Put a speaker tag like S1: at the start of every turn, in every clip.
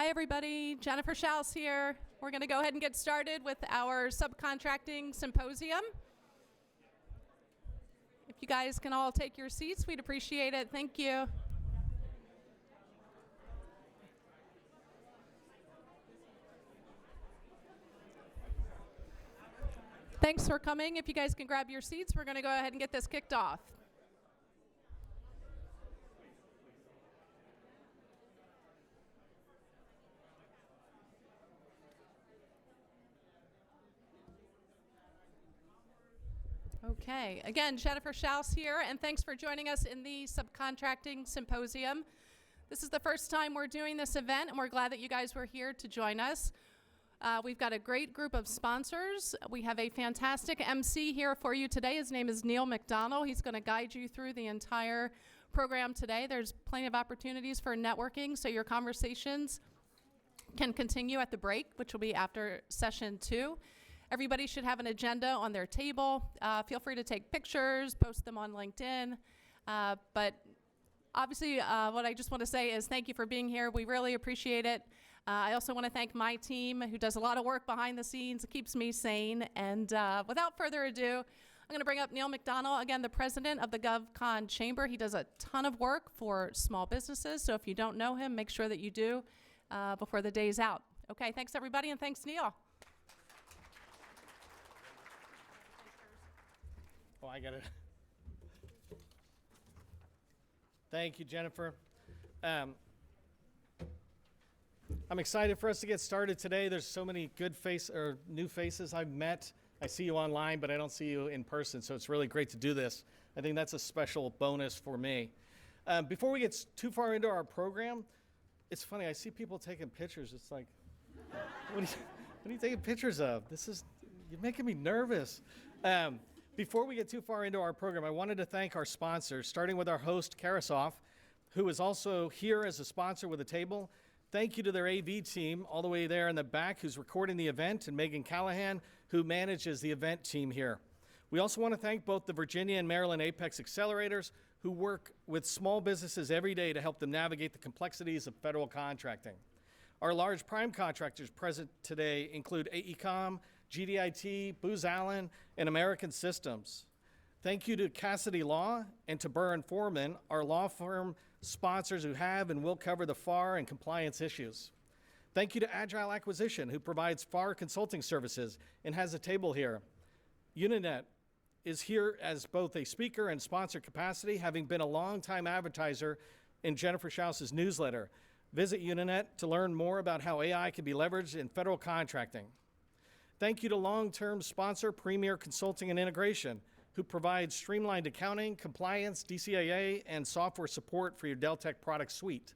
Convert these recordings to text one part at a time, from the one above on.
S1: Hi everybody, JSchaus here. We're going to go ahead and get started with our Subcontracting Symposium. If you guys can all take your seats, we'd appreciate it. Thank you. Thanks for coming. If you guys can grab your seats, we're going to go ahead and get this kicked off. Okay, again, JSchaus here, and thanks for joining us in the Subcontracting Symposium. This is the first time we're doing this event, and we're glad that you guys were here to join us. We've got a great group of sponsors. We have a fantastic MC here for you today. His name is Neil McDonald. He's going to guide you through the entire program today. There's plenty of opportunities for networking, so your conversations can continue at the break, which will be after session 2. Everybody should have an agenda on their table. Feel free to take pictures, post them on LinkedIn. But obviously, what I just want to say is thank you for being here. We really appreciate it. I also want to thank my team, who does a lot of work behind the scenes. It keeps me sane. And without further ado, I'm going to bring up Neil McDonald, again, the president of the GovCon Chamber. He does a ton of work for small businesses. So if you don't know him, make sure that you do before the day's out. Okay, thanks, everybody, and thanks, Neil.
S2: Oh, I got it. Thank you, Jennifer. I'm excited for us to get started today. There's so many good new faces I've met. I see you online, but I don't see you in person, so it's really great to do this. I think that's a special bonus for me. Before we get too far into our program, it's funny, I see people taking pictures. It's like, what are you taking pictures of? You're making me nervous. Before we get too far into our program, I wanted to thank our sponsors, starting with our host, Carahsoft, who is also here as a sponsor with a table. Thank you to their AV team all the way there in the back who's recording the event, and Megan Callahan, who manages the event team here. We also want to thank both the Virginia and Maryland Apex Accelerators, who work with small businesses every day to help them navigate the complexities of federal contracting. Our large prime contractors present today include AECOM, GDIT, Booz Allen, and American Systems. Thank you to Cassidy Law and to Burr and Forman, our law firm sponsors who have and will cover the FAR and compliance issues. Thank you to Agile Acquisition, who provides FAR consulting services and has a table here. Unanet is here as both a speaker and sponsor capacity, having been a longtime advertiser in JSchaus's newsletter. Visit Unanet to learn more about how AI can be leveraged in federal contracting. Thank you to long-term sponsor Premier Consulting and Integration, who provides streamlined accounting, compliance, DCAA, and software support for your Deltek product suite.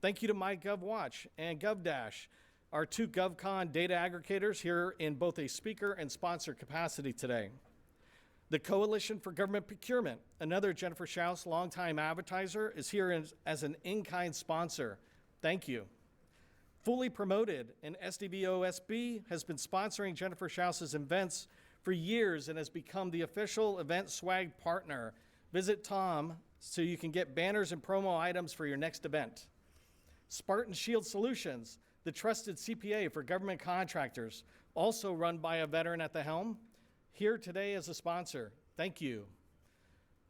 S2: Thank you to MyGovWatch and GovDash, our two GovCon data aggregators here in both a speaker and sponsor capacity today. The Coalition for Government Procurement, another JSchaus longtime advertiser, is here as an in-kind sponsor. Thank you. Fully Promoted, and SDVOSB has been sponsoring JSchaus's events for years and has become the official event swag partner. Visit Tom so you can get banners and promo items for your next event. Spartan Shield Solutions, the trusted CPA for government contractors, also run by a veteran at the helm, here today as a sponsor. Thank you.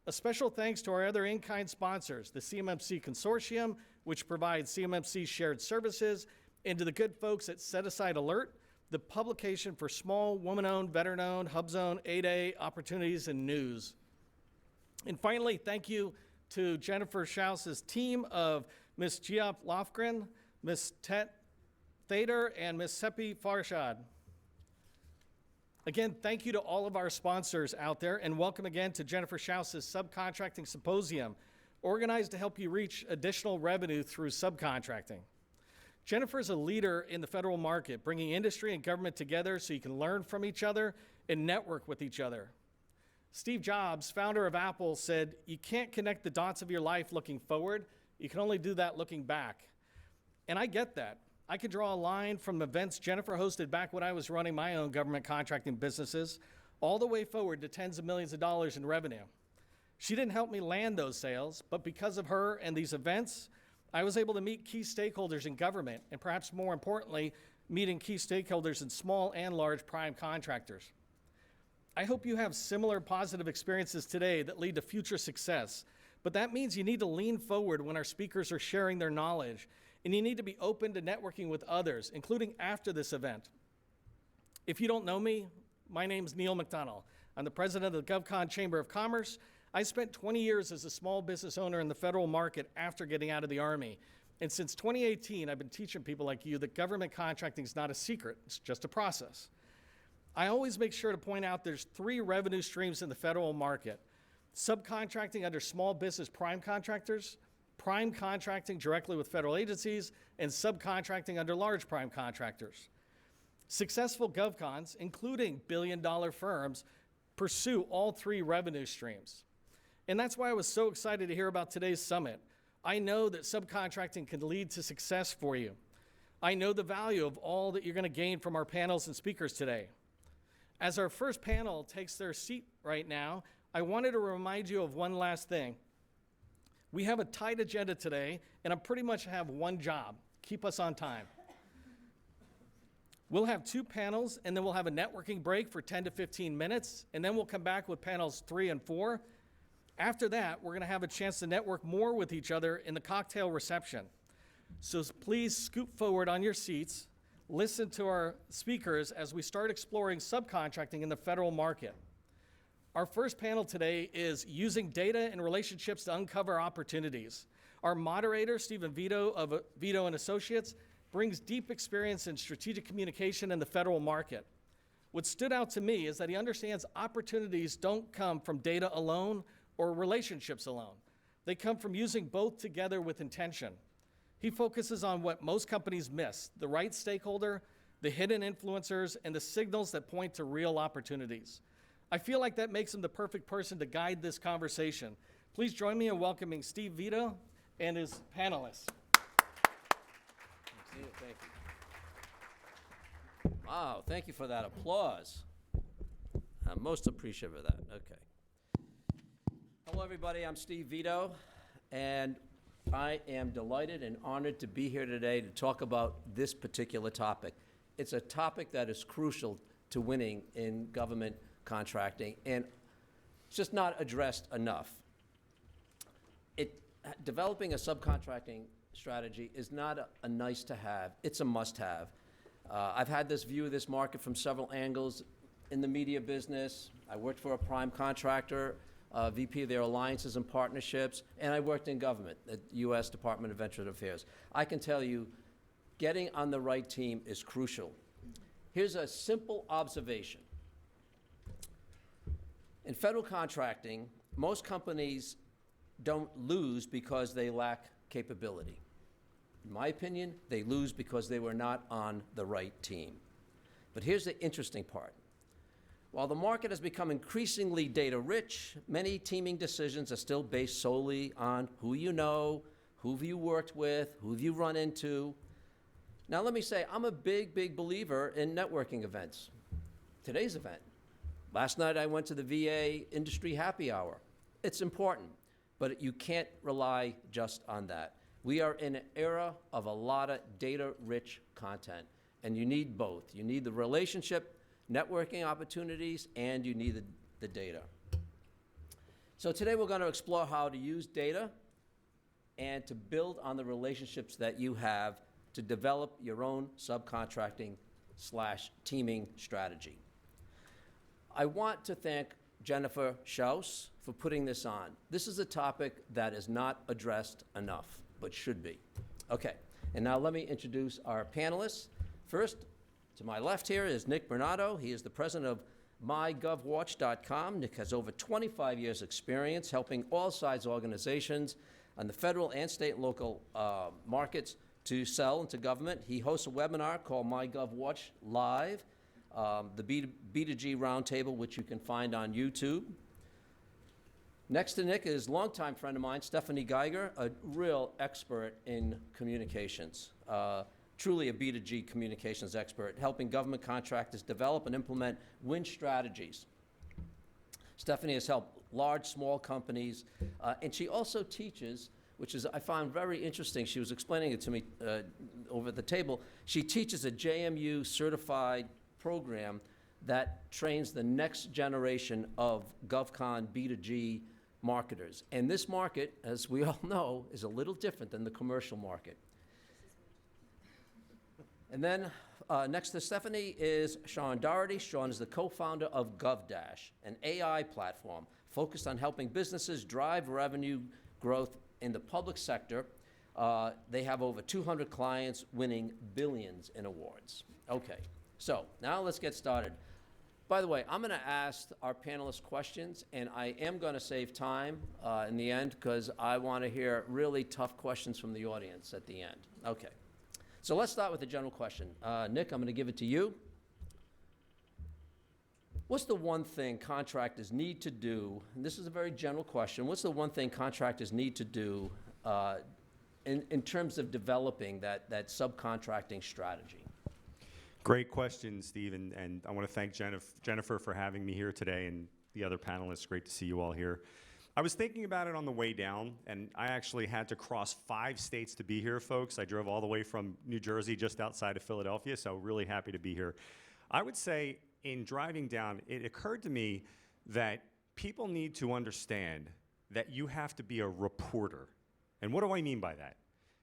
S2: A special thanks to our other in-kind sponsors, the CMMC Consortium, which provides CMMC shared services, and to the good folks at Set Aside Alert, the publication for small, woman-owned, veteran-owned, HubZone, 8A opportunities and news. And finally, thank you to JSchaus's team of Ms. Giap Lofgren, Ms. Tet Thader, and Ms. Seppi Farshad. Again, thank you to all of our sponsors out there, and welcome again to JSchaus's Subcontracting Symposium, organized to help you reach additional revenue through subcontracting. Jennifer is a leader in the federal market, bringing industry and government together so you can learn from each other and network with each other. Steve Jobs, founder of Apple, said, "You can't connect the dots of your life looking forward. You can only do that looking back." And I get that. I could draw a line from events Jennifer hosted back when I was running my own government contracting businesses, all the way forward to tens of millions of dollars in revenue. She didn't help me land those sales, but because of her and these events, I was able to meet key stakeholders in government, and perhaps more importantly, meeting key stakeholders in small and large prime contractors. I hope you have similar positive experiences today that lead to future success, but that means you need to lean forward when our speakers are sharing their knowledge, and you need to be open to networking with others, including after this event. If you don't know me, my name's Neil McDonnell. I'm the president of the GovCon Chamber of Commerce. I spent 20 years as a small business owner in the federal market after getting out of the Army. And since 2018, I've been teaching people like you that government contracting is not a secret, it's just a process. I always make sure to point out there's 3 revenue streams in the federal market: subcontracting under small business prime contractors, prime contracting directly with federal agencies, and subcontracting under large prime contractors. Successful GovCons, including billion-dollar firms, pursue all 3 revenue streams. And that's why I was so excited to hear about today's summit. I know that subcontracting can lead to success for you. I know the value of all that you're going to gain from our panels and speakers today. As our first panel takes their seat right now, I wanted to remind you of one last thing. We have a tight agenda today, and I pretty much have one job: keep us on time. We'll have 2 panels, and then we'll have a networking break for 10 to 15 minutes, and then we'll come back with panels 3 and 4. After that, we're going to have a chance to network more with each other in the cocktail reception. So please scoot forward on your seats, listen to our speakers as we start exploring subcontracting in the federal market. Our first panel today is using data and relationships to uncover opportunities. Our moderator, Stephen Vito of Vito and Associates, brings deep experience in strategic communication in the federal market. What stood out to me is that he understands opportunities don't come from data alone or relationships alone. They come from using both together with intention. He focuses on what most companies miss: the right stakeholder, the hidden influencers, and the signals that point to real opportunities. I feel like that makes him the perfect person to guide this conversation. Please join me in welcoming Steve Vito and his panelists.
S3: Thank you. Wow, thank you for that applause. I'm most appreciative of that. Okay. Hello, everybody. I'm Steve Vito, and I am delighted and honored to be here today to talk about this particular topic. It's a topic that is crucial to winning in government contracting, and it's just not addressed enough. Developing a subcontracting strategy is not a nice to have, it's a must have. I've had this view of this market from several angles. In the media business, I worked for a prime contractor, VP of their alliances and partnerships, and I worked in government at U.S. Department of Veterans Affairs. I can tell you, getting on the right team is crucial. Here's a simple observation. In federal contracting, most companies don't lose because they lack capability. In my opinion, they lose because they were not on the right team. But here's the interesting part. While the market has become increasingly data-rich, many teaming decisions are still based solely on who you know, who have you worked with, who have you run into. Now let me say, I'm a big believer in networking events. Today's event. Last night I went to the VA industry happy hour. It's important, but you can't rely just on that. We are in an era of a lot of data-rich content, and you need both. You need the relationship, networking opportunities, and you need the data. So today we're going to explore how to use data and to build on the relationships that you have to develop your own subcontracting/teaming strategy. I want to thank JSchaus for putting this on. This is a topic that is not addressed enough, but should be. Okay, and now let me introduce our panelists. First, to my left here is Nick Bernardo. He is the president of MyGovWatch.com. Nick has over 25 years experience helping all size organizations on the federal and state and local markets to sell into government. He hosts a webinar called MyGovWatch Live, the B2G Roundtable, which you can find on YouTube. Next to Nick is a longtime friend of mine, Stephanie Geiger, a real expert in communications. Truly a B2G communications expert, helping government contractors develop and implement win strategies. Stephanie has helped large, small companies, and she also teaches which is, I found very interesting. She was explaining it to me over at the table. She teaches a JMU certified program that trains the next generation of GovCon B2G marketers. And this market, as we all know, is a little different than the commercial market. And then next to Stephanie is Sean Doherty. Sean is the co-founder of GovDash, an AI platform focused on helping businesses drive revenue growth in the public sector. They have over 200 clients winning billions in awards. Okay, so now let's get started. By the way, I'm going to ask our panelists questions, and I am going to save time in the end because I want to hear really tough questions from the audience at the end. Okay, so let's start with the general question. Nick, I'm going to give it to you. What's the one thing contractors need to do, and this is a very general question, what's the one thing contractors need to do in terms of developing that subcontracting strategy?
S4: Great question, Steve, and I want to thank Jennifer for having me here today and the other panelists. Great to see you all here. I was thinking about it on the way down, and I actually had to cross 5 states to be here, folks. I drove all the way from New Jersey, just outside of Philadelphia, so really happy to be here. I would say in driving down, it occurred to me that people need to understand that you have to be a reporter. And what do I mean by that?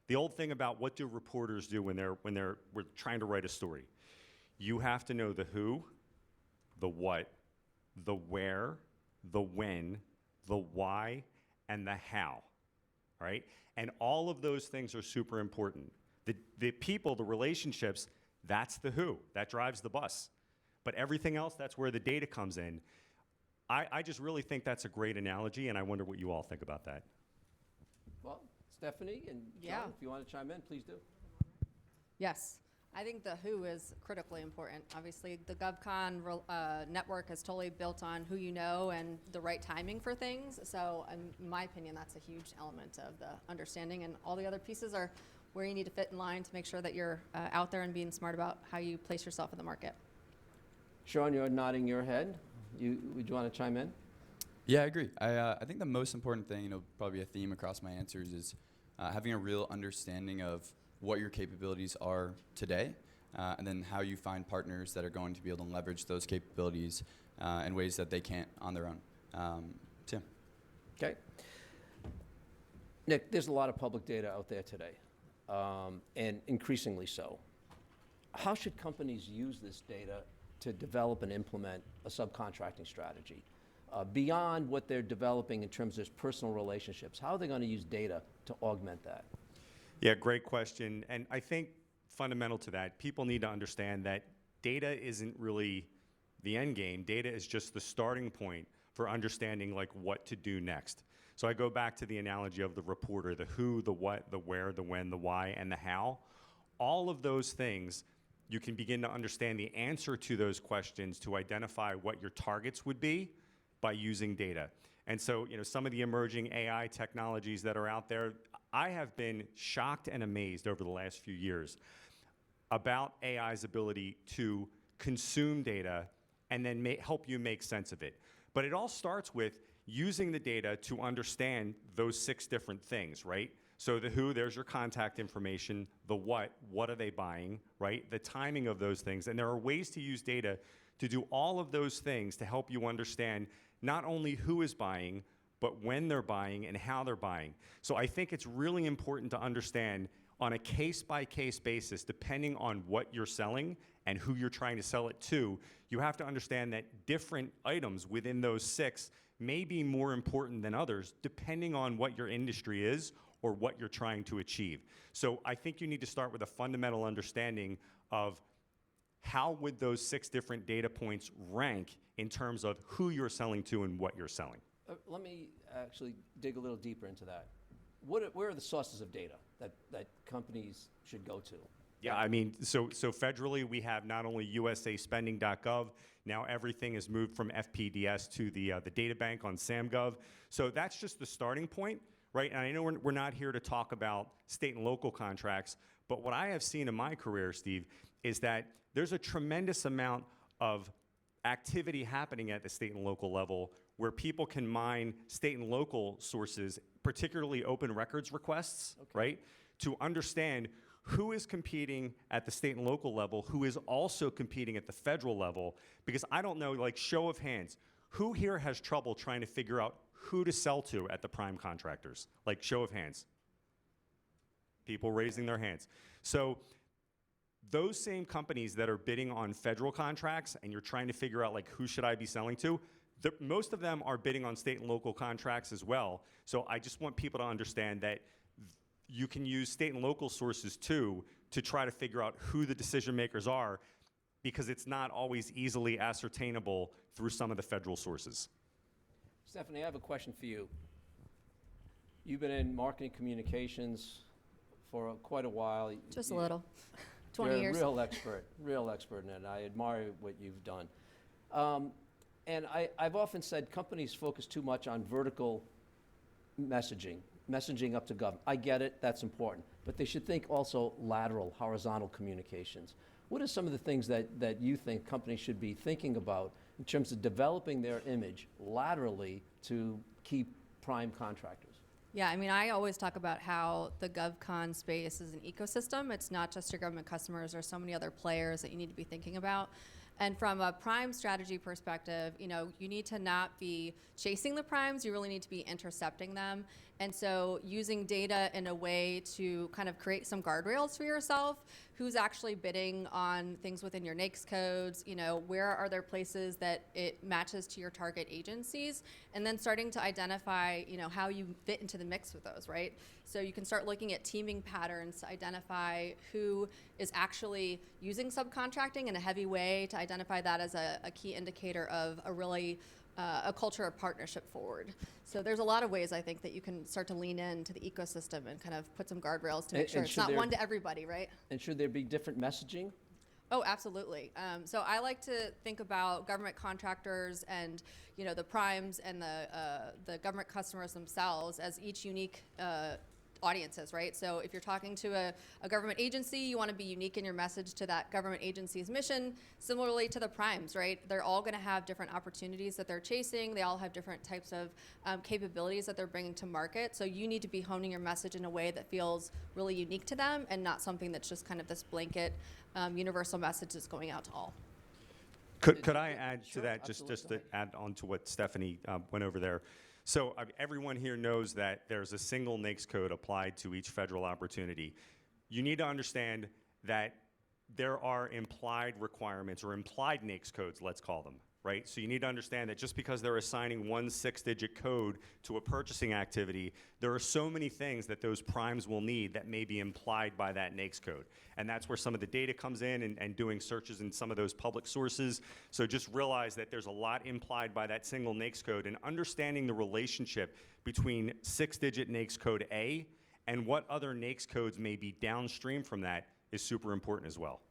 S4: The old thing about what do reporters do when we're trying to write a story. You have to know the who, the what, the where, the when, the why, and the how, all right? And all of those things are super important. The people, the relationships, that's the who. That drives the bus. But everything else, that's where the data comes in. I just really think that's a great analogy, and I wonder what you all think about that.
S3: Well, Stephanie and John, if you want to chime in, please do.
S5: Yes. I think the who is critically important. Obviously, the GovCon network is totally built on who you know and the right timing for things. So in my opinion, that's a huge element of the understanding. And all the other pieces are where you need to fit in line to make sure that you're out there and being smart about how you place yourself in the market.
S3: Sean, you're nodding your head. Would you want to chime in?
S6: Yeah, I agree. I think the most important thing, probably a theme across my answers, is having a real understanding of what your capabilities are today, and then how you find partners that are going to be able to leverage those capabilities in ways that they can't on their own. Tim.
S3: Okay. Nick, there's a lot of public data out there today, and increasingly so. How should companies use this data to develop and implement a subcontracting strategy? Beyond what they're developing in terms of personal relationships, how are they going to use data to augment that?
S4: Yeah, great question. And I think fundamental to that, people need to understand that data isn't really the end game. Data is just the starting point for understanding like what to do next. So I go back to the analogy of the reporter, the who, the what, the where, the when, the why, and the how. All of those things, you can begin to understand the answer to those questions to identify what your targets would be by using data. And so, some of the emerging AI technologies that are out there, I have been shocked and amazed over the last few years about AI's ability to consume data and then help you make sense of it. But it all starts with using the data to understand those 6 different things, right? So the who, there's your contact information. The what are they buying, right? The timing of those things. And there are ways to use data to do all of those things to help you understand not only who is buying, but when they're buying and how they're buying. So I think it's really important to understand on a case-by-case basis, depending on what you're selling and who you're trying to sell it to, you have to understand that different items within those 6 may be more important than others, depending on what your industry is or what you're trying to achieve. So I think you need to start with a fundamental understanding of how would those 6 different data points rank in terms of who you're selling to and what you're selling.
S3: Let me actually dig a little deeper into that. Where are the sources of data that companies should go to?
S4: Yeah, I mean, so federally, we have not only usaspending.gov, now everything is moved from FPDS to the data bank on SamGov. So that's just the starting point, right? And I know we're not here to talk about state and local contracts, but what I have seen in my career, Steve, is that there's a tremendous amount of activity happening at the state and local level where people can mine state and local sources particularly open records requests, right? To understand who is competing at the state and local level, who is also competing at the federal level, because I don't know, like show of hands, who here has trouble trying to figure out who to sell to at the prime contractors? Like show of hands. People raising their hands. So those same companies that are bidding on federal contracts and you're trying to figure out like who should I be selling to, most of them are bidding on state and local contracts as well. So I just want people to understand that you can use state and local sources too to try to figure out who the decision makers are, because it's not always easily ascertainable through some of the federal sources.
S3: Stephanie, I have a question for you. You've been in marketing communications for quite a while.
S5: Just a little. 20
S3: You're
S5: years.
S3: a real expert in it. I admire what you've done. And I've often said companies focus too much on vertical messaging up to government. I get it, that's important. But they should think also lateral, horizontal communications. What are some of the things that you think companies should be thinking about in terms of developing their image laterally to key prime contractors?
S5: Yeah, I mean, I always talk about how the GovCon space is an ecosystem. It's not just your government customers. There's so many other players that you need to be thinking about. And from a prime strategy perspective, you know, you need to not be chasing the primes. You really need to be intercepting them. And so using data in a way to kind of create some guardrails for yourself, who's actually bidding on things within your NAICS codes, you know, where are there places that it matches to your target agencies, and then starting to identify, you know, how you fit into the mix with those, right? So you can start looking at teaming patterns to identify who is actually using subcontracting in a heavy way, to identify that as a key indicator of a really a culture of partnership forward. So there's a lot of ways I think that you can start to lean into the ecosystem and kind of put some guardrails to make sure it's not one to everybody, right?
S3: And should there be different messaging?
S5: Oh, absolutely. So I like to think about government contractors and, you know, the primes and the government customers themselves as each unique audiences, right? So if you're talking to a government agency, you want to be unique in your message to that government agency's mission. Similarly to the primes, right? They're all going to have different opportunities that they're chasing. They all have different types of capabilities that they're bringing to market. So you need to be honing your message in a way that feels really unique to them and not something that's just kind of this blanket universal message that's going out to all.
S4: Could I add
S3: Sure,
S4: to that, just
S3: absolutely.
S4: to add on to what Stephanie went over there? So everyone here knows that there's a single NAICS code applied to each federal opportunity. You need to understand that there are implied requirements, or implied NAICS codes, let's call them, right? So you need to understand that just because they're assigning one 6-digit code to a purchasing activity, there are so many things that those primes will need that may be implied by that NAICS code. And that's where some of the data comes in, and doing searches in some of those public sources. So just realize that there's a lot implied by that single NAICS code, and understanding the relationship between 6-digit NAICS code A and what other NAICS codes may be downstream from that is super important as well.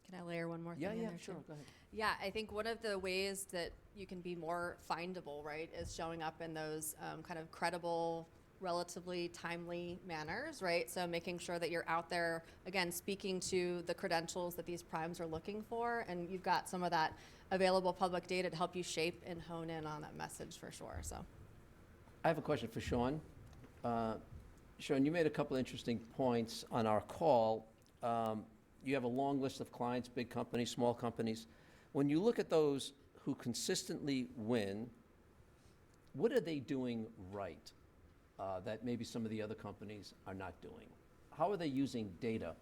S5: Can I layer one more thing
S3: Yeah,
S5: in
S3: yeah,
S5: there
S3: sure,
S5: too?
S3: go ahead.
S5: Yeah, I think one of the ways that you can be more findable, right, is showing up in those kind of credible, relatively timely manners, right? So making sure that you're out there, again, speaking to the credentials that these primes are looking for, and you've got some of that available public data to help you shape and hone in on that message for sure. So
S3: I have a question for Sean. Sean, you made a couple interesting points on our call. You have a long list of clients, big companies, small companies. When you look at those who consistently win, what are they doing right that maybe some of the other companies are not doing? How are they using data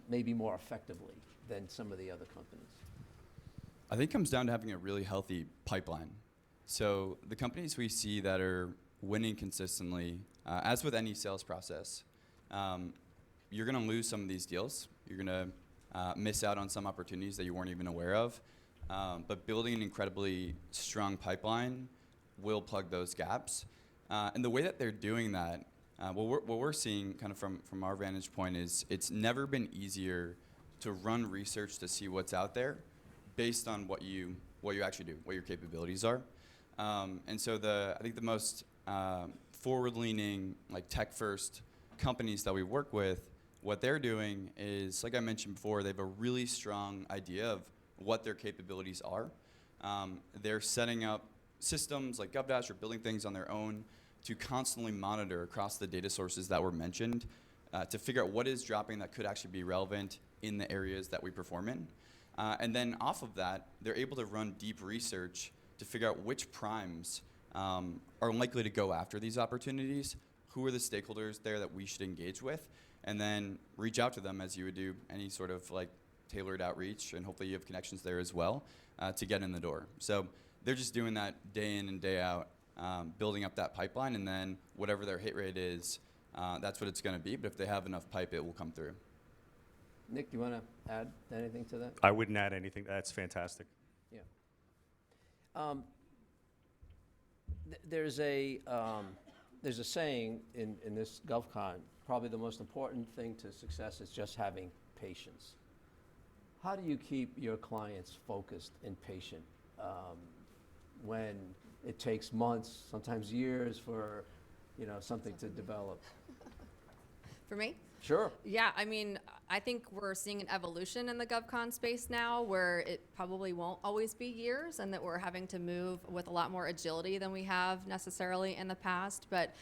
S3: maybe more effectively than some of the other companies?
S6: I think it comes down to having a really healthy pipeline. So the companies we see that are winning consistently, as with any sales process, you're going to lose some of these deals. You're going to miss out on some opportunities that you weren't even aware of. But building an incredibly strong pipeline will plug those gaps. And the way that they're doing that, what we're seeing kind of from our vantage point is it's never been easier to run research to see what's out there based on what you actually do, what your capabilities are. And so I think the most forward-leaning, like tech-first companies that we work with, what they're doing is, like I mentioned before, they have a really strong idea of what their capabilities are. They're setting up systems like GovDash or building things on their own to constantly monitor across the data sources that were mentioned to figure out what is dropping that could actually be relevant in the areas that we perform in. And then off of that, they're able to run deep research to figure out which primes are likely to go after these opportunities, who are the stakeholders there that we should engage with, and then reach out to them as you would do any sort of like tailored outreach, and hopefully you have connections there as well to get in the door. So they're just doing that day in and day out, building up that pipeline, and then whatever their hit rate is, that's what it's going to be. But if they have enough pipe, it will come through.
S3: Nick, do you want to add anything to that?
S4: I wouldn't add anything. That's fantastic.
S3: Yeah. There's a saying in this GovCon, probably the most important thing to success is just having patience. How do you keep your clients focused and patient when it takes months, sometimes years for something to develop?
S5: For me?
S3: Sure.
S5: Yeah, I mean, I think we're seeing an evolution in the GovCon space now where it probably won't always be years, and that we're having to move with a lot more agility than we have necessarily in the past. But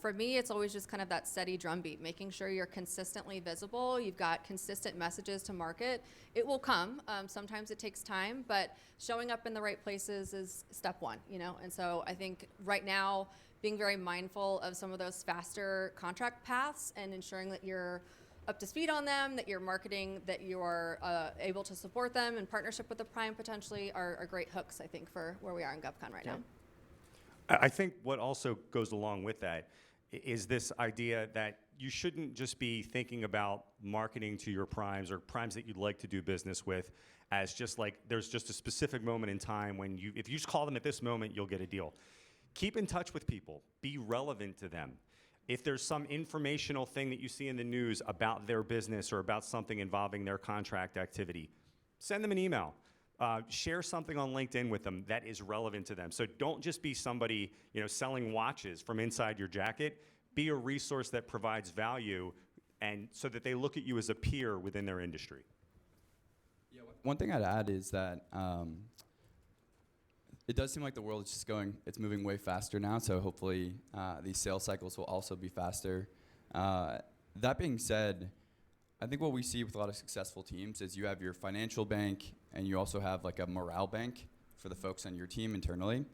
S5: for me, it's always just kind of that steady drumbeat, making sure you're consistently visible, you've got consistent messages to market. It will come. Sometimes it takes time, but showing up in the right places is step one, And so I think right now, being very mindful of some of those faster contract paths and ensuring that you're up to speed on them, that you're marketing, that you are able to support them in partnership with the prime potentially are great hooks, I think, for where we are in GovCon right now.
S4: I think what also goes along with that is this idea that you shouldn't just be thinking about marketing to your primes or primes that you'd like to do business with as just like there's just a specific moment in time when if you just call them at this moment, you'll get a deal. Keep in touch with people. Be relevant to them. If there's some informational thing that you see in the news about their business or about something involving their contract activity, send them an email. Share something on LinkedIn with them that is relevant to them. So don't just be somebody selling watches from inside your jacket. Be a resource that provides value, and so that they look at you as a peer within their industry.
S6: Yeah, one thing I'd add is that it does seem like the world is just it's moving way faster now, so hopefully these sales cycles will also be faster. That being said, I think what we see with a lot of successful teams is you have your financial bank, and you also have like a morale bank for the folks on your team internally.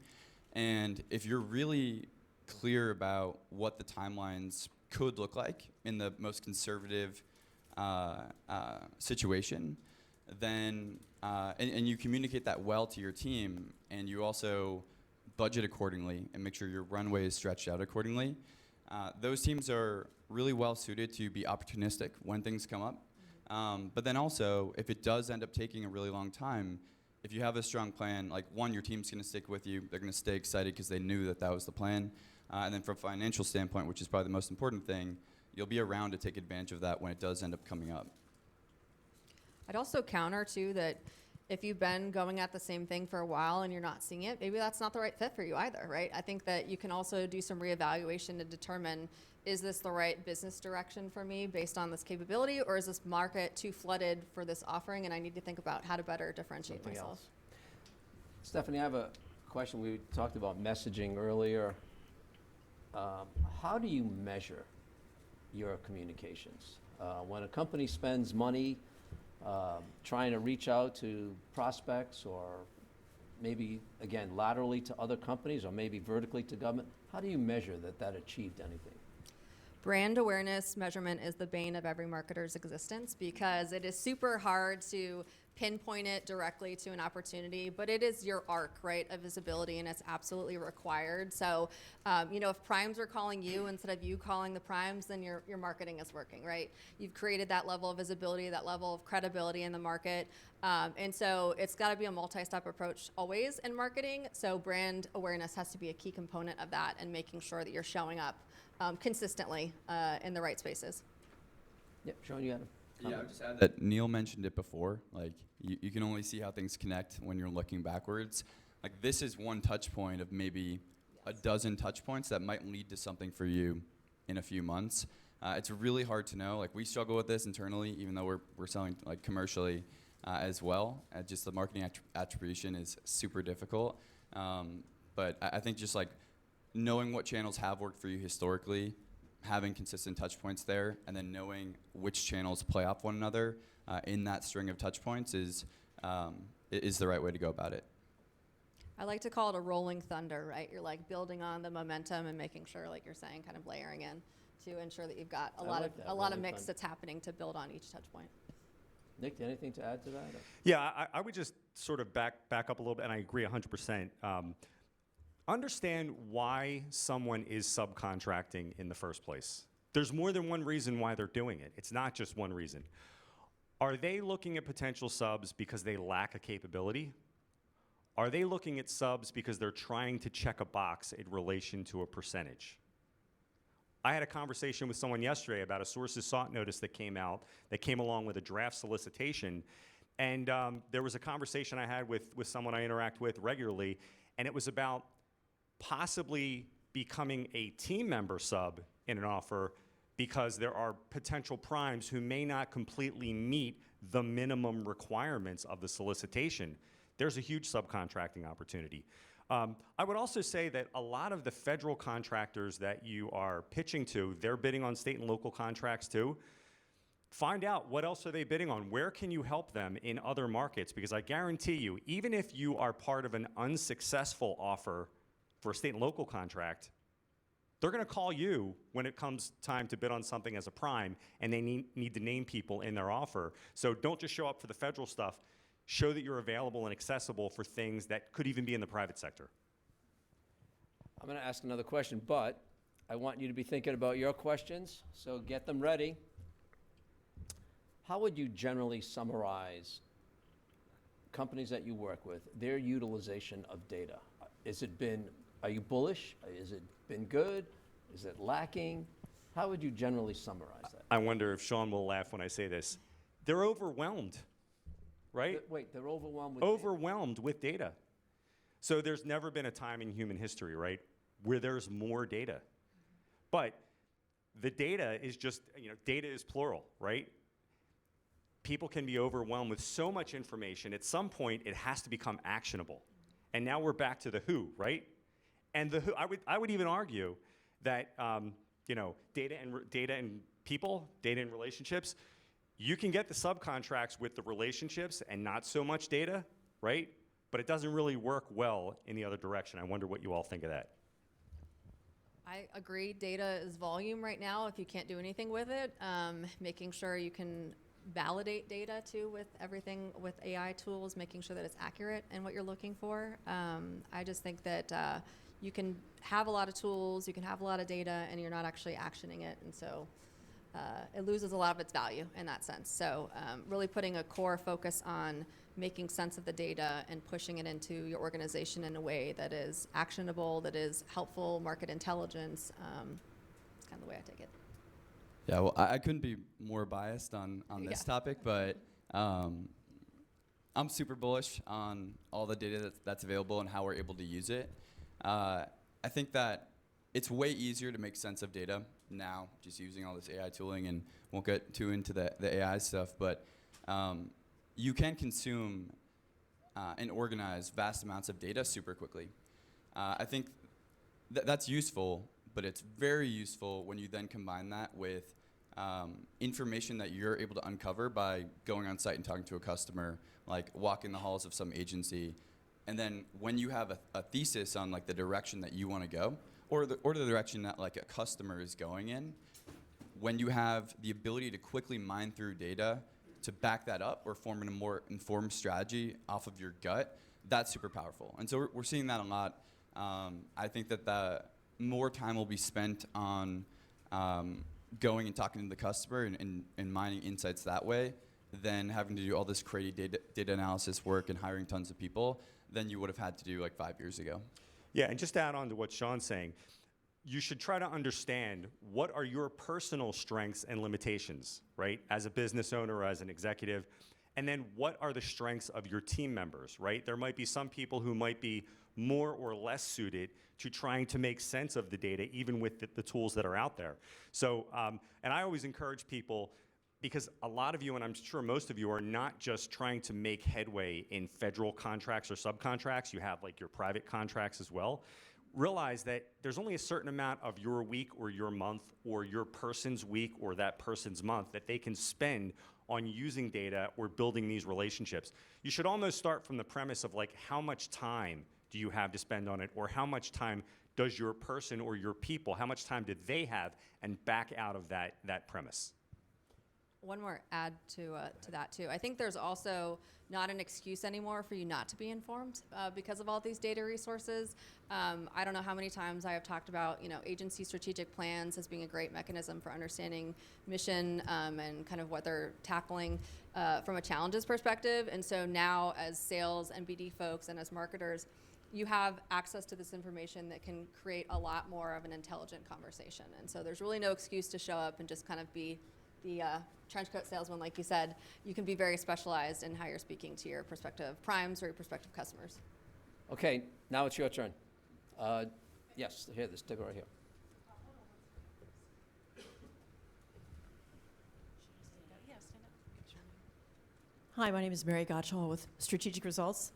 S6: And if you're really clear about what the timelines could look like in the most conservative situation, then and you communicate that well to your team, and you also budget accordingly and make sure your runway is stretched out accordingly, those teams are really well suited to be opportunistic when things come up. But then also, if it does end up taking a really long time, if you have a strong plan, like one, your team's going to stick with you. They're going to stay excited because they knew that was the plan. And then from a financial standpoint, which is probably the most important thing, you'll be around to take advantage of that when it does end up coming up.
S5: I'd also counter, too, that if you've been going at the same thing for a while and you're not seeing it, maybe that's not the right fit for you either, right? I think that you can also do some reevaluation to determine, is this the right business direction for me based on this capability, or is this market too flooded for this offering and I need to think about how to better differentiate
S3: Something
S5: myself?
S3: else. Stephanie, I have a question. We talked about messaging earlier. How do you measure your communications? When a company spends money trying to reach out to prospects, or maybe, again, laterally to other companies, or maybe vertically to government, how do you measure that achieved anything?
S5: Brand awareness measurement is the bane of every marketer's existence, because it is super hard to pinpoint it directly to an opportunity, but it is your arc, right, of visibility, and it's absolutely required. So, if primes are calling you instead of you calling the primes, then your marketing is working, right? You've created that level of visibility, that level of credibility in the market. And so it's got to be a multi-step approach always in marketing. So brand awareness has to be a key component of that, and making sure that you're showing up consistently in the right spaces.
S3: Yep, Sean, you had a comment?
S6: Yeah, I would just add that Neil mentioned it before. Like, you can only see how things connect when you're looking backwards. Like, this is one touch point of maybe a dozen touch points that might lead to something for you in a few months. It's really hard to know. Like, we struggle with this internally, even though we're selling like commercially as well. Just the marketing attribution is super difficult. But I think just like knowing what channels have worked for you historically, having consistent touch points there, and then knowing which channels play off one another in that string of touch points is the right way to go about it.
S5: I like to call it a rolling thunder, right? You're like building on the momentum and making sure, like you're saying, kind of layering in to ensure that you've got
S3: I like that,
S5: a lot of
S3: rolling
S5: mix
S3: thunder.
S5: that's happening to build on each touch point.
S3: Nick, anything to add to that?
S4: Yeah, I would just sort of back up a little bit, and I agree 100%. Understand why someone is subcontracting in the first place. There's more than one reason why they're doing it. It's not just one reason. Are they looking at potential subs because they lack a capability? Are they looking at subs because they're trying to check a box in relation to a percentage? I had a conversation with someone yesterday about a sources sought notice that came out, that came along with a draft solicitation. And there was a conversation I had with someone I interact with regularly, and it was about possibly becoming a team member sub in an offer because there are potential primes who may not completely meet the minimum requirements of the solicitation. There's a huge subcontracting opportunity. I would also say that a lot of the federal contractors that you are pitching to, they're bidding on state and local contracts too. Find out what else are they bidding on. Where can you help them in other markets? Because I guarantee you, even if you are part of an unsuccessful offer for a state and local contract, they're going to call you when it comes time to bid on something as a prime, and they need to name people in their offer. So don't just show up for the federal stuff. Show that you're available and accessible for things that could even be in the private sector.
S3: I'm going to ask another question, but I want you to be thinking about your questions, so get them ready. How would you generally summarize companies that you work with, their utilization of data? Are you bullish? Has it been good? Is it lacking? How would you generally summarize that?
S4: I wonder if Sean will laugh when I say this. They're overwhelmed, right?
S3: Wait, they're overwhelmed with
S4: Overwhelmed with data. So there's never been a time in human history, right, where there's more data. But the data is just, data is plural, right? People can be overwhelmed with so much information. At some point, it has to become actionable. And now we're back to the who, right? And the who, I would even argue that, data and people, data and relationships, you can get the subcontracts with the relationships and not so much data, right? But it doesn't really work well in the other direction. I wonder what you all think of that.
S5: I agree. Data is volume right now if you can't do anything with it. Making sure you can validate data too with everything with AI tools, making sure that it's accurate in what you're looking for. I just think that you can have a lot of tools, you can have a lot of data, and you're not actually actioning it. And so it loses a lot of its value in that sense. So really putting a core focus on making sense of the data and pushing it into your organization in a way that is actionable, that is helpful, market intelligence. It's kind of the way I take it.
S6: Yeah, well, I couldn't be more biased on this topic, but I'm super bullish on all the data that's available and how we're able to use it. I think that it's way easier to make sense of data now, just using all this AI tooling, and won't get too into the AI stuff, but you can consume and organize vast amounts of data super quickly. I think that's useful, but it's very useful when you then combine that with information that you're able to uncover by going on site and talking to a customer, like walking the halls of some agency. And then when you have a thesis on like the direction that you want to go, or the direction that like a customer is going in, when you have the ability to quickly mine through data to back that up or form a more informed strategy off of your gut, that's super powerful. And so we're seeing that a lot. I think that the more time will be spent on going and talking to the customer and mining insights that way than having to do all this crazy data analysis work and hiring tons of people than you would have had to do like 5 years ago.
S4: Yeah, and just to add on to what Sean's saying, you should try to understand what are your personal strengths and limitations, right? As a business owner or as an executive. And then what are the strengths of your team members, right? There might be some people who might be more or less suited to trying to make sense of the data, even with the tools that are out there. So, and I always encourage people, because a lot of you, and I'm sure most of you, are not just trying to make headway in federal contracts or subcontracts. You have like your private contracts as well. realize that there's only a certain amount of your week or your month or your person's week or that person's month that they can spend on using data or building these relationships. You should almost start from the premise of like, how much time do you have to spend on it, or how much time does your person or your people, how much time do they have, and back out of that premise.
S5: One more add to that too. I think there's also not an excuse anymore for you not to be informed because of all these data resources. I don't know how many times I have talked about, agency strategic plans as being a great mechanism for understanding mission and kind of what they're tackling from a challenges perspective. And so now, as sales and BD folks and as marketers, you have access to this information that can create a lot more of an intelligent conversation. And so there's really no excuse to show up and just kind of be the trench coat salesman, like you said. You can be very specialized in how you're speaking to your prospective primes or your prospective customers.
S3: Okay, now it's your turn. Yes, here, this table right here.
S7: Hi, my name is Mary Gottschall with Strategic Results.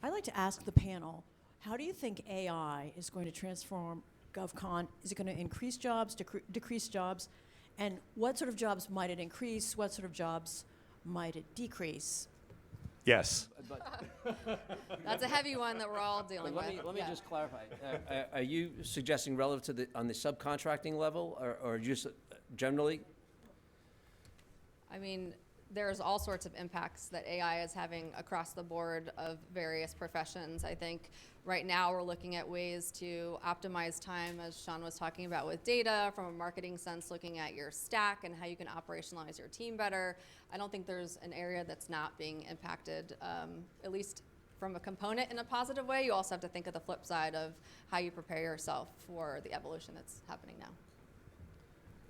S7: I'd like to ask the panel, how do you think AI is going to transform GovCon? Is it going to increase jobs, decrease jobs? And what sort of jobs might it increase? What sort of jobs might it decrease?
S4: Yes.
S5: That's a heavy one that we're all dealing with.
S3: Let me
S5: Yeah.
S3: just clarify. Are you suggesting relative to on the subcontracting level, or just generally?
S5: I mean, there's all sorts of impacts that AI is having across the board of various professions. I think right now we're looking at ways to optimize time, as Sean was talking about with data, from a marketing sense, looking at your stack and how you can operationalize your team better. I don't think there's an area that's not being impacted, at least from a component in a positive way. You also have to think of the flip side of how you prepare yourself for the evolution that's happening now.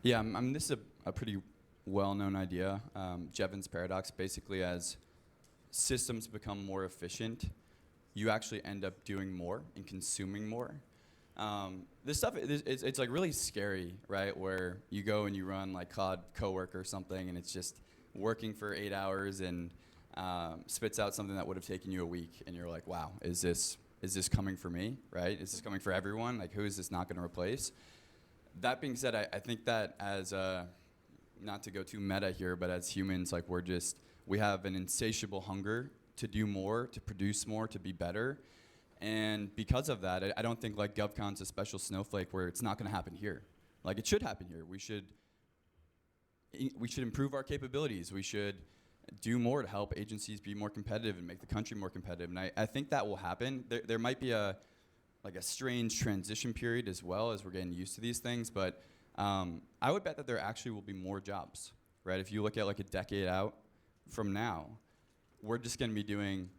S6: Yeah, this is a pretty well-known idea, Jevons paradox. Basically, as systems become more efficient, you actually end up doing more and consuming more. This stuff, it's like really scary, right? Where you go and you run like Cloud Coworker or something, and it's just working for 8 hours and spits out something that would have taken you a week, and you're like, wow, is this coming for me, right? Is this coming for everyone? Like, who is this not going to replace? That being said, I think that as not to go too meta here, but as humans, like we have an insatiable hunger to do more, to produce more, to be better. And because of that, I don't think like GovCon's a special snowflake where it's not going to happen here. Like, it should happen here. We should improve our capabilities. We should do more to help agencies be more competitive and make the country more competitive. And I think that will happen. There might be a strange transition period as well as we're getting used to these things, but I would bet that there actually will be more jobs, right? If you look at like a decade out from now, we're just going to be doing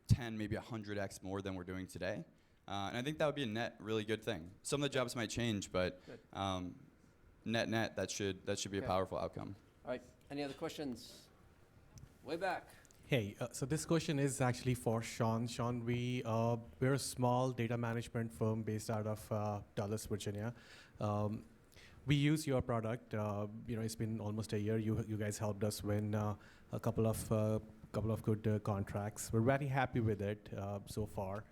S6: 10, maybe 100x more than we're doing today. And I think that would be a net really good thing. Some of the jobs might change, but net, that should be a powerful outcome.
S3: All right, any other questions? Way back.
S8: Hey, so this question is actually for Sean. Sean, we're a small data management firm based out of Dallas, Virginia. We use your product. It's been almost a year. You guys helped us win a couple of good contracts. We're very happy with it so far.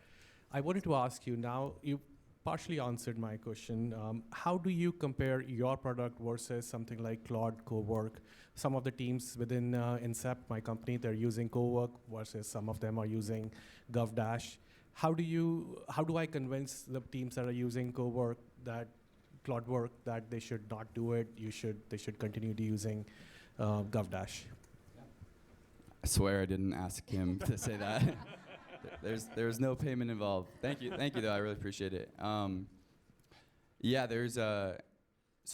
S8: I wanted to ask you now. You partially answered my question. How do you compare your product versus something like Claude Cowork? Some of the teams within Incept, my company, they're using Cowork versus some of them are using GovDash. How do I convince the teams that are using Cowork that Claude Work that they should not do it? They should continue to using GovDash.
S6: I swear I didn't ask him to say that. There's no payment involved. Thank you though. I really appreciate it. So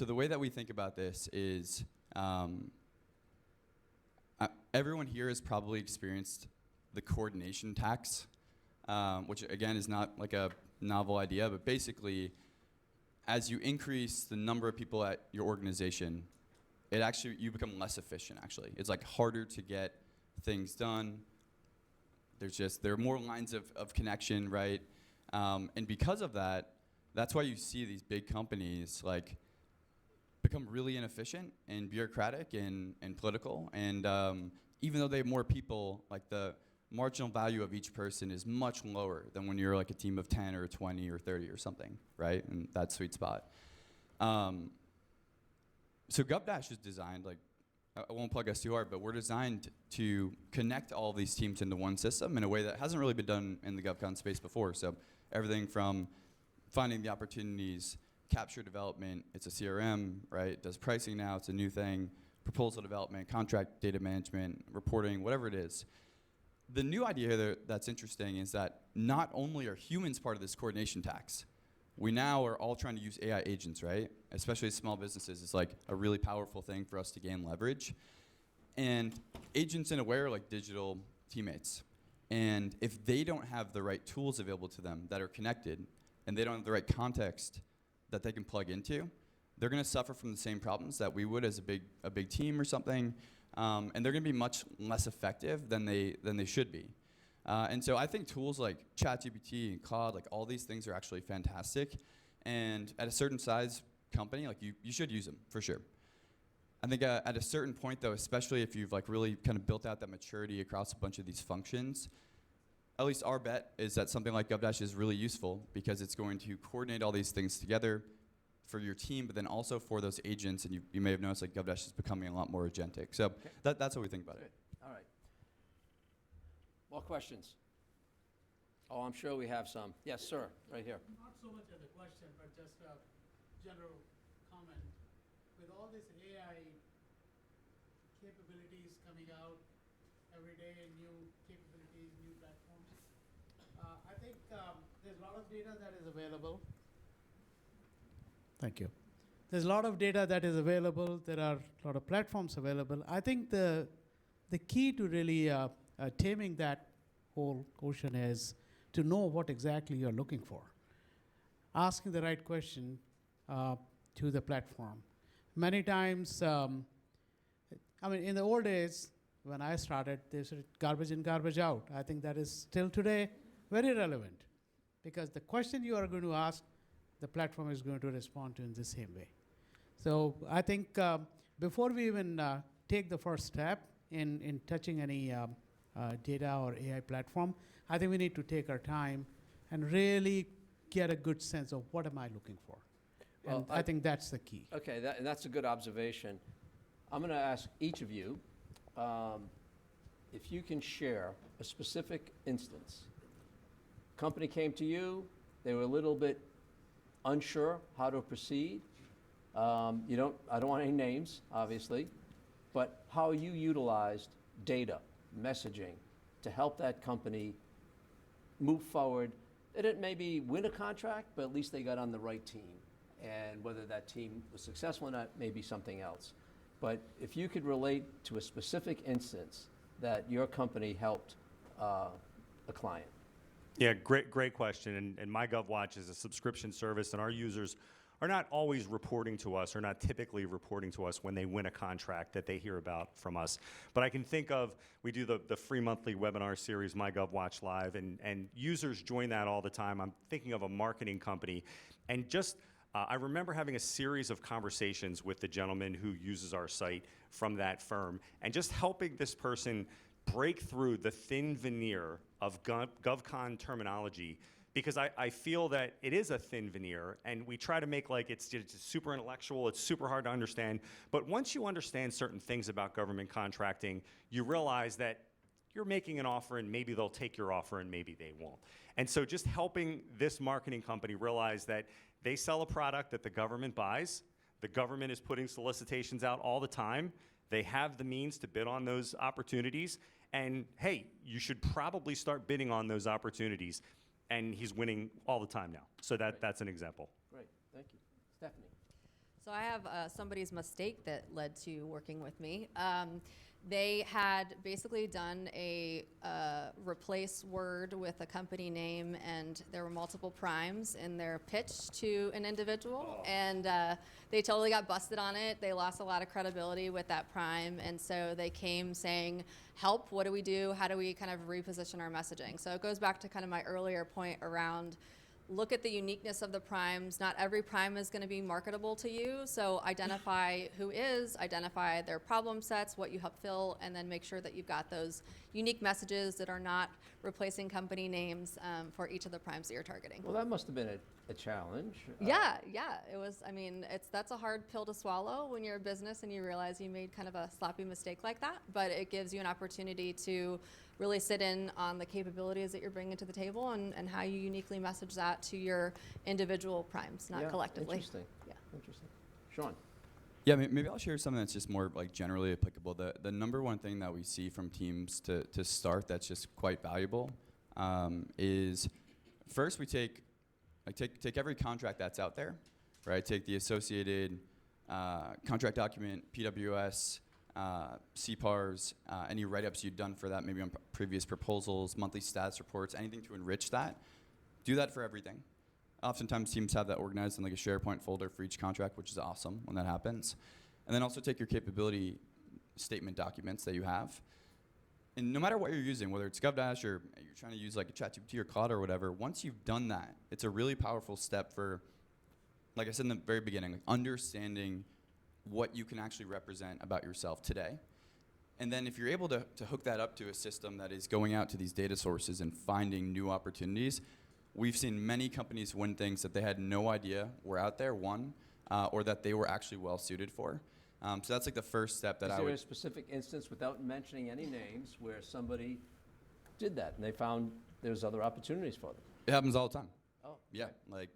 S6: the way that we think about this is everyone here has probably experienced the coordination tax, which again is not like a novel idea, but basically, as you increase the number of people at your organization, you become less efficient. Actually, it's like harder to get things done. There are more lines of connection, right? And because of that, that's why you see these big companies like become really inefficient and bureaucratic and political. And even though they have more people, like the marginal value of each person is much lower than when you're like a team of 10 or 20 or 30 or something, right? And that sweet spot. So GovDash is designed, like, I won't plug us too hard, but we're designed to connect all these teams into one system in a way that hasn't really been done in the GovCon space before. So everything from finding the opportunities, capture development, it's a CRM, right? It does pricing now, it's a new thing, proposal development, contract data management, reporting, whatever it is. The new idea there that's interesting is that not only are humans part of this coordination tax, we now are all trying to use AI agents, right? Especially small businesses, it's like a really powerful thing for us to gain leverage. And agents in a way are like digital teammates. And if they don't have the right tools available to them that are connected, and they don't have the right context that they can plug into, they're gonna suffer from the same problems that we would as a big team or something. And they're gonna be much less effective than they should be. And so I think tools like ChatGPT and Claude, like all these things are actually fantastic. And at a certain size company, like you should use them for sure. I think at a certain point though, especially if you've like really kind of built out that maturity across a bunch of these functions, at least our bet is that something like GovDash is really useful because it's going to coordinate all these things together for your team, but then also for those agents. And you may have noticed like GovDash is becoming a lot more agentic. So that's what we think about it.
S3: All right. More questions? Oh, I'm sure we have some. Yes, sir, right here.
S9: Not so much as a question, but just a general comment. With all this AI capabilities coming out every day, new capabilities, new platforms, I think there's a lot of data that is available. Thank you. There's a lot of data that is available. There are a lot of platforms available. I think the key to really taming that whole ocean is to know what exactly you're looking for. Asking the right question to the platform. Many times, I mean, in the old days, when I started, they said garbage in, garbage out. I think that is still today very relevant because the question you are going to ask, the platform is going to respond to in the same way. So I think before we even take the first step in touching any data or AI platform, I think we need to take our time and really get a good sense of what am I looking for.
S3: Well,
S9: And I think that's the key.
S3: Okay, and that's a good observation. I'm going to ask each of you if you can share a specific instance. Company came to you, they were a little bit unsure how to proceed. I don't want any names, obviously, but how you utilized data, messaging, to help that company move forward. They didn't maybe win a contract, but at least they got on the right team. And whether that team was successful or not may be something else. But if you could relate to a specific instance that your company helped a client.
S4: Yeah, great question. And MyGovWatch is a subscription service, and our users are not always reporting to us, or not typically reporting to us when they win a contract that they hear about from us. But I can think of, we do the free monthly webinar series, MyGovWatch Live, and users join that all the time. I'm thinking of a marketing company, and just, I remember having a series of conversations with the gentleman who uses our site from that firm, and just helping this person break through the thin veneer of GovCon terminology, because I feel that it is a thin veneer, and we try to make like it's super intellectual, it's super hard to understand, but once you understand certain things about government contracting, you realize that you're making an offer and maybe they'll take your offer and maybe they won't. And so just helping this marketing company realize that they sell a product that the government buys, the government is putting solicitations out all the time, they have the means to bid on those opportunities, and hey, you should probably start bidding on those opportunities. And he's winning all the time now. So that's an example.
S3: Great, thank you. Stephanie.
S5: So I have somebody's mistake that led to working with me. They had basically done a replace word with a company name, and there were multiple primes in their pitch to an individual, and they totally got busted on it. They lost a lot of credibility with that prime, and so they came saying, help, what do we do? How do we kind of reposition our messaging? So it goes back to kind of my earlier point around look at the uniqueness of the primes. Not every prime is going to be marketable to you, so identify who is, identify their problem sets, what you help fill, and then make sure that you've got those unique messages that are not replacing company names for each of the primes that you're targeting.
S3: Well, that must have been a challenge.
S5: Yeah, it was. I mean, that's a hard pill to swallow when you're a business and you realize you made kind of a sloppy mistake like that. But it gives you an opportunity to really sit in on the capabilities that you're bringing to the table and how you uniquely message that to your individual primes, not
S3: Yeah,
S5: collectively.
S3: Interesting.
S5: Yeah.
S3: Interesting. Sean.
S6: Yeah, maybe I'll share something that's just more like generally applicable. The number one thing that we see from teams to start that's just quite valuable is first we take every contract that's out there, right? Take the associated contract document, PWS, CPARs, any write-ups you've done for that, maybe on previous proposals, monthly stats reports, anything to enrich that. Do that for everything. Oftentimes teams have that organized in like a SharePoint folder for each contract, which is awesome when that happens. And then also take your capability statement documents that you have. And no matter what you're using, whether it's GovDash or you're trying to use like a ChatGPT or Claude or whatever, once you've done that, it's a really powerful step for, like I said in the very beginning, like understanding what you can actually represent about yourself today. And then if you're able to hook that up to a system that is going out to these data sources and finding new opportunities, we've seen many companies win things that they had no idea were out there, or that they were actually well suited for. So that's like the first step that
S3: Is
S6: I
S3: there
S6: would.
S3: a specific instance, without mentioning any names, where somebody did that and they found there's other opportunities for them?
S6: It happens all the time.
S3: Oh,
S6: Yeah, like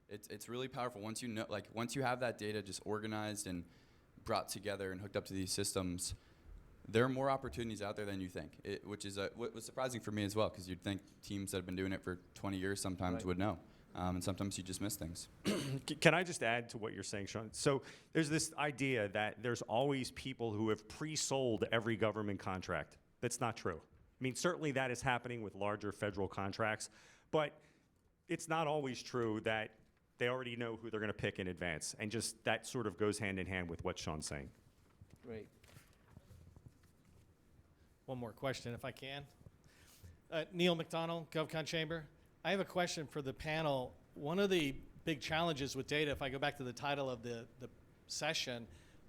S6: it's really powerful once you know, like once you have that data just organized and brought together and hooked up to these systems. There are more opportunities out there than you think, which is what was surprising for me as well, because you'd think teams that have been doing it for 20 years sometimes
S3: Right.
S6: would know, and sometimes you just miss things.
S4: Can I just add to what you're saying, Sean? So there's this idea that there's always people who have pre-sold every government contract. That's not true. I mean, certainly that is happening with larger federal contracts, but it's not always true that they already know who they're going to pick in advance. And just that sort of goes hand in hand with what Sean's saying.
S3: Great.
S2: One more question, if I can. Neil McDonald, GovCon Chamber. I have a question for the panel. One of the big challenges with data, if I go back to the title of the session,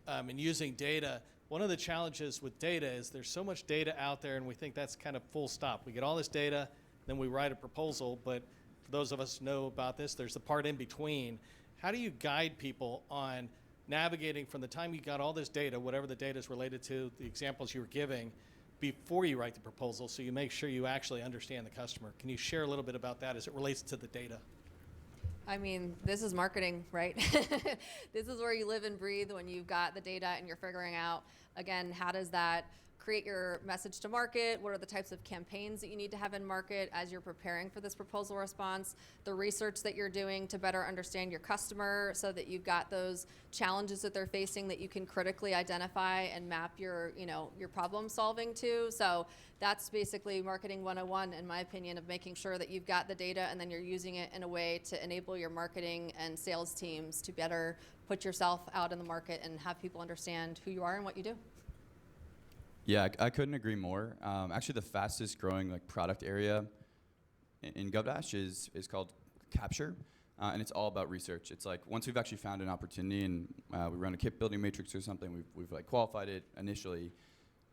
S2: and using data, one of the challenges with data is there's so much data out there, and we think that's kind of full stop. We get all this data, then we write a proposal, but for those of us who know about this, there's the part in between. How do you guide people on navigating from the time you got all this data, whatever the data is related to, the examples you were giving, before you write the proposal, so you make sure you actually understand the customer? Can you share a little bit about that as it relates to the data?
S5: I mean, this is marketing, right? This is where you live and breathe when you've got the data and you're figuring out, again, how does that create your message to market? What are the types of campaigns that you need to have in market as you're preparing for this proposal response? The research that you're doing to better understand your customer so that you've got those challenges that they're facing that you can critically identify and map your problem solving to. So that's basically marketing 101, in my opinion, of making sure that you've got the data and then you're using it in a way to enable your marketing and sales teams to better put yourself out in the market and have people understand who you are and what you do.
S6: Yeah, I couldn't agree more. Actually, the fastest growing like product area in GovDash is called Capture, and it's all about research. It's like once we've actually found an opportunity and we run a capability matrix or something, we've like qualified it initially.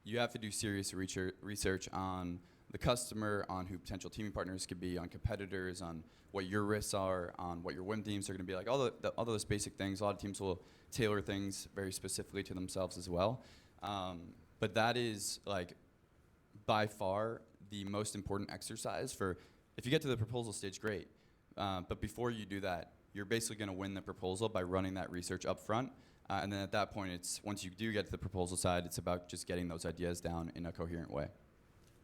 S6: You have to do serious research on the customer, on who potential teaming partners could be, on competitors, on what your risks are, on what your win themes are going to be like. All those basic things. A lot of teams will tailor things very specifically to themselves as well. But that is like by far the most important exercise for, if you get to the proposal stage, great. But before you do that, you're basically going to win the proposal by running that research up front. And then at that point, it's once you do get to the proposal side, it's about just getting those ideas down in a coherent way.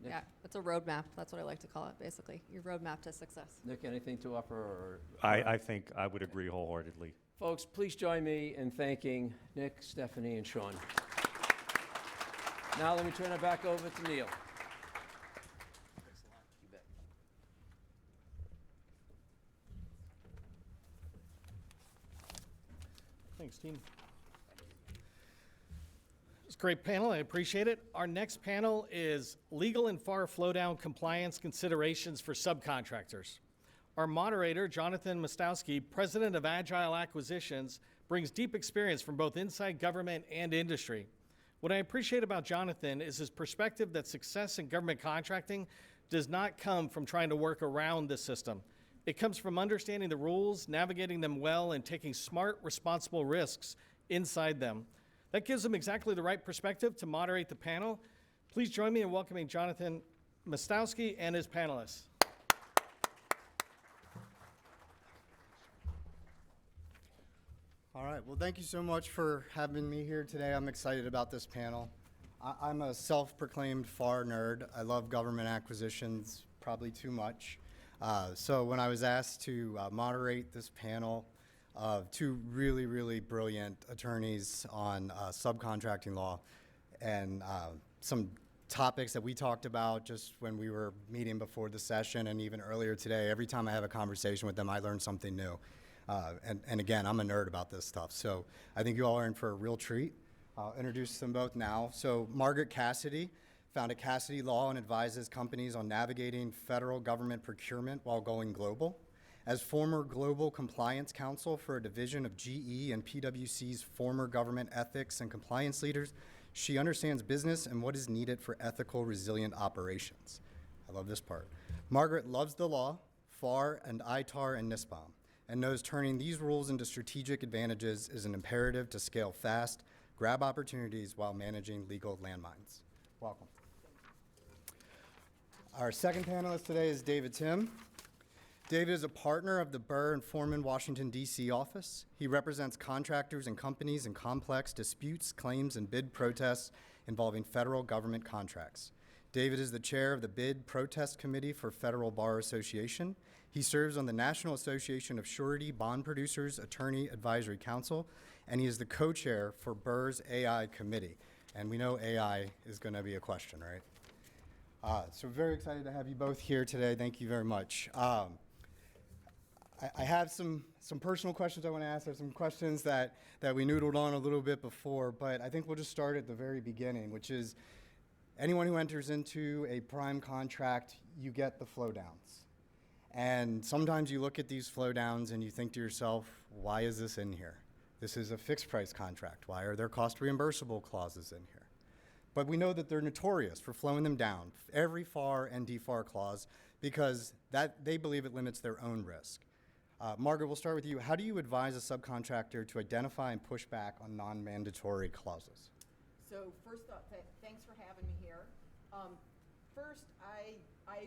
S3: Nick?
S5: Yeah, it's a roadmap. That's what I like to call it, basically. Your roadmap to success.
S3: Nick, anything to offer? Or
S4: I think I would agree wholeheartedly.
S3: Folks, please join me in thanking Nick, Stephanie, and Sean. Now let me turn it back over to Neil.
S2: Thanks, team. It's a great panel. I appreciate it. Our next panel is Legal and FAR Flowdown Compliance Considerations for Subcontractors. Our moderator, Jonathan Mostowski, president of Agile Acquisitions, brings deep experience from both inside government and industry. What I appreciate about Jonathan is his perspective that success in government contracting does not come from trying to work around the system. It comes from understanding the rules, navigating them well, and taking smart, responsible risks inside them. That gives him exactly the right perspective to moderate the panel. Please join me in welcoming Jonathan Mostowski and his panelists.
S10: All right, well, thank you so much for having me here today. I'm excited about this panel. I'm a self-proclaimed FAR nerd. I love government acquisitions, probably too much. So when I was asked to moderate this panel of two really, really brilliant attorneys on subcontracting law and some topics that we talked about just when we were meeting before the session and even earlier today, every time I have a conversation with them, I learn something new. And again, I'm a nerd about this stuff. So I think you all are in for a real treat. I'll introduce them both now. So Margaret Cassidy founded Cassidy Law and advises companies on navigating federal government procurement while going global. As former global compliance counsel for a division of GE and PwC's former government ethics and compliance leaders, she understands business and what is needed for ethical, resilient operations. I love this part. Margaret loves the law, FAR and ITAR and NISPOM, and knows turning these rules into strategic advantages is an imperative to scale fast, grab opportunities while managing legal landmines. Welcome. Our second panelist today is David Timm. David is a partner of the Burr and Forman, Washington, D.C. office. He represents contractors and companies in complex disputes, claims, and bid protests involving federal government contracts. David is the chair of the Bid Protest Committee for Federal Bar Association. He serves on the National Association of Surety Bond Producers Attorney Advisory Council, and he is the co-chair for Burr's AI Committee. And we know AI is going to be a question, right? So very excited to have you both here today. Thank you very much. I have some personal questions I want to ask. There's some questions that we noodled on a little bit before, but I think we'll just start at the very beginning, which is anyone who enters into a prime contract, you get the flow downs. And sometimes you look at these flow downs and you think to yourself, why is this in here? This is a fixed price contract. Why are there cost reimbursable clauses in here? But we know that they're notorious for flowing them down, every FAR and DFAR clause, because they believe it limits their own risk. Margaret, we'll start with you. How do you advise a subcontractor to identify and push back on non-mandatory clauses?
S11: So first off, thanks for having me here. First, I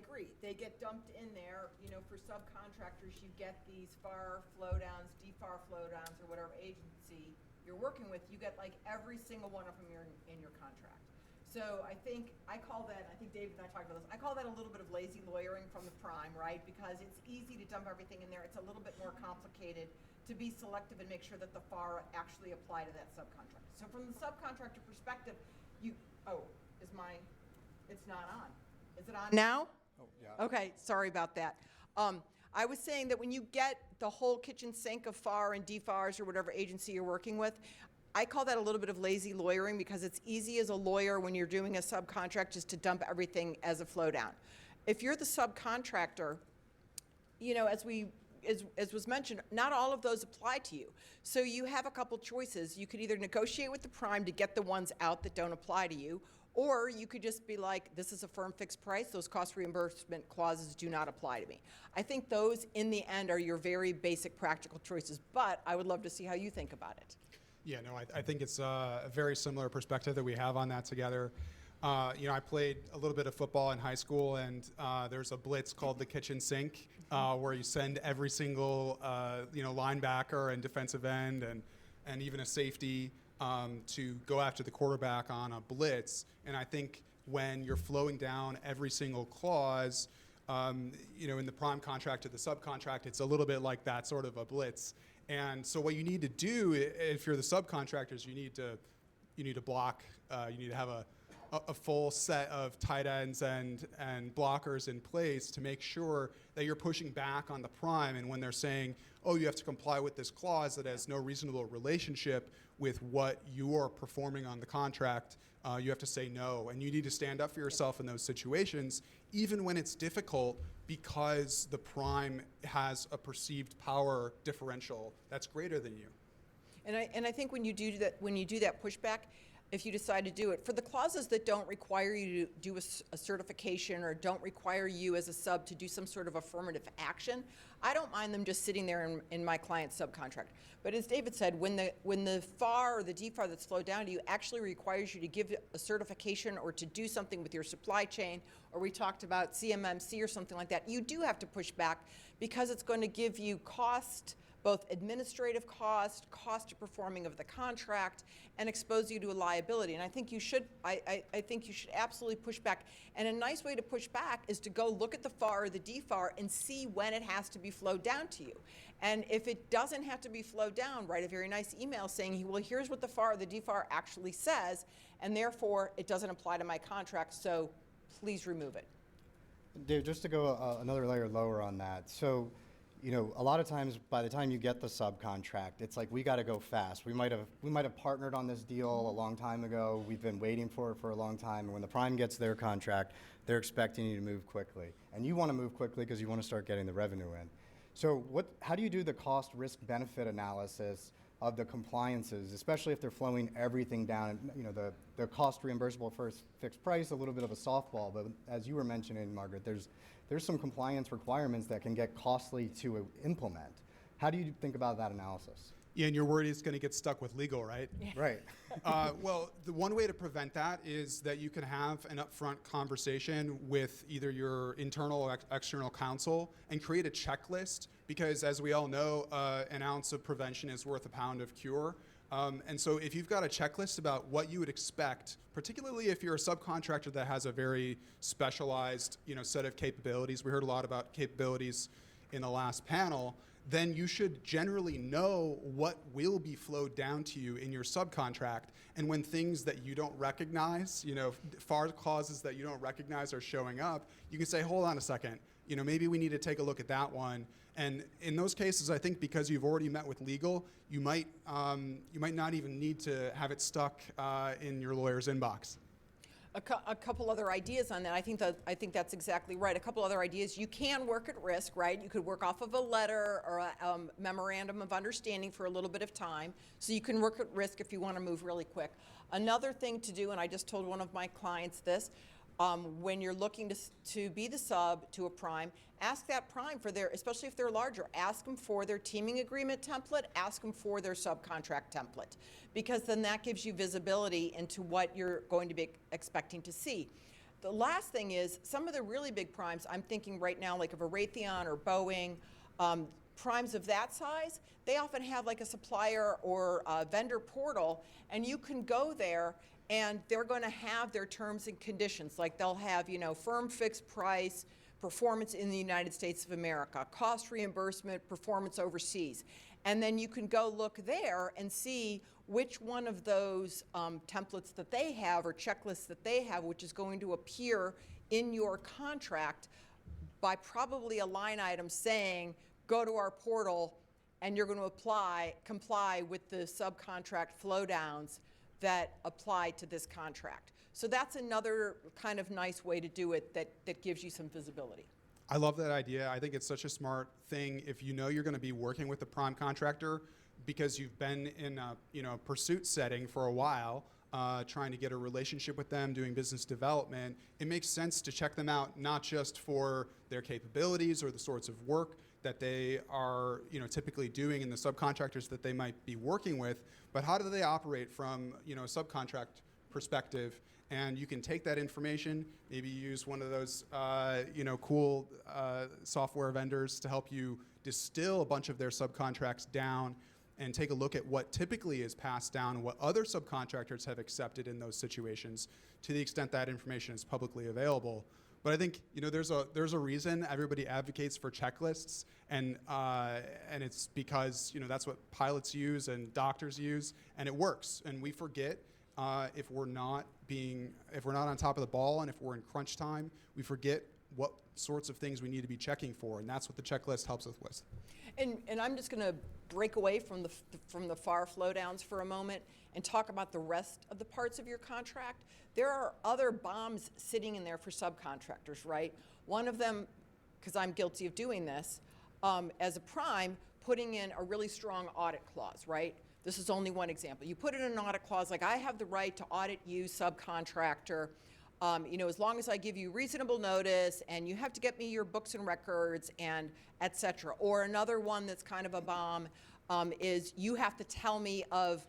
S11: agree. They get dumped in there. You know, for subcontractors, you get these FAR flow downs, DFAR flow downs, or whatever agency you're working with. You get like every single one of them in your contract. So I think I call that, I think David and I talked about this, I call that a little bit of lazy lawyering from the prime, right? Because it's easy to dump everything in there. It's a little bit more complicated to be selective and make sure that the FAR actually apply to that subcontractor. So from the subcontractor perspective, it's not on. Is it on now?
S10: Oh, yeah.
S11: Okay, sorry about that. I was saying that when you get the whole kitchen sink of FAR and DFARs or whatever agency you're working with, I call that a little bit of lazy lawyering because it's easy as a lawyer when you're doing a subcontract just to dump everything as a flow down. If you're the subcontractor, you know, as was mentioned, not all of those apply to you. So you have a couple choices. You could either negotiate with the prime to get the ones out that don't apply to you, or you could just be like, this is a firm fixed price, those cost reimbursement clauses do not apply to me. I think those, in the end, are your very basic practical choices, but I would love to see how you think about it.
S12: Yeah, no, I think it's a very similar perspective that we have on that together. You know, I played a little bit of football in high school, and there's a blitz called the kitchen sink, where you send every single linebacker and defensive end and even a safety to go after the quarterback on a blitz. And I think when you're flowing down every single clause, in the prime contract to the subcontract, it's a little bit like that sort of a blitz. And so what you need to do if you're the subcontractors, you need to block, you need to have a a full set of tight ends and blockers in place to make sure that you're pushing back on the prime. And when they're saying, oh, you have to comply with this clause that has no reasonable relationship with what you are performing on the contract, you have to say no. And you need to stand up for yourself in those situations, even when it's difficult, because the prime has a perceived power differential that's greater than you.
S11: And I think when you do that pushback, if you decide to do it, for the clauses that don't require you to do a certification or don't require you as a sub to do some sort of affirmative action, I don't mind them just sitting there in my client's subcontract. But as David said, when the FAR or the DFAR that's flowed down to you actually requires you to give a certification or to do something with your supply chain, or we talked about CMMC or something like that, you do have to push back because it's going to give you cost, both administrative cost of performing of the contract, and expose you to a liability. And I think you should, I think you should absolutely push back. And a nice way to push back is to go look at the FAR or the DFAR and see when it has to be flowed down to you. And if it doesn't have to be flowed down, write a very nice email saying, well, here's what the FAR or the DFAR actually says, and therefore it doesn't apply to my contract, so please remove it.
S10: Dave, just to go another layer lower on that. So, you know, a lot of times by the time you get the subcontract, it's like we got to go fast. We might have partnered on this deal a long time ago. We've been waiting for it for a long time. And when the prime gets their contract, they're expecting you to move quickly. And you want to move quickly because you want to start getting the revenue in. So how do you do the cost risk benefit analysis of the compliances, especially if they're flowing everything down? You know, the cost reimbursable for fixed price, a little bit of a softball, but as you were mentioning, Margaret, there's some compliance requirements that can get costly to implement. How do you think about that analysis?
S12: Yeah, and you're worried it's going to get stuck with legal, right?
S11: Yeah.
S10: Right.
S12: Well, the one way to prevent that is that you can have an upfront conversation with either your internal or external counsel and create a checklist, because as we all know, an ounce of prevention is worth a pound of cure. And so if you've got a checklist about what you would expect, particularly if you're a subcontractor that has a very specialized, set of capabilities, we heard a lot about capabilities in the last panel, then you should generally know what will be flowed down to you in your subcontract. And when things that you don't recognize, FAR clauses that you don't recognize are showing up, you can say, hold on a second, maybe we need to take a look at that one. And in those cases, I think because you've already met with legal, you might not even need to have it stuck in your lawyer's inbox.
S11: A couple other ideas on that. I think that's exactly right. A couple other ideas. You can work at risk, right? You could work off of a letter or a memorandum of understanding for a little bit of time. So you can work at risk if you want to move really quick. Another thing to do, and I just told one of my clients this, when you're looking to be the sub to a prime, ask that prime for their, especially if they're larger, ask them for their teaming agreement template, ask them for their subcontract template, because then that gives you visibility into what you're going to be expecting to see. The last thing is, some of the really big primes, I'm thinking right now like of a Raytheon or Boeing, primes of that size, they often have like a supplier or a vendor portal, and you can go there and they're going to have their terms and conditions. Like they'll have, firm fixed price, performance in the United States of America, cost reimbursement, performance overseas. And then you can go look there and see which one of those templates that they have or checklists that they have, which is going to appear in your contract by probably a line item saying, go to our portal and you're going to comply with the subcontract flow downs that apply to this contract. So that's another kind of nice way to do it that gives you some visibility.
S12: I love that idea. I think it's such a smart thing if you know you're going to be working with the prime contractor because you've been in a pursuit setting for a while, trying to get a relationship with them, doing business development. It makes sense to check them out, not just for their capabilities or the sorts of work that they are typically doing in the subcontractors that they might be working with, but how do they operate from a subcontract perspective? And you can take that information, maybe use one of those cool software vendors to help you distill a bunch of their subcontracts down and take a look at what typically is passed down and what other subcontractors have accepted in those situations to the extent that information is publicly available. But I think there's a reason everybody advocates for checklists, and it's because that's what pilots use and doctors use, and it works. And we forget if we're not on top of the ball, and if we're in crunch time, we forget what sorts of things we need to be checking for, and that's what the checklist helps us with.
S11: And I'm just going to break away from the FAR flow downs for a moment and talk about the rest of the parts of your contract. There are other bombs sitting in there for subcontractors, right? One of them, because I'm guilty of doing this, as a prime, putting in a really strong audit clause, right? This is only one example. You put in an audit clause like, I have the right to audit you, subcontractor, as long as I give you reasonable notice, and you have to get me your books and records, and et cetera. Or another one that's kind of a bomb is you have to tell me of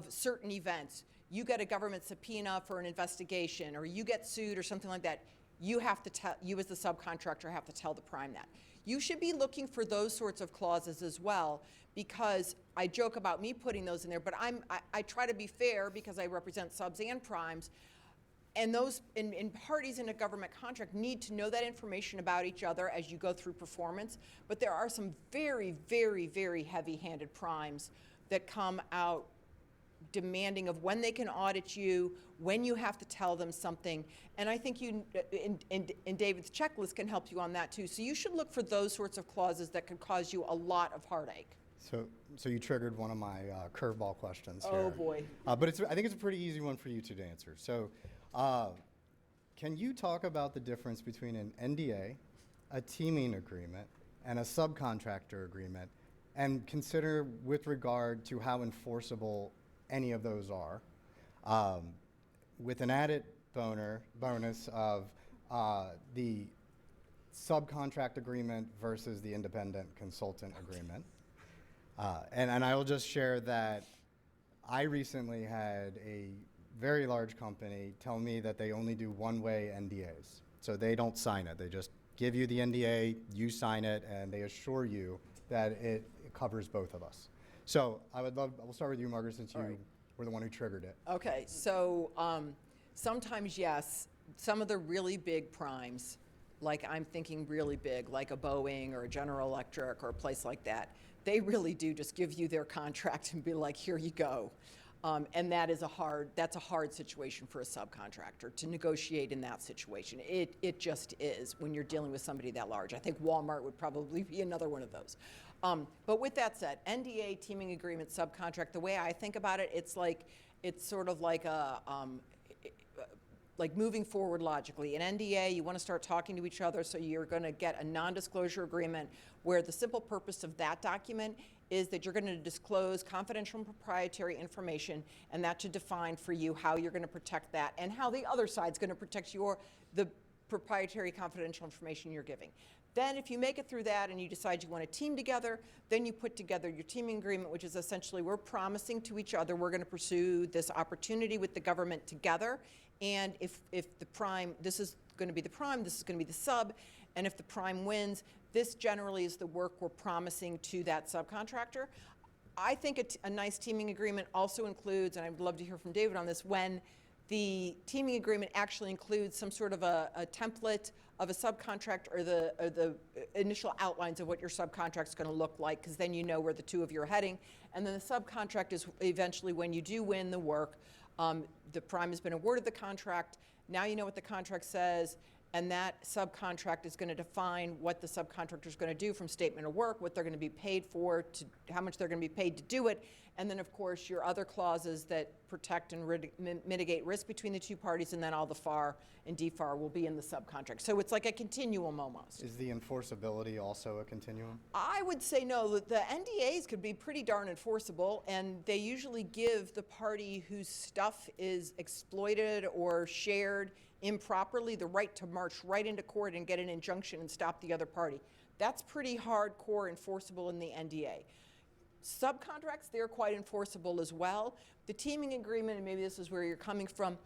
S11: certain events. You get a government subpoena for an investigation, or you get sued or something like that. You have to tell, you as the subcontractor have to tell the prime that. You should be looking for those sorts of clauses as well, because I joke about me putting those in there, but I try to be fair because I represent subs and primes. And those in parties in a government contract need to know that information about each other as you go through performance. But there are some very, very, very heavy-handed primes that come out demanding of when they can audit you, when you have to tell them something. And I think in David's checklist can help you on that too. So you should look for those sorts of clauses that could cause you a lot of heartache.
S10: So you triggered one of my curveball questions here.
S11: Oh boy.
S10: But I think it's a pretty easy one for you two to answer. So can you talk about the difference between an NDA, a teaming agreement, and a subcontractor agreement, and consider with regard to how enforceable any of those are, with an added bonus of the subcontract agreement versus the independent consultant agreement. And I will just share that I recently had a very large company tell me that they only do one-way NDAs. So they don't sign it. They just give you the NDA, you sign it, and they assure you that it covers both of us. So we'll start with you, Margaret, since you were the one who triggered it.
S11: Okay, so sometimes, yes, some of the really big primes, like I'm thinking really big, like a Boeing or a General Electric or a place like that, they really do just give you their contract and be like, here you go. And that's a hard situation for a subcontractor to negotiate in that situation. It just is when you're dealing with somebody that large. I think Walmart would probably be another one of those. But with that said, NDA, teaming agreement, subcontract, the way I think about it, it's sort of like like moving forward logically. An NDA, you want to start talking to each other, so you're going to get a non-disclosure agreement where the simple purpose of that document is that you're going to disclose confidential and proprietary information, and that should define for you how you're going to protect that and how the other side's going to protect the proprietary confidential information you're giving. Then if you make it through that and you decide you want to team together, then you put together your teaming agreement, which is essentially we're promising to each other we're going to pursue this opportunity with the government together. And if the prime, this is going to be the prime, this is going to be the sub, and if the prime wins, this generally is the work we're promising to that subcontractor. I think a nice teaming agreement also includes, and I'd love to hear from David on this, when the teaming agreement actually includes some sort of a template of a subcontract or the initial outlines of what your subcontract is going to look like, because then you know where the two of you are heading. And then the subcontract is eventually when you do win the work, the prime has been awarded the contract, now you know what the contract says, and that subcontract is going to define what the subcontractor is going to do from statement of work, what they're going to be paid for, to how much they're going to be paid to do it, and then of course your other clauses that protect and mitigate risk between the two parties, and then all the FAR and DFAR will be in the subcontract. So it's like a continuum almost.
S10: Is the enforceability also a continuum?
S11: I would say no. The NDAs could be pretty darn enforceable, and they usually give the party whose stuff is exploited or shared improperly the right to march right into court and get an injunction and stop the other party. That's pretty hardcore enforceable in the NDA. Subcontracts, they're quite enforceable as well. The teaming agreement, and maybe this is where you're coming from,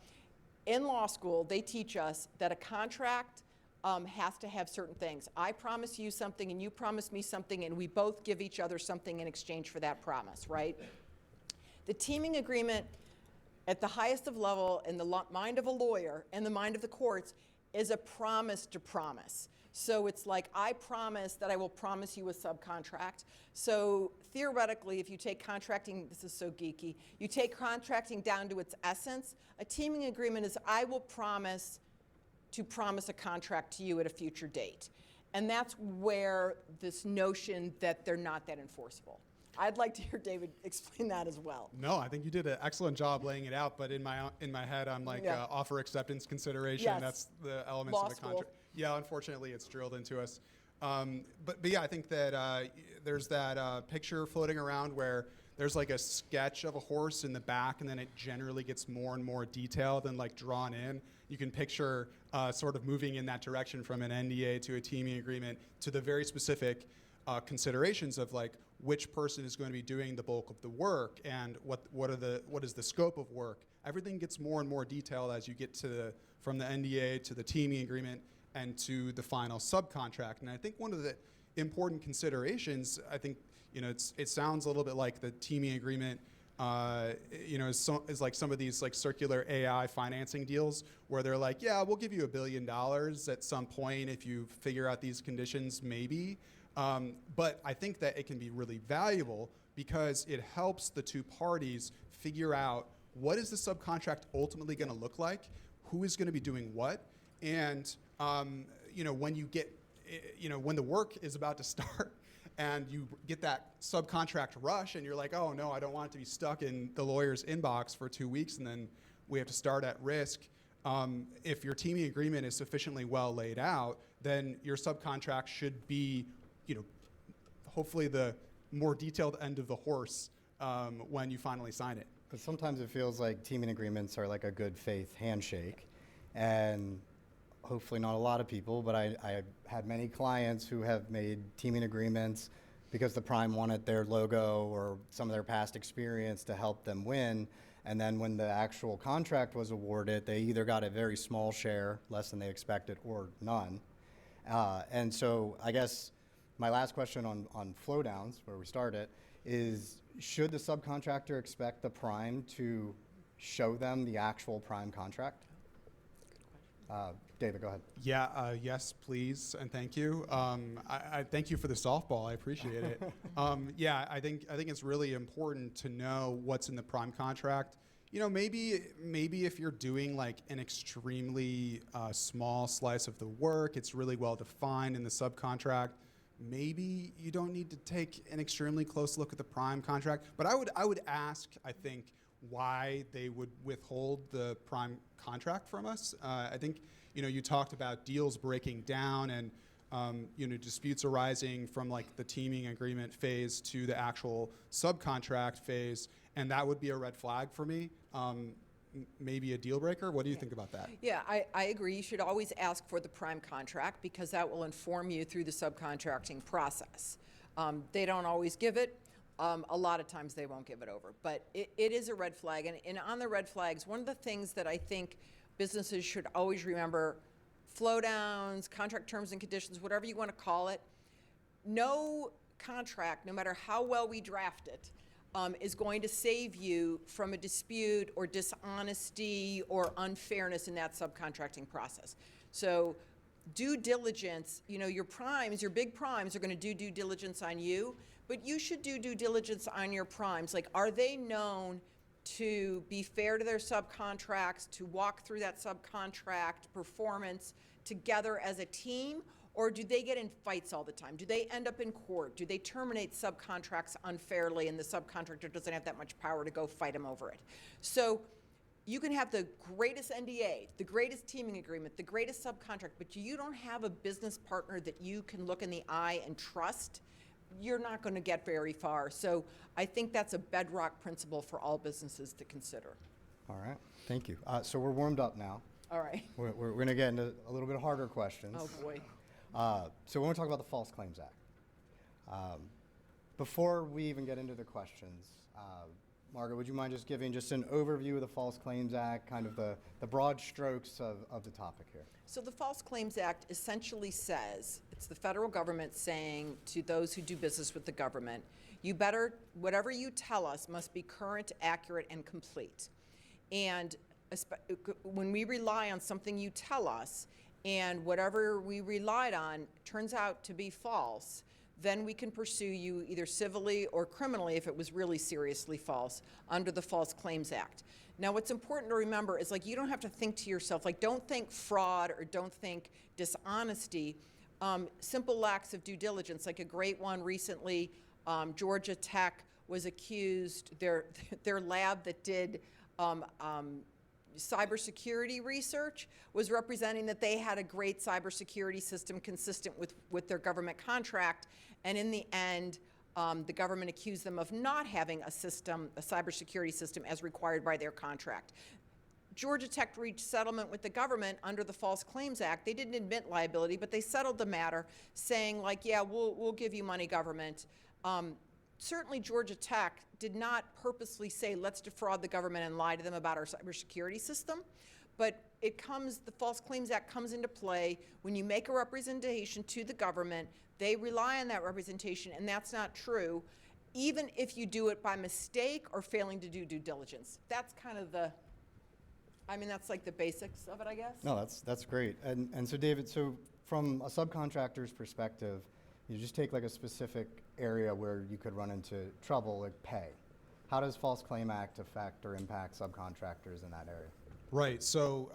S11: in law school, they teach us that a contract has to have certain things. I promise you something and you promise me something, and we both give each other something in exchange for that promise, right? The teaming agreement at the highest of level in the mind of a lawyer and the mind of the courts is a promise to promise. So it's like, I promise that I will promise you a subcontract. So theoretically, if you take contracting, this is so geeky, you take contracting down to its essence, a teaming agreement is, I will promise to promise a contract to you at a future date. And that's where this notion that they're not that enforceable. I'd like to hear David explain that as well.
S12: No, I think you did an excellent job laying it out, but in my head, I'm like,
S11: Yeah.
S12: Offer acceptance consideration.
S11: Yes.
S12: That's the elements
S11: Law
S12: of the
S11: school.
S12: contract. Yeah, unfortunately, it's drilled into us. But yeah, I think that there's that picture floating around where there's like a sketch of a horse in the back, and then it generally gets more and more detailed and like drawn in. You can picture sort of moving in that direction from an NDA to a teaming agreement to the very specific considerations of like which person is going to be doing the bulk of the work and what is the scope of work. Everything gets more and more detailed as you get to from the NDA to the teaming agreement and to the final subcontract. And I think one of the important considerations, I think, it sounds a little bit like the teaming agreement, is like some of these like circular AI financing deals where they're like, yeah, we'll give you $1 billion at some point if you figure out these conditions, maybe. But I think that it can be really valuable because it helps the two parties figure out what is the subcontract ultimately going to look like, who is going to be doing what, and when you get, when the work is about to start and you get that subcontract rush and you're like, oh no, I don't want it to be stuck in the lawyer's inbox for 2 weeks and then we have to start at risk. If your teaming agreement is sufficiently well laid out, then your subcontract should be, hopefully the more detailed end of the horse when you finally sign it.
S10: But sometimes it feels like teaming agreements are like a good faith handshake. And hopefully not a lot of people, but I had many clients who have made teaming agreements because the prime wanted their logo or some of their past experience to help them win. And then when the actual contract was awarded, they either got a very small share, less than they expected, or none. And so I guess my last question on flow downs, where we started, is should the subcontractor expect the prime to show them the actual prime contract? David, go ahead.
S12: Yeah, yes, please, and thank you. I thank you for the softball. I appreciate it. Yeah, I think it's really important to know what's in the prime contract. Maybe if you're doing like an extremely small slice of the work, it's really well defined in the subcontract. Maybe you don't need to take an extremely close look at the prime contract. But I would ask, I think, why they would withhold the prime contract from us. I think, you talked about deals breaking down and, disputes arising from like the teaming agreement phase to the actual subcontract phase, and that would be a red flag for me. Maybe a deal breaker. What do you think about that?
S11: Yeah, I agree. You should always ask for the prime contract because that will inform you through the subcontracting process. They don't always give it. A lot of times they won't give it over, but it is a red flag. And on the red flags, one of the things that I think businesses should always remember, flow downs, contract terms and conditions, whatever you want to call it, no contract, no matter how well we draft it, is going to save you from a dispute or dishonesty or unfairness in that subcontracting process. So due diligence, your primes, your big primes are going to do due diligence on you, but you should do due diligence on your primes. Like, are they known to be fair to their subcontracts, to walk through that subcontract performance together as a team, or do they get in fights all the time? Do they end up in court? Do they terminate subcontracts unfairly and the subcontractor doesn't have that much power to go fight them over it? So you can have the greatest NDA, the greatest teaming agreement, the greatest subcontract, but you don't have a business partner that you can look in the eye and trust, you're not going to get very far. So I think that's a bedrock principle for all businesses to consider.
S10: All right, thank you. So we're warmed up now.
S11: All right.
S10: We're going to get into a little bit harder questions.
S11: Oh, boy.
S10: So we want to talk about the False Claims Act. Before we even get into the questions, Margaret, would you mind just giving just an overview of the False Claims Act, kind of the broad strokes of the topic here?
S11: So the False Claims Act essentially says, it's the federal government saying to those who do business with the government, you better, whatever you tell us must be current, accurate, and complete. And when we rely on something you tell us, and whatever we relied on turns out to be false, then we can pursue you either civilly or criminally if it was really seriously false under the False Claims Act. Now, what's important to remember is, like, you don't have to think to yourself, like, don't think fraud or don't think dishonesty. Simple lacks of due diligence, like a great one recently, Georgia Tech was accused, their lab that did cybersecurity research was representing that they had a great cybersecurity system consistent with their government contract, and in the end, the government accused them of not having a cybersecurity system as required by their contract. Georgia Tech reached settlement with the government under the False Claims Act. They didn't admit liability, but they settled the matter, saying, like, yeah, we'll give you money, government. Certainly Georgia Tech did not purposely say, let's defraud the government and lie to them about our cybersecurity system, but the False Claims Act comes into play when you make a representation to the government, they rely on that representation, and that's not true, even if you do it by mistake or failing to do due diligence. That's kind of that's like the basics of it, I guess.
S10: No, that's great. And so David, so from a subcontractor's perspective, you just take like a specific area where you could run into trouble, like pay. How does False Claim Act affect or impact subcontractors in that area?
S12: Right. So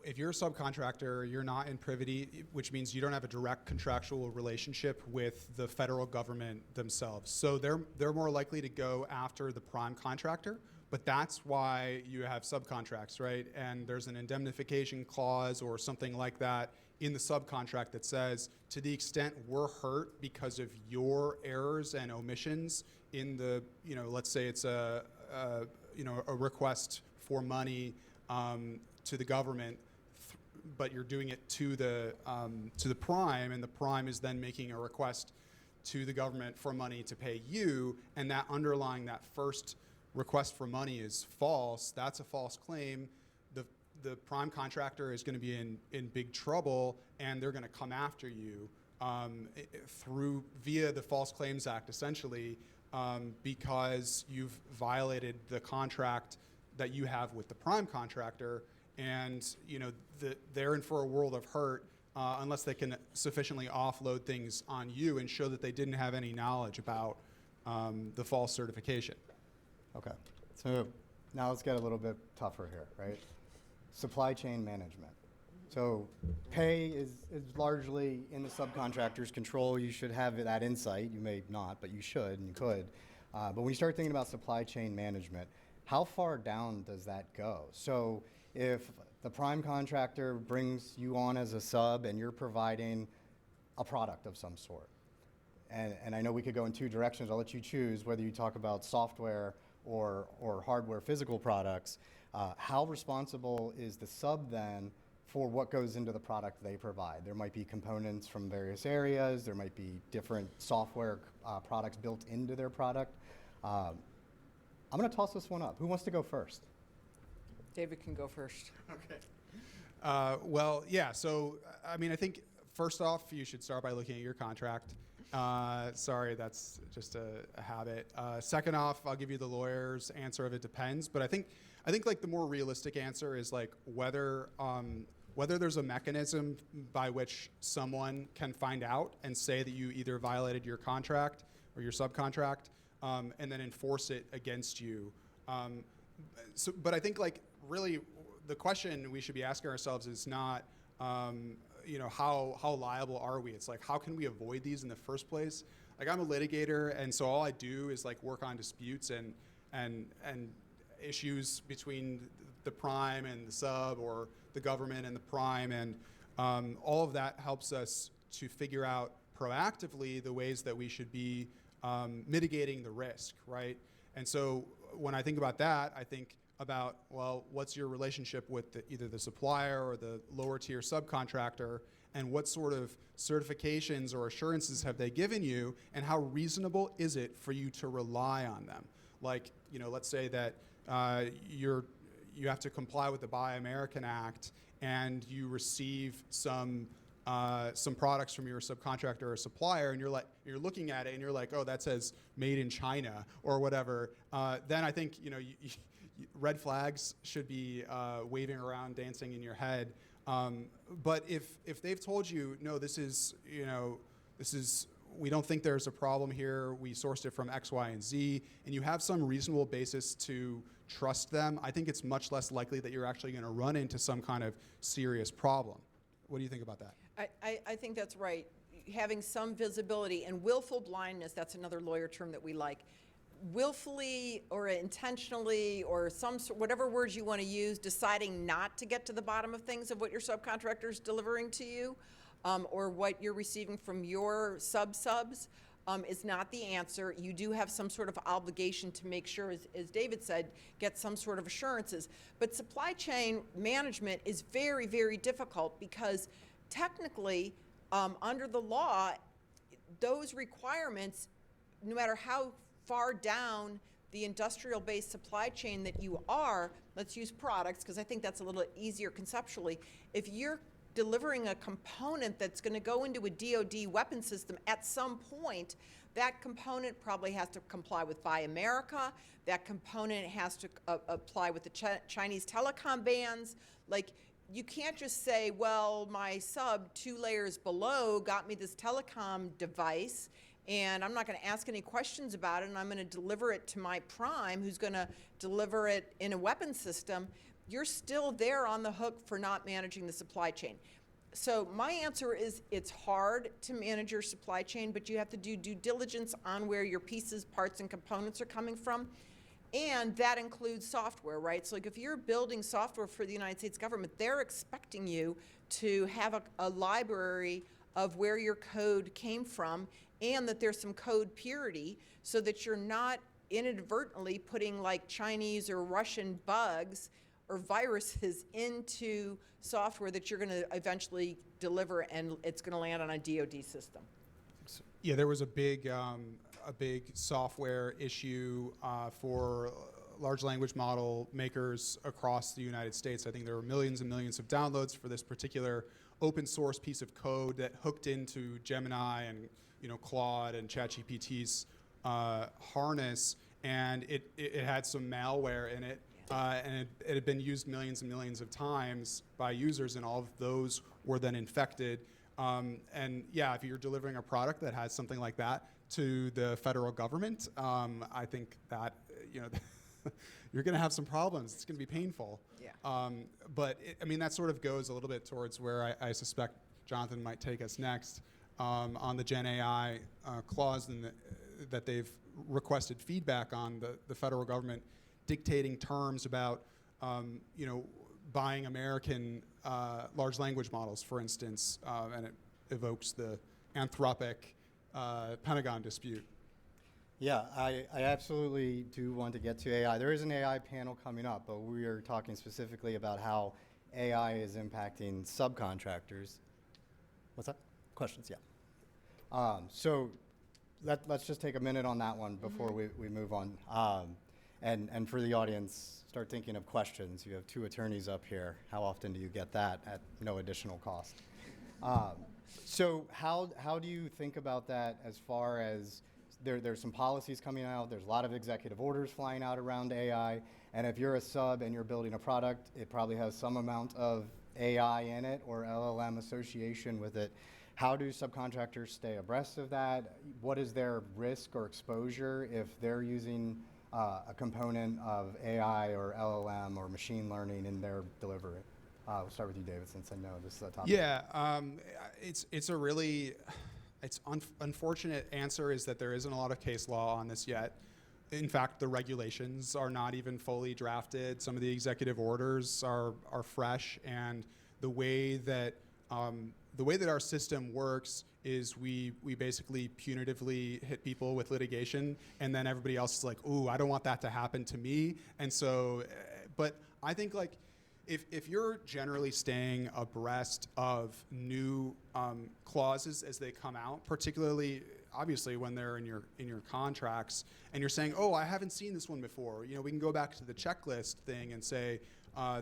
S12: if you're a subcontractor, you're not in privity, which means you don't have a direct contractual relationship with the federal government themselves. So they're more likely to go after the prime contractor, but that's why you have subcontracts, right? And there's an indemnification clause or something like that in the subcontract that says, to the extent we're hurt because of your errors and omissions in the, let's say it's a request for money to the government, but you're doing it to the prime, and the prime is then making a request to the government for money to pay you, and that underlying that first request for money is false. That's a false claim. The prime contractor is going to be in big trouble, and they're going to come after you via the False Claims Act, essentially, because you've violated the contract that you have with the prime contractor, and they're in for a world of hurt unless they can sufficiently offload things on you and show that they didn't have any knowledge about the false certification.
S10: Okay, so now let's get a little bit tougher here, right? Supply chain management. So pay is largely in the subcontractor's control. You should have that insight. You may not, but you should and you could. But when you start thinking about supply chain management, how far down does that go? So if the prime contractor brings you on as a sub and you're providing a product of some sort, and I know we could go in two directions. I'll let you choose whether you talk about software or hardware physical products. How responsible is the sub then for what goes into the product they provide? There might be components from various areas. There might be different software products built into their product. I'm going to toss this one up. Who wants to go first?
S11: David can go first.
S12: Okay. So, I think first off, you should start by looking at your contract. Sorry, that's just a habit. Second off, I'll give you the lawyer's answer of it depends. But I think like the more realistic answer is like whether there's a mechanism by which someone can find out and say that you either violated your contract or your subcontract, and then enforce it against you. But I think like really the question we should be asking ourselves is not how liable are we? It's like, how can we avoid these in the first place? Like, I'm a litigator, and so all I do is like work on disputes and issues between the prime and the sub, or the government and the prime, and all of that helps us to figure out proactively the ways that we should be mitigating the risk, right? And so when I think about that, I think about, well, what's your relationship with either the supplier or the lower tier subcontractor, and what sort of certifications or assurances have they given you, and how reasonable is it for you to rely on them? Like, let's say that you have to comply with the Buy American Act, and you receive some products from your subcontractor or supplier, and you're looking at it and you're like, oh, that says made in China or whatever. Then I think red flags should be waving around, dancing in your head. But if they've told you, no, this is, we don't think there's a problem here, we sourced it from X, Y, and Z, and you have some reasonable basis to trust them, I think it's much less likely that you're actually going to run into some kind of serious problem. What do you think about that?
S11: I think that's right. Having some visibility and willful blindness, that's another lawyer term that we like. Willfully or intentionally or whatever words you want to use, deciding not to get to the bottom of things of what your subcontractor is delivering to you or what you're receiving from your subs is not the answer. You do have some sort of obligation to make sure, as David said, get some sort of assurances. But supply chain management is very, very difficult because technically, under the law, those requirements, no matter how far down the industrial-based supply chain that you are, let's use products, because I think that's a little easier conceptually. If you're delivering a component that's going to go into a DoD weapon system at some point, that component probably has to comply with Buy America. That component has to apply with the Chinese telecom bans. Like, you can't just say, well, my sub 2 layers below got me this telecom device, and I'm not going to ask any questions about it, and I'm going to deliver it to my prime, who's going to deliver it in a weapon system. You're still there on the hook for not managing the supply chain. So my answer is it's hard to manage your supply chain, but you have to do due diligence on where your pieces, parts, and components are coming from. And that includes software, right? So like if you're building software for the United States government, they're expecting you to have a library of where your code came from and that there's some code purity so that you're not inadvertently putting like Chinese or Russian bugs or viruses into software that you're going to eventually deliver and it's going to land on a DoD system.
S12: Yeah, there was a big software issue for large language model makers across the United States. I think there were millions and millions of downloads for this particular open source piece of code that hooked into Gemini and Claude and ChatGPT's harness, and it had some malware in it. And it had been used millions and millions of times by users, and all of those were then infected. And yeah, if you're delivering a product that has something like that to the federal government, I think that you're going to have some problems. It's going to be painful.
S11: Yeah.
S12: But that sort of goes a little bit towards where I suspect Jonathan might take us next on the Gen AI clause that they've requested feedback on the federal government dictating terms about, buying American large language models, for instance, and it evokes the Anthropic Pentagon dispute.
S10: Yeah, I absolutely do want to get to AI. There is an AI panel coming up, but we are talking specifically about how AI is impacting subcontractors. What's that? Questions? Yeah. So let's just take a minute on that one before we move on. And for the audience, start thinking of questions. You have 2 attorneys up here. How often do you get that at no additional cost? So how do you think about that as far as there's some policies coming out, there's a lot of executive orders flying out around AI, and if you're a sub and you're building a product, it probably has some amount of AI in it or LLM association with it. How do subcontractors stay abreast of that? What is their risk or exposure if they're using a component of AI or LLM or machine learning in their delivery? We'll start with you, David, since I know this is a topic.
S12: Yeah, it's a really unfortunate answer is that there isn't a lot of case law on this yet. In fact, the regulations are not even fully drafted. Some of the executive orders are fresh, and the way that our system works is we basically punitively hit people with litigation, and then everybody else is like, ooh, I don't want that to happen to me. And so, but I think like if you're generally staying abreast of new clauses as they come out, particularly obviously when they're in your contracts, and you're saying, oh, I haven't seen this one before. We can go back to the checklist thing and say,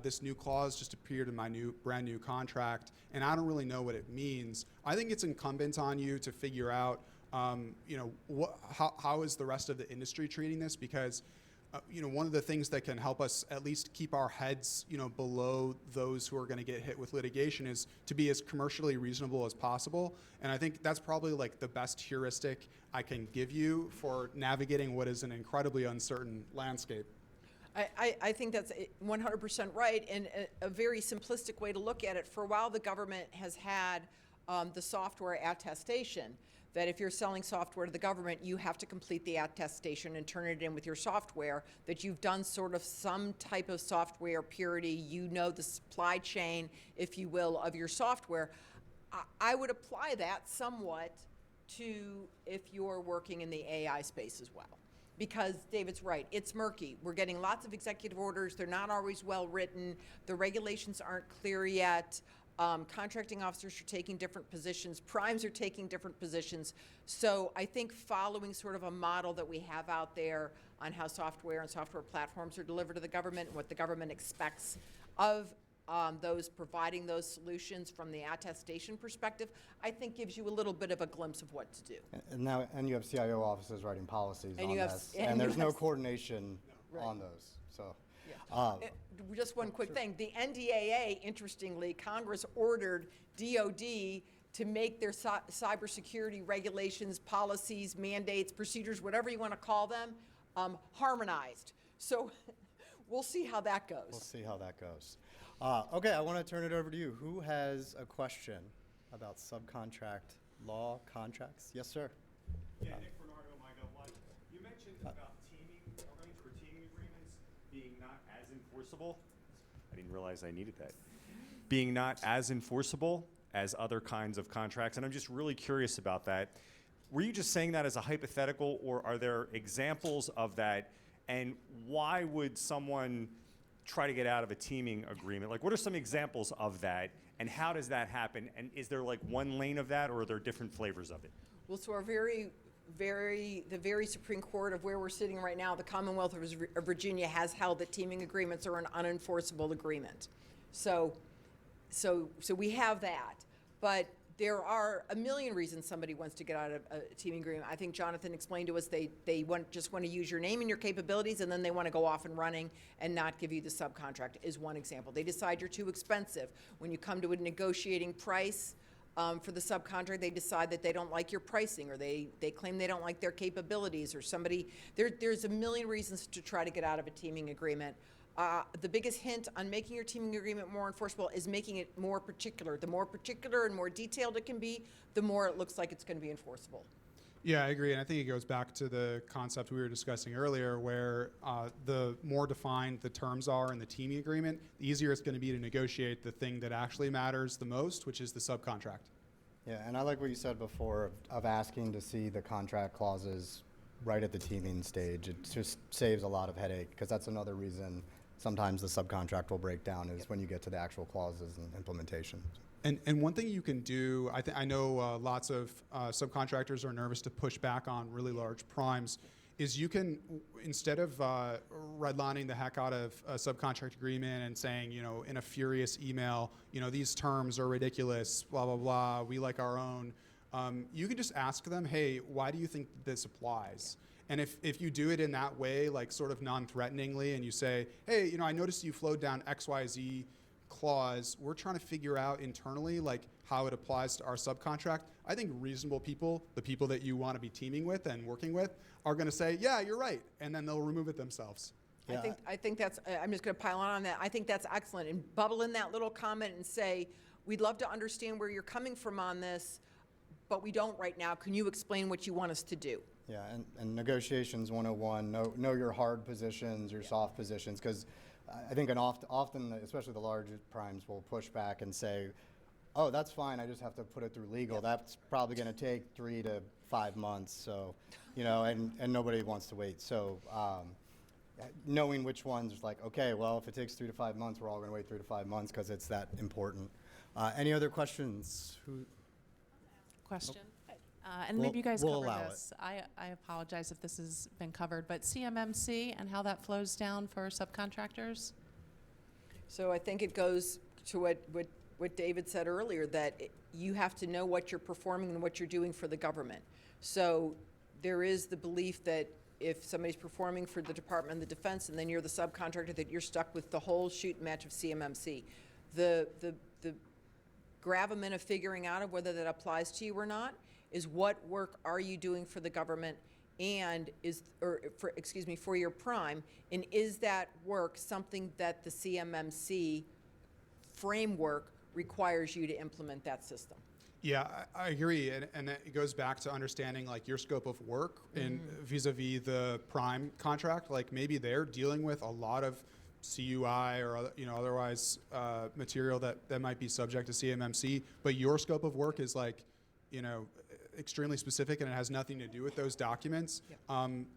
S12: this new clause just appeared in my brand new contract, and I don't really know what it means. I think it's incumbent on you to figure out, how is the rest of the industry treating this? Because one of the things that can help us at least keep our heads, below those who are going to get hit with litigation is to be as commercially reasonable as possible. And I think that's probably like the best heuristic I can give you for navigating what is an incredibly uncertain landscape.
S11: I think that's 100% right, and a very simplistic way to look at it. For a while, the government has had the software attestation, that if you're selling software to the government, you have to complete the attestation and turn it in with your software, that you've done sort of some type of software purity, the supply chain, if you will, of your software. I would apply that somewhat to if you're working in the AI space as well. Because David's right, it's murky. We're getting lots of executive orders. They're not always well written. The regulations aren't clear yet. Contracting officers are taking different positions. Primes are taking different positions. So I think following sort of a model that we have out there on how software and software platforms are delivered to the government and what the government expects of those providing those solutions from the attestation perspective, I think gives you a little bit of a glimpse of what to do.
S10: And you have CIO offices writing policies
S11: And
S10: on
S11: you have-
S10: this,
S11: and
S10: and
S11: you
S10: there's no
S11: have-
S10: coordination
S11: Right.
S10: on those. So,
S11: Just one quick thing. The NDAA, interestingly, Congress ordered DOD to make their cybersecurity regulations, policies, mandates, procedures, whatever you want to call them, harmonized. So we'll see how that goes.
S10: we'll see how that goes. Okay, I want to turn it over to you. Who has a question about subcontract law contracts? Yes, sir.
S4: Yeah, Nick Bernardo, MyGovWatch. You mentioned about teaming, arranged for teaming agreements being not as enforceable. I didn't realize I needed that. Being not as enforceable as other kinds of contracts, and I'm just really curious about that. Were you just saying that as a hypothetical, or are there examples of that? And why would someone try to get out of a teaming agreement? Like, what are some examples of that, and how does that happen? And is there like one lane of that, or are there different flavors of it?
S11: Well, so the very Supreme Court of where we're sitting right now, the Commonwealth of Virginia has held that teaming agreements are an unenforceable agreement. So we have that. But there are a million reasons somebody wants to get out of a teaming agreement. I think Jonathan explained to us they just want to use your name and your capabilities, and then they want to go off and running and not give you the subcontract is one example. They decide you're too expensive. When you come to a negotiating price for the subcontract, they decide that they don't like your pricing, or they claim they don't like their capabilities, or there's a million reasons to try to get out of a teaming agreement. The biggest hint on making your teaming agreement more enforceable is making it more particular. The more particular and more detailed it can be, the more it looks like it's going to be enforceable.
S12: Yeah, I agree, and I think it goes back to the concept we were discussing earlier, where the more defined the terms are in the teaming agreement, the easier it's going to be to negotiate the thing that actually matters the most, which is the subcontract.
S10: Yeah, and I like what you said before of asking to see the contract clauses right at the teaming stage. It just saves a lot of headache, because that's another reason sometimes the subcontract will break down is when you get to the actual clauses and implementation.
S12: And one thing you can do, I know lots of subcontractors are nervous to push back on really large primes, is you can, instead of redlining the heck out of a subcontract agreement and saying, in a furious email, these terms are ridiculous, blah, blah, blah, we like our own, you can just ask them, hey, why do you think this applies? And if you do it in that way, like sort of non-threateningly, and you say, hey, I noticed you flowed down XYZ clause, we're trying to figure out internally like how it applies to our subcontract. I think reasonable people, the people that you want to be teaming with and working with, are going to say, yeah, you're right, and then they'll remove it themselves.
S10: Yeah.
S11: I think that's, I'm just going to pile on that. I think that's excellent. And bubble in that little comment and say, we'd love to understand where you're coming from on this, but we don't right now. Can you explain what you want us to do?
S10: Yeah, and negotiations 101, know your hard positions, your soft positions, because I think often, especially the larger primes, will push back and say, oh, that's fine, I just have to put it through legal. That's probably going to take 3 to 5 months, so, and nobody wants to wait. So knowing which ones, like, okay, well, if it takes 3 to 5 months, we're all going to wait 3 to 5 months because it's that important. Any other questions?
S1: Question. And maybe you guys
S10: we'll
S1: covered
S10: allow
S1: this. I apologize if this has been covered, but CMMC and how that flows down for subcontractors?
S11: So I think it goes to what David said earlier, that you have to know what you're performing and what you're doing for the government. So there is the belief that if somebody's performing for the Department of Defense and then you're the subcontractor, that you're stuck with the whole shoot and match of CMMC. The gravamen of figuring out of whether that applies to you or not is what work are you doing for the government and for your prime, and is that work something that the CMMC framework requires you to implement that system?
S12: Yeah, I agree, and it goes back to understanding like your scope of work in vis-a-vis the prime contract. Like maybe they're dealing with a lot of CUI or otherwise material that might be subject to CMMC, but your scope of work is like extremely specific and it has nothing to do with those documents. Yep.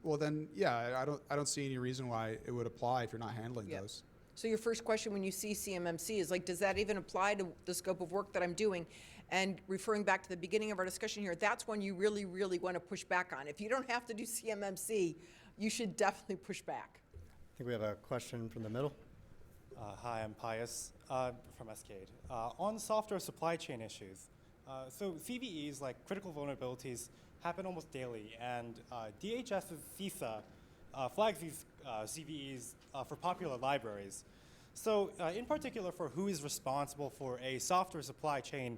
S12: Well then, yeah, I don't see any reason why it would apply if you're not handling
S11: Yep.
S12: those.
S11: So your first question when you see CMMC is like, does that even apply to the scope of work that I'm doing? And referring back to the beginning of our discussion here, that's when you really, really want to push back on. If you don't have to do CMMC, you should definitely push back.
S10: I think we have a question from the middle.
S13: Hi, I'm Pius from Escade. On software supply chain issues, so CVEs, like critical vulnerabilities, happen almost daily, and DHS's CISA flags these CVEs for popular libraries. So in particular for who is responsible for a software supply chain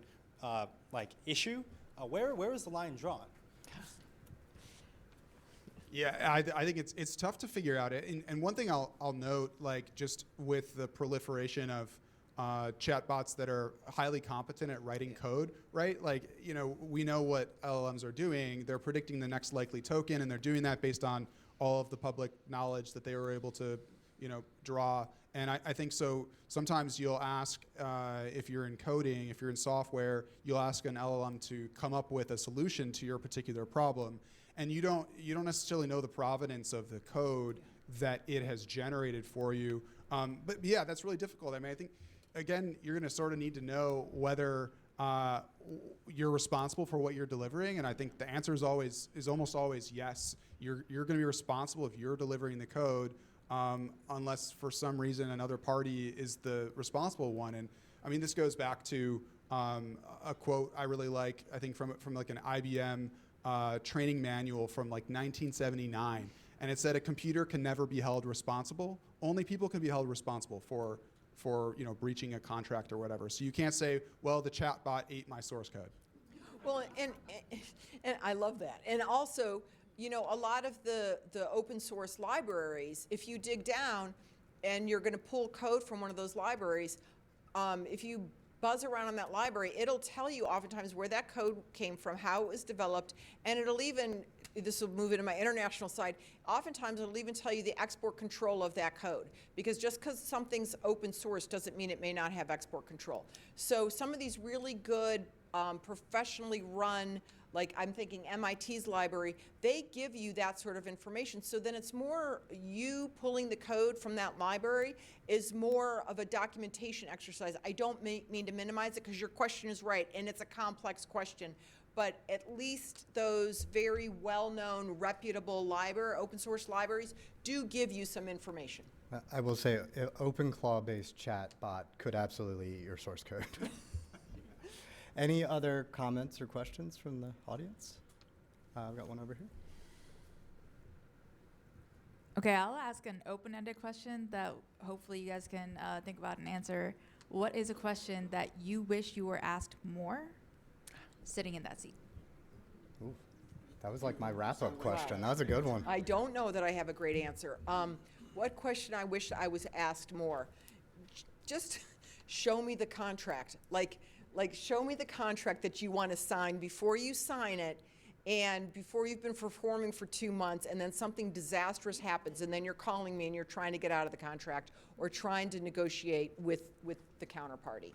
S13: issue, where is the line drawn?
S12: Yeah, I think it's tough to figure out. And one thing I'll note, like just with the proliferation of chatbots that are highly competent at writing code, right? Like, we know what LLMs are doing. They're predicting the next likely token, and they're doing that based on all of the public knowledge that they were able to, draw. And I think so sometimes you'll ask, if you're in coding, if you're in software, you'll ask an LLM to come up with a solution to your particular problem. And you don't necessarily know the provenance of the code that it has generated for you. But yeah, that's really difficult. I mean, I think, again, you're going to sort of need to know whether you're responsible for what you're delivering. And I think the answer is almost always yes. You're going to be responsible if you're delivering the code, unless for some reason another party is the responsible one. And I mean, this goes back to a quote I really like, I think from like an IBM training manual from like 1979. And it said a computer can never be held responsible. Only people can be held responsible for breaching a contract or whatever. So you can't say, well, the chatbot ate my source code.
S11: Well, and I love that. And also, a lot of the open source libraries, if you dig down and you're going to pull code from one of those libraries, if you buzz around on that library, it'll tell you oftentimes where that code came from, how it was developed, and it'll even, this will move into my international side, oftentimes it'll even tell you the export control of that code. Because just because something's open source doesn't mean it may not have export control. So some of these really good, professionally run, like I'm thinking MIT's library, they give you that sort of information. So then it's more you pulling the code from that library is more of a documentation exercise. I don't mean to minimize it because your question is right and it's a complex question. But at least those very well-known, reputable open source libraries do give you some information.
S10: I will say an OpenClaw-based chat bot could absolutely eat your source code. Any other comments or questions from the audience? I've got one over here.
S14: Okay, I'll ask an open-ended question that hopefully you guys can think about and answer. What is a question that you wish you were asked more sitting in that seat?
S10: Ooh, that was like my wrap-up question. That was a good one.
S11: I don't know that I have a great answer. What question I wish I was asked more? Just show me the contract. Like show me the contract that you want to sign before you sign it, and before you've been performing for 2 months, and then something disastrous happens, and then you're calling me and you're trying to get out of the contract or trying to negotiate with the counterparty.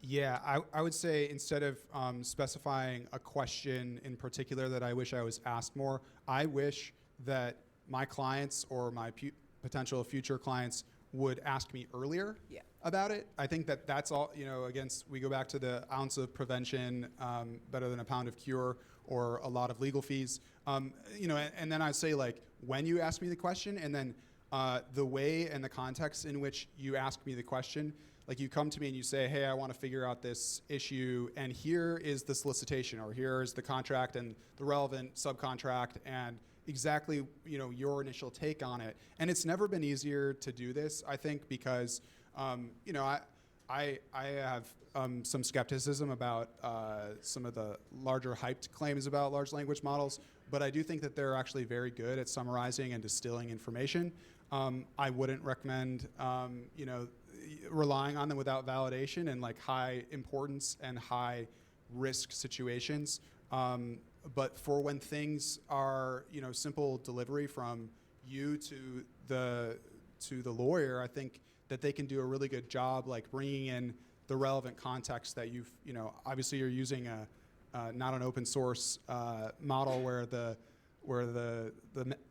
S12: Yeah, I would say instead of specifying a question in particular that I wish I was asked more, I wish that my clients or my potential future clients would ask me earlier about it. I think that's all, again, we go back to the ounce of prevention, better than a pound of cure, or a lot of legal fees. And then I'd say, like, when you ask me the question, and then the way and the context in which you ask me the question. Like, you come to me and you say, hey, I want to figure out this issue, and here is the solicitation, or here is the contract and the relevant subcontract, and exactly, your initial take on it. And it's never been easier to do this, I think, because, I have some skepticism about some of the larger hyped claims about large language models, but I do think that they're actually very good at summarizing and distilling information. I wouldn't recommend, relying on them without validation in like high importance and high risk situations. But for when things are, simple delivery from you to the lawyer, I think that they can do a really good job, like bringing in the relevant context that you've, obviously you're using not an open source model where the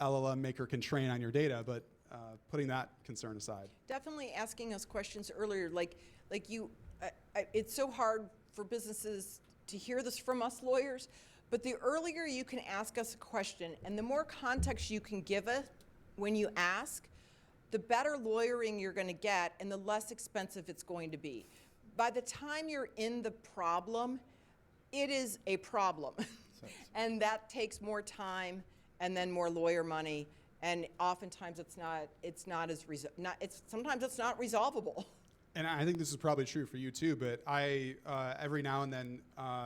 S12: LLM maker can train on your data, but putting that concern aside.
S11: Definitely asking us questions earlier, it's so hard for businesses to hear this from us lawyers, but the earlier you can ask us a question and the more context you can give it when you ask, the better lawyering you're going to get and the less expensive it's going to be. By the time you're in the problem, it is a problem. And that takes more time and then more lawyer money. And oftentimes sometimes it's not resolvable.
S12: And I think this is probably true for you too, but I, every now and then,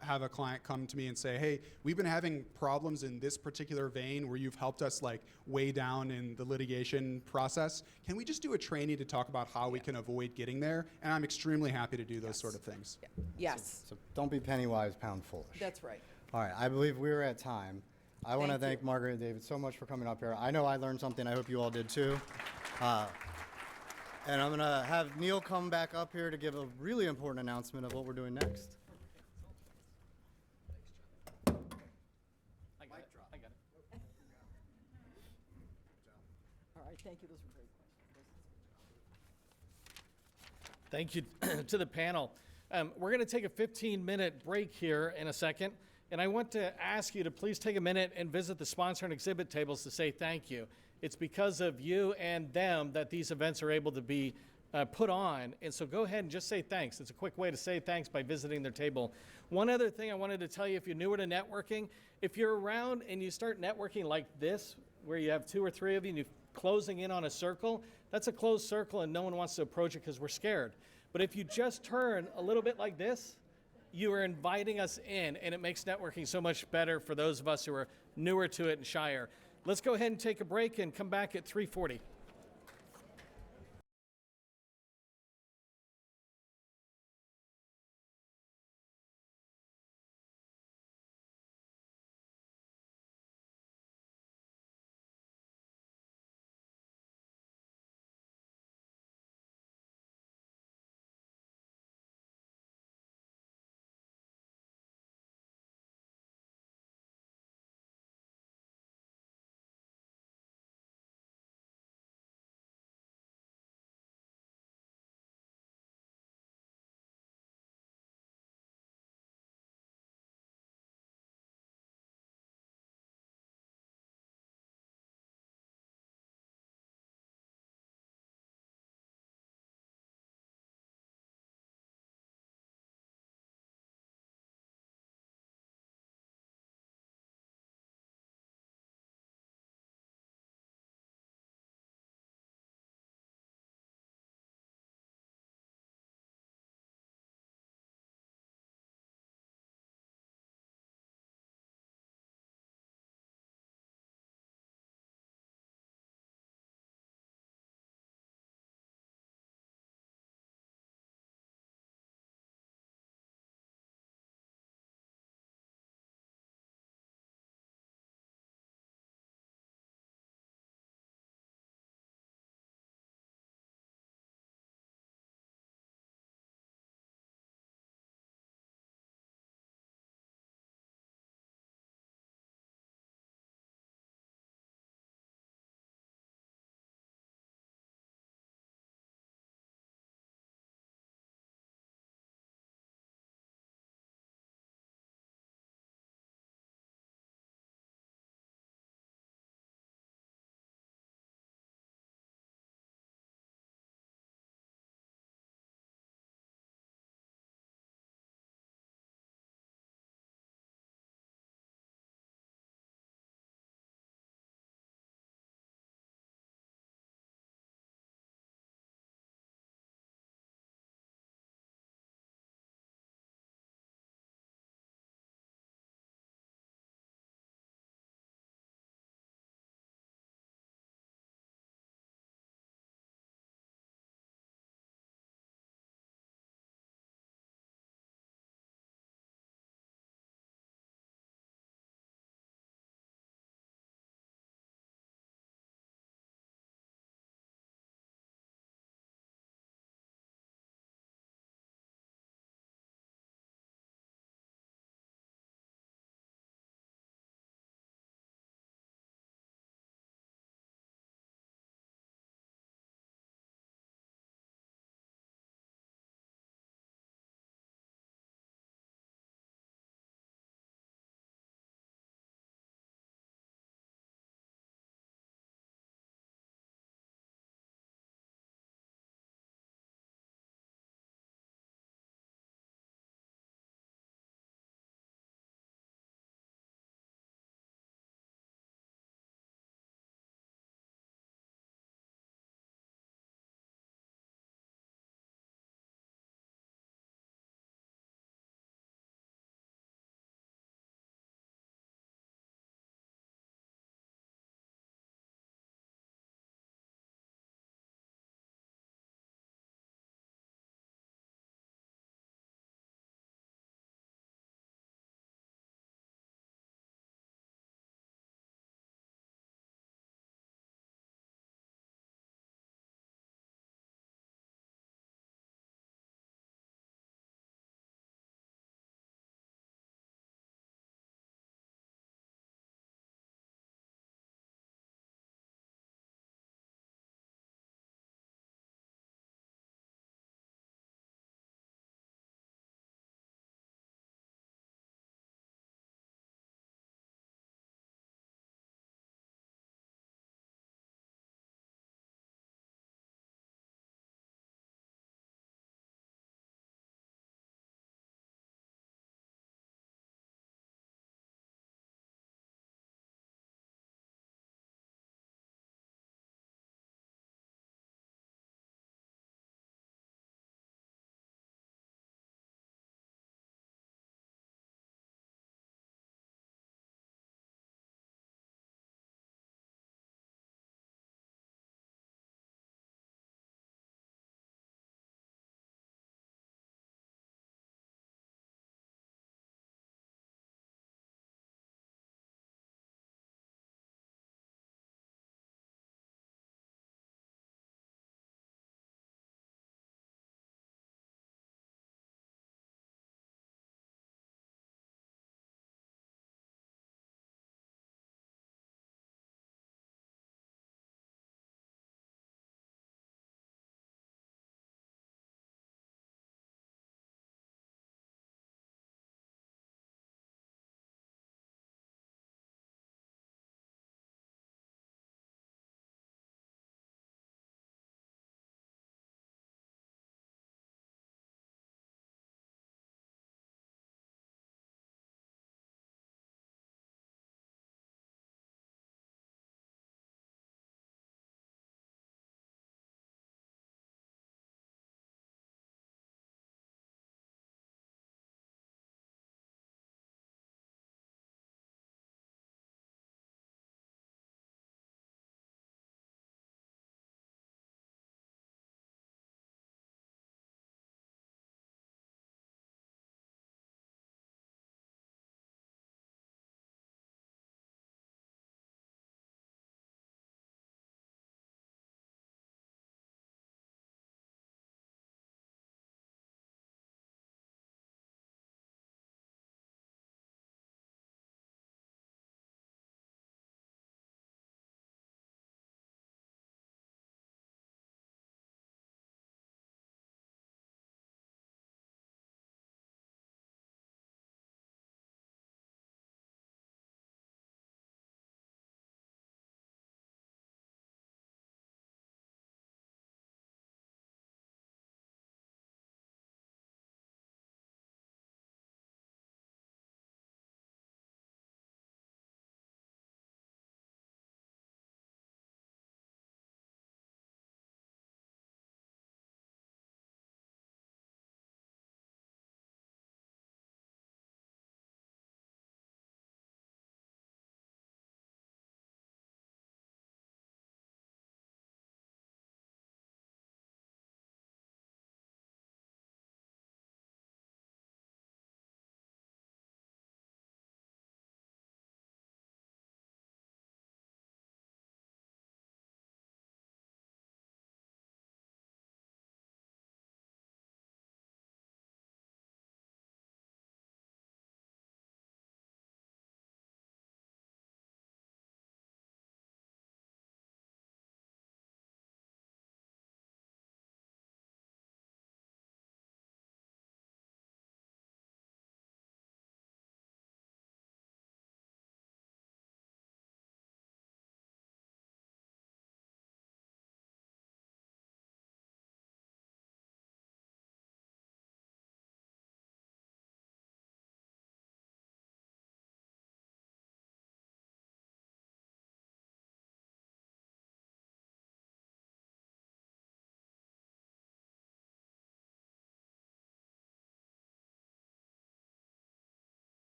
S12: have a client come to me and say, hey, we've been having problems in this particular vein where you've helped us like way down in the litigation process. Can we just do a training to talk about how we can avoid getting there? And I'm extremely happy to do those sort of things.
S11: Yeah. Yes.
S10: So don't be penny wise, pound foolish.
S11: That's right.
S10: All right, I believe we're at time. I want to thank Margaret and David so much for coming up here. I know I learned something. I hope you all did too. And I'm going to have Neil come back up here to give a really important announcement of what we're doing next.
S2: I got it.
S11: All right, thank you. Those were great questions.
S2: Thank you to the panel. We're going to take a 15-minute break here in a second, and I want to ask you to please take a minute and visit the sponsor and exhibit tables to say thank you. It's because of you and them that these events are able to be put on, and so go ahead and just say thanks. It's a quick way to say thanks by visiting their table. One other thing I wanted to tell you, if you're newer to networking, if you're around and you start networking like this, where you have 2 or 3 of you and you're closing in on a circle, that's a closed circle and no one wants to approach it because we're scared. But if you just turn a little bit like this, you are inviting us in, and it makes networking so much better for those of us who are newer to it and shyer. Let's go ahead and take a break and come back at 3:40.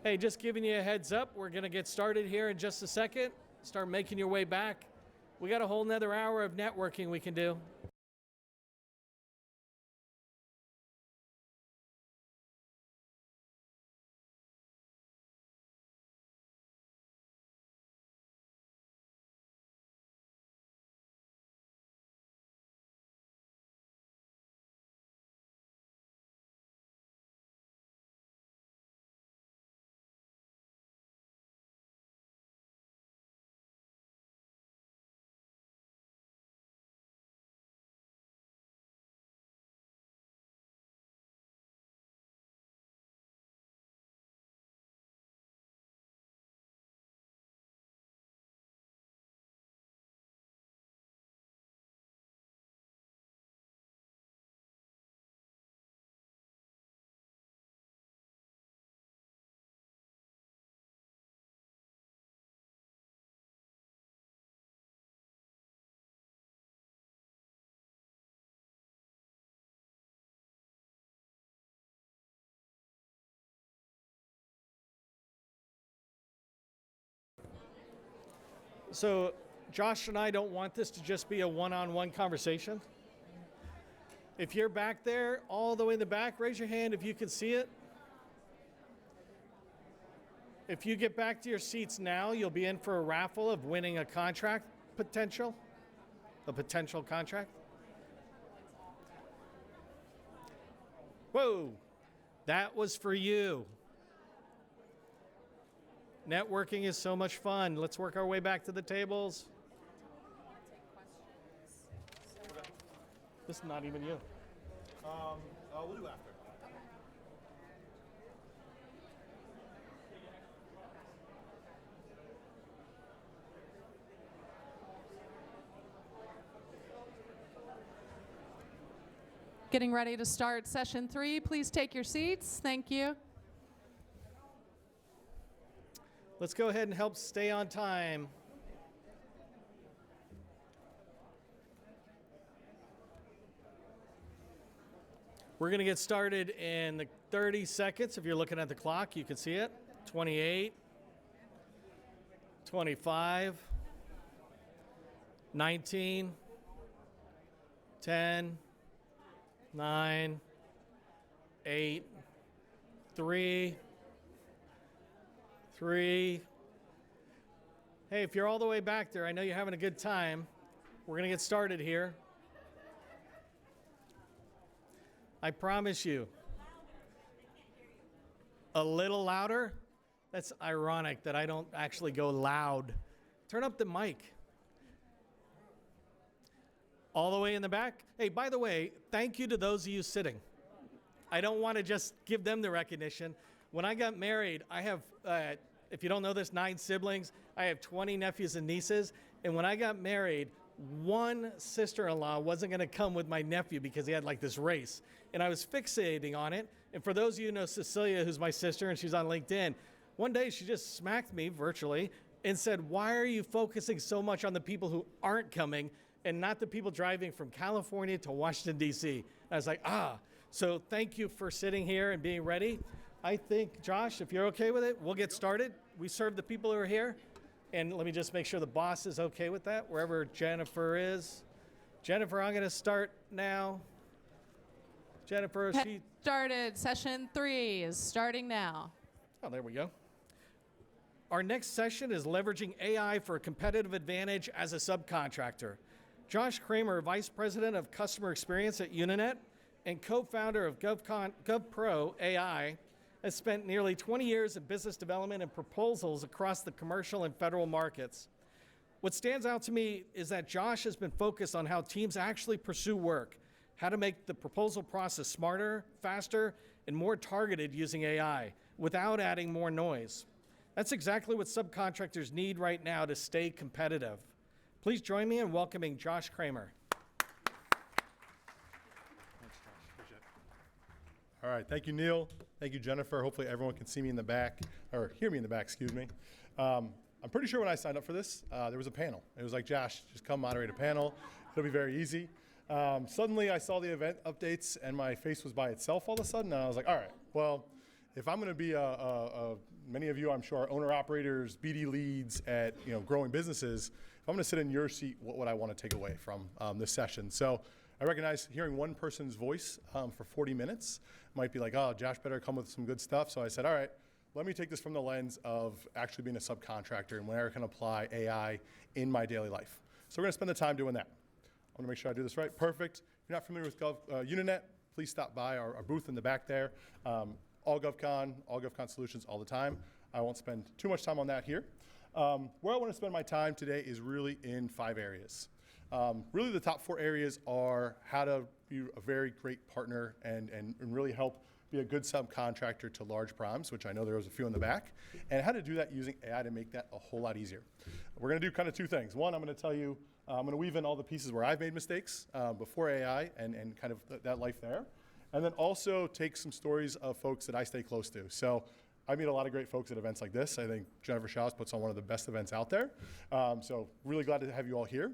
S2: Hey, just giving you a heads up, we're going to get started here in just a second. Start making your way back. We got a whole nother hour of networking we can do. So Josh and I don't want this to just be a one-on-one conversation. If you're back there, all the way in the back, raise your hand if you can see it. If you get back to your seats now, you'll be in for a raffle of winning a contract potential, a potential contract. Whoa, that was for you. Networking is so much fun. Let's work our way back to the tables. This is not even you.
S15: We'll do after.
S1: Getting ready to start session 3. Please take your seats. Thank you.
S2: Let's go ahead and help stay on time. We're going to get started in the 30 seconds. If you're looking at the clock, you can see it. 28, 25, 19, 10, 9, 8, 3, 3. Hey, if you're all the way back there, I know you're having a good time. We're going to get started here. I promise you. A little louder? That's ironic that I don't actually go loud. Turn up the mic. All the way in the back? Hey, by the way, thank you to those of you sitting. I don't want to just give them the recognition. When I got married, I have, if you don't know this, 9 siblings. I have 20 nephews and nieces. And when I got married, one sister-in-law wasn't going to come with my nephew because he had like this race. And I was fixating on it. And for those of you who know Cecilia, who's my sister, and she's on LinkedIn, one day she just smacked me virtually and said, why are you focusing so much on the people who aren't coming and not the people driving from California to Washington, D.C.? I was like, so thank you for sitting here and being ready. I think, Josh, if you're okay with it, we'll get started. We serve the people who are here. And let me just make sure the boss is okay with that, wherever Jennifer is. Jennifer, I'm going to start now. Jennifer, she
S1: started. Session 3 is starting now.
S2: Oh, there we go. Our next session is leveraging AI for a competitive advantage as a subcontractor. Josh Cramer, Vice President of Customer Experience at Unanet and co-founder of GovPro AI, has spent nearly 20 years in business development and proposals across the commercial and federal markets. What stands out to me is that Josh has been focused on how teams actually pursue work, how to make the proposal process smarter, faster, and more targeted using AI without adding more noise. That's exactly what subcontractors need right now to stay competitive. Please join me in welcoming Josh Cramer.
S15: All right, thank you, Neil. Thank you, Jennifer. Hopefully everyone can see me in the back, or hear me in the back, excuse me. I'm pretty sure when I signed up for this, there was a panel. It was like, Josh, just come moderate a panel. It'll be very easy. Suddenly I saw the event updates and my face was by itself all of a sudden, and I was like, all right, well, if I'm going to be many of you, I'm sure, are owner-operators, BD leads at growing businesses, if I'm going to sit in your seat, what would I want to take away from this session? So I recognize hearing one person's voice for 40 minutes might be like, oh, Josh better come with some good stuff. So I said, all right, let me take this from the lens of actually being a subcontractor and where I can apply AI in my daily life. So we're going to spend the time doing that. I want to make sure I do this right. Perfect. If you're not familiar with Unanet, please stop by our booth in the back there. All GovCon solutions all the time. I won't spend too much time on that here. Where I want to spend my time today is really in 5 areas. Really the top 4 areas are how to be a very great partner and really help be a good subcontractor to large primes, which I know there was a few in the back, and how to do that using AI to make that a whole lot easier. We're going to do kind of 2 things. One, I'm going to tell you, I'm going to weave in all the pieces where I've made mistakes before AI and kind of that life there. And then also take some stories of folks that I stay close to. So I meet a lot of great folks at events like this. I think JSchaus puts on one of the best events out there. So really glad to have you all here.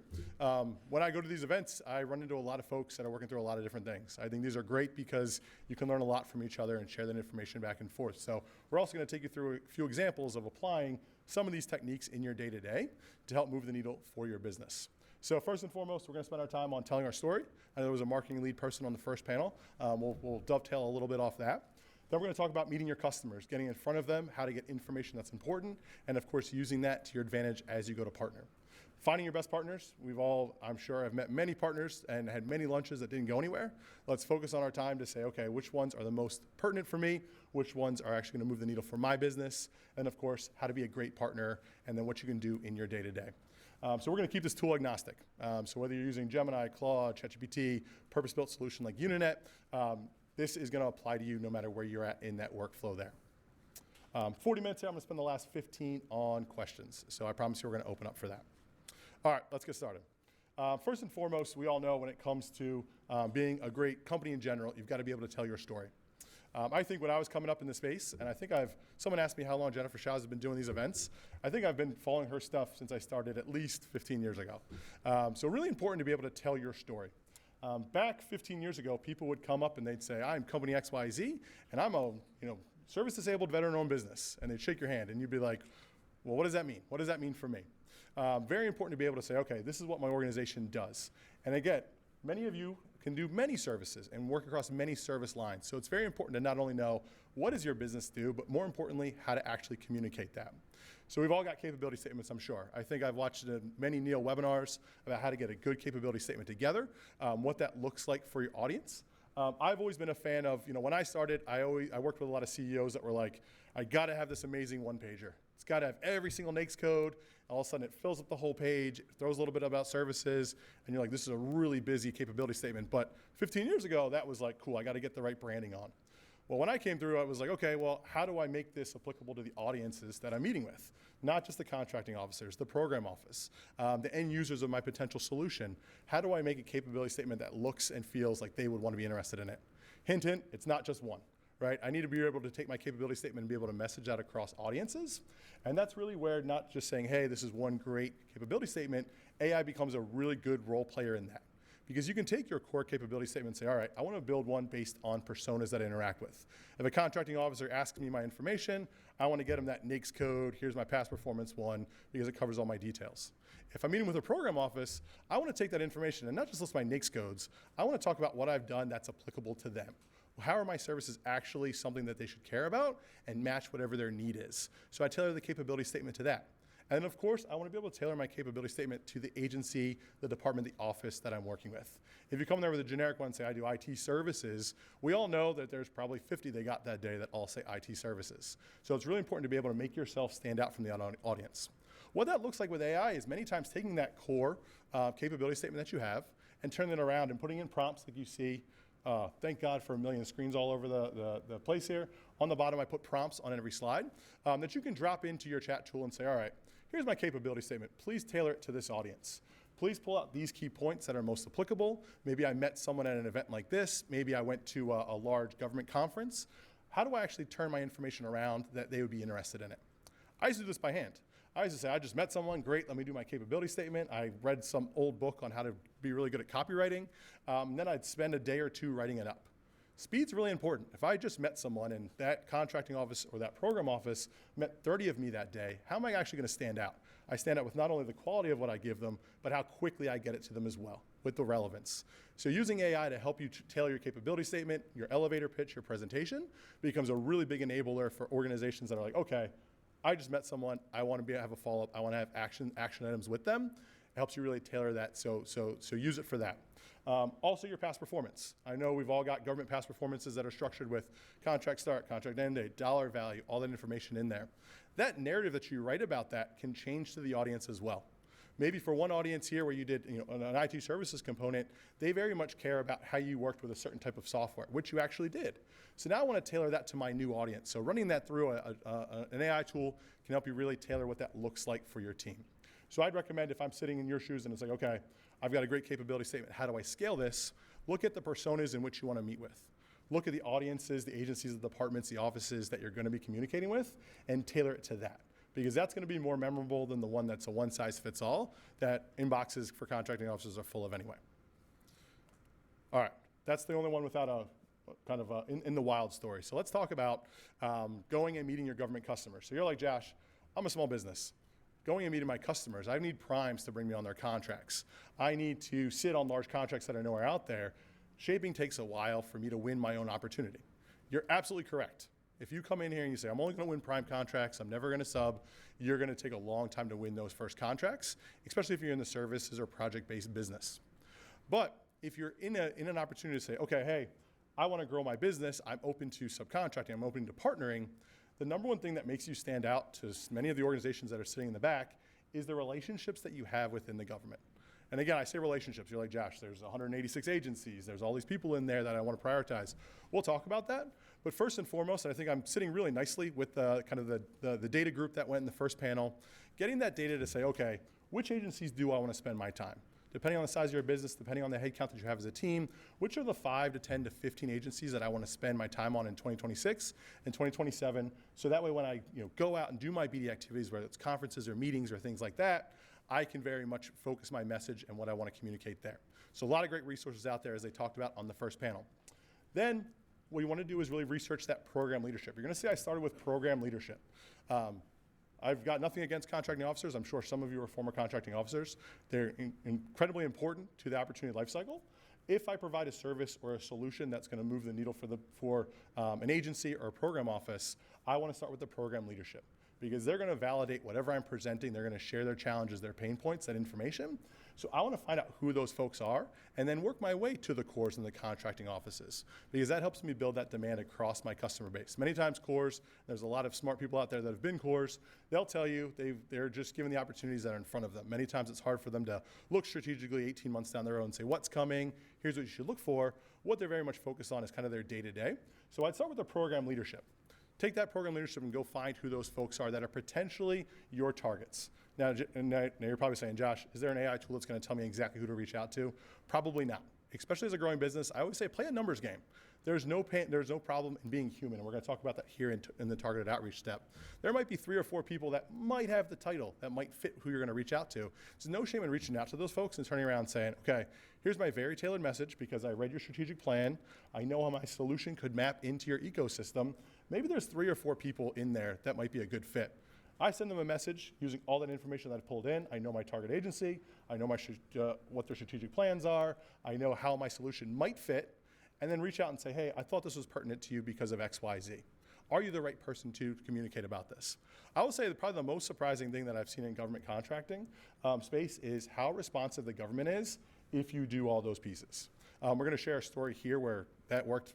S15: When I go to these events, I run into a lot of folks that are working through a lot of different things. I think these are great because you can learn a lot from each other and share that information back and forth. So we're also going to take you through a few examples of applying some of these techniques in your day-to-day to help move the needle for your business. So first and foremost, we're going to spend our time on telling our story. I know there was a marketing lead person on the first panel. We'll dovetail a little bit off that. Then we're going to talk about meeting your customers, getting in front of them, how to get information that's important, and of course, using that to your advantage as you go to partner. Finding your best partners. We've all, I'm sure, have met many partners and had many lunches that didn't go anywhere. Let's focus on our time to say, okay, which ones are the most pertinent for me? Which ones are actually going to move the needle for my business? And of course, how to be a great partner, and then what you can do in your day-to-day. So we're going to keep this tool agnostic. So whether you're using Gemini, Claude, ChatGPT, purpose-built solution like Unanet, this is going to apply to you no matter where you're at in that workflow there. 40 minutes here, I'm going to spend the last 15 on questions. So I promise you we're going to open up for that. All right, let's get started. First and foremost, we all know when it comes to being a great company in general, you've got to be able to tell your story. I think when I was coming up in the space, and I think someone asked me how long JSchaus has been doing these events. I think I've been following her stuff since I started at least 15 years ago. So really important to be able to tell your story. Back 15 years ago, people would come up and they'd say, I'm company XYZ, and I'm a service-disabled veteran-owned business. And they'd shake your hand, and you'd be like, well, what does that mean? What does that mean for me? Very important to be able to say, okay, this is what my organization does. And again, many of you can do many services and work across many service lines. So it's very important to not only know what does your business do, but more importantly, how to actually communicate that. So we've all got capability statements, I'm sure. I think I've watched many Neil webinars about how to get a good capability statement together, what that looks like for your audience. I've always been a fan of, when I started, I worked with a lot of CEOs that were like, I got to have this amazing one-pager. It's got to have every single NAICS code. All of a sudden, it fills up the whole page, it throws a little bit about services, and you're like, this is a really busy capability statement. But 15 years ago, that was like, cool, I got to get the right branding on. Well, when I came through, I was like, okay, well, how do I make this applicable to the audiences that I'm meeting with? Not just the contracting officers, the program office, the end users of my potential solution. How do I make a capability statement that looks and feels like they would want to be interested in it? Hint, hint, it's not just one, right? I need to be able to take my capability statement and be able to message that across audiences. And that's really where not just saying, hey, this is one great capability statement, AI becomes a really good role player in that. Because you can take your core capability statement and say, all right, I want to build one based on personas that I interact with. If a contracting officer asks me my information, I want to get them that NAICS code, here's my past performance one, because it covers all my details. If I'm meeting with a program office, I want to take that information and not just list my NAICS codes, I want to talk about what I've done that's applicable to them. How are my services actually something that they should care about and match whatever their need is? So I tailor the capability statement to that. And of course, I want to be able to tailor my capability statement to the agency, the department, the office that I'm working with. If you come there with a generic one and say, I do IT services, we all know that there's probably 50 they got that day that all say IT services. So it's really important to be able to make yourself stand out from the audience. What that looks like with AI is many times taking that core capability statement that you have and turning it around and putting in prompts like you see. Thank God for a million screens all over the place here. On the bottom, I put prompts on every slide that you can drop into your chat tool and say, all right, here's my capability statement. Please tailor it to this audience. Please pull out these key points that are most applicable. Maybe I met someone at an event like this. Maybe I went to a large government conference. How do I actually turn my information around that they would be interested in it? I used to do this by hand. I used to say, I just met someone, great, let me do my capability statement. I read some old book on how to be really good at copywriting. Then I'd spend a day or two writing it up. Speed's really important. If I just met someone and that contracting office or that program office met 30 of me that day, how am I actually going to stand out? I stand out with not only the quality of what I give them, but how quickly I get it to them as well, with the relevance. So using AI to help you tailor your capability statement, your elevator pitch, your presentation, becomes a really big enabler for organizations that are like, okay, I just met someone, I want to have a follow-up, I want to have action items with them. It helps you really tailor that, so use it for that. Also your past performance. I know we've all got government past performances that are structured with contract start, contract end date, dollar value, all that information in there. That narrative that you write about that can change to the audience as well. Maybe for one audience here where you did an IT services component, they very much care about how you worked with a certain type of software, which you actually did. So now I want to tailor that to my new audience. So running that through an AI tool can help you really tailor what that looks like for your team. So I'd recommend if I'm sitting in your shoes and it's like, okay, I've got a great capability statement, how do I scale this? Look at the personas in which you want to meet with. Look at the audiences, the agencies, the departments, the offices that you're going to be communicating with, and tailor it to that. Because that's going to be more memorable than the one that's a one-size-fits-all that inboxes for contracting officers are full of anyway. All right, that's the only one without a kind of in the wild story. So let's talk about going and meeting your government customers. So you're like, Josh, I'm a small business. Going and meeting my customers, I need primes to bring me on their contracts. I need to sit on large contracts that I know are out there. Shaping takes a while for me to win my own opportunity. You're absolutely correct. If you come in here and you say, I'm only going to win prime contracts, I'm never going to sub, you're going to take a long time to win those first contracts, especially if you're in the services or project-based business. But if you're in an opportunity to say, okay, hey, I want to grow my business, I'm open to subcontracting, I'm open to partnering, the number one thing that makes you stand out to many of the organizations that are sitting in the back is the relationships that you have within the government. And again, I say relationships. You're like, Josh, there's 186 agencies. There's all these people in there that I want to prioritize. We'll talk about that. But first and foremost, and I think I'm sitting really nicely with kind of the data group that went in the first panel, getting that data to say, okay, which agencies do I want to spend my time? Depending on the size of your business, depending on the headcount that you have as a team, which are the 5 to 10 to 15 agencies that I want to spend my time on in 2026 and 2027? So that way when I go out and do my BD activities, whether it's conferences or meetings or things like that, I can very much focus my message and what I want to communicate there. So a lot of great resources out there as they talked about on the first panel. Then what you want to do is really research that program leadership. You're going to see I started with program leadership. I've got nothing against contracting officers. I'm sure some of you are former contracting officers. They're incredibly important to the opportunity lifecycle. If I provide a service or a solution that's going to move the needle for an agency or a program office, I want to start with the program leadership because they're going to validate whatever I'm presenting. They're going to share their challenges, their pain points, that information. So I want to find out who those folks are and then work my way to the cores and the contracting offices because that helps me build that demand across my customer base. Many times cores, there's a lot of smart people out there that have been cores, they'll tell you they're just given the opportunities that are in front of them. Many times it's hard for them to look strategically 18 months down the road and say what's coming, here's what you should look for. What they're very much focused on is kind of their day-to-day. So I'd start with the program leadership. Take that program leadership and go find who those folks are that are potentially your targets. Now you're probably saying, Josh, is there an AI tool that's going to tell me exactly who to reach out to? Probably not. Especially as a growing business, I always say play a numbers game. There's no problem in being human, and we're going to talk about that here in the targeted outreach step. There might be 3 or 4 people that might have the title that might fit who you're going to reach out to. There's no shame in reaching out to those folks and turning around and saying, okay, here's my very tailored message because I read your strategic plan. I know how my solution could map into your ecosystem. Maybe there's 3 or 4 people in there that might be a good fit. I send them a message using all that information that I pulled in. I know my target agency. I know what their strategic plans are. I know how my solution might fit. And then reach out and say, hey, I thought this was pertinent to you because of X, Y, Z. Are you the right person to communicate about this? I will say that probably the most surprising thing that I've seen in government contracting space is how responsive the government is if you do all those pieces. We're going to share a story here where that worked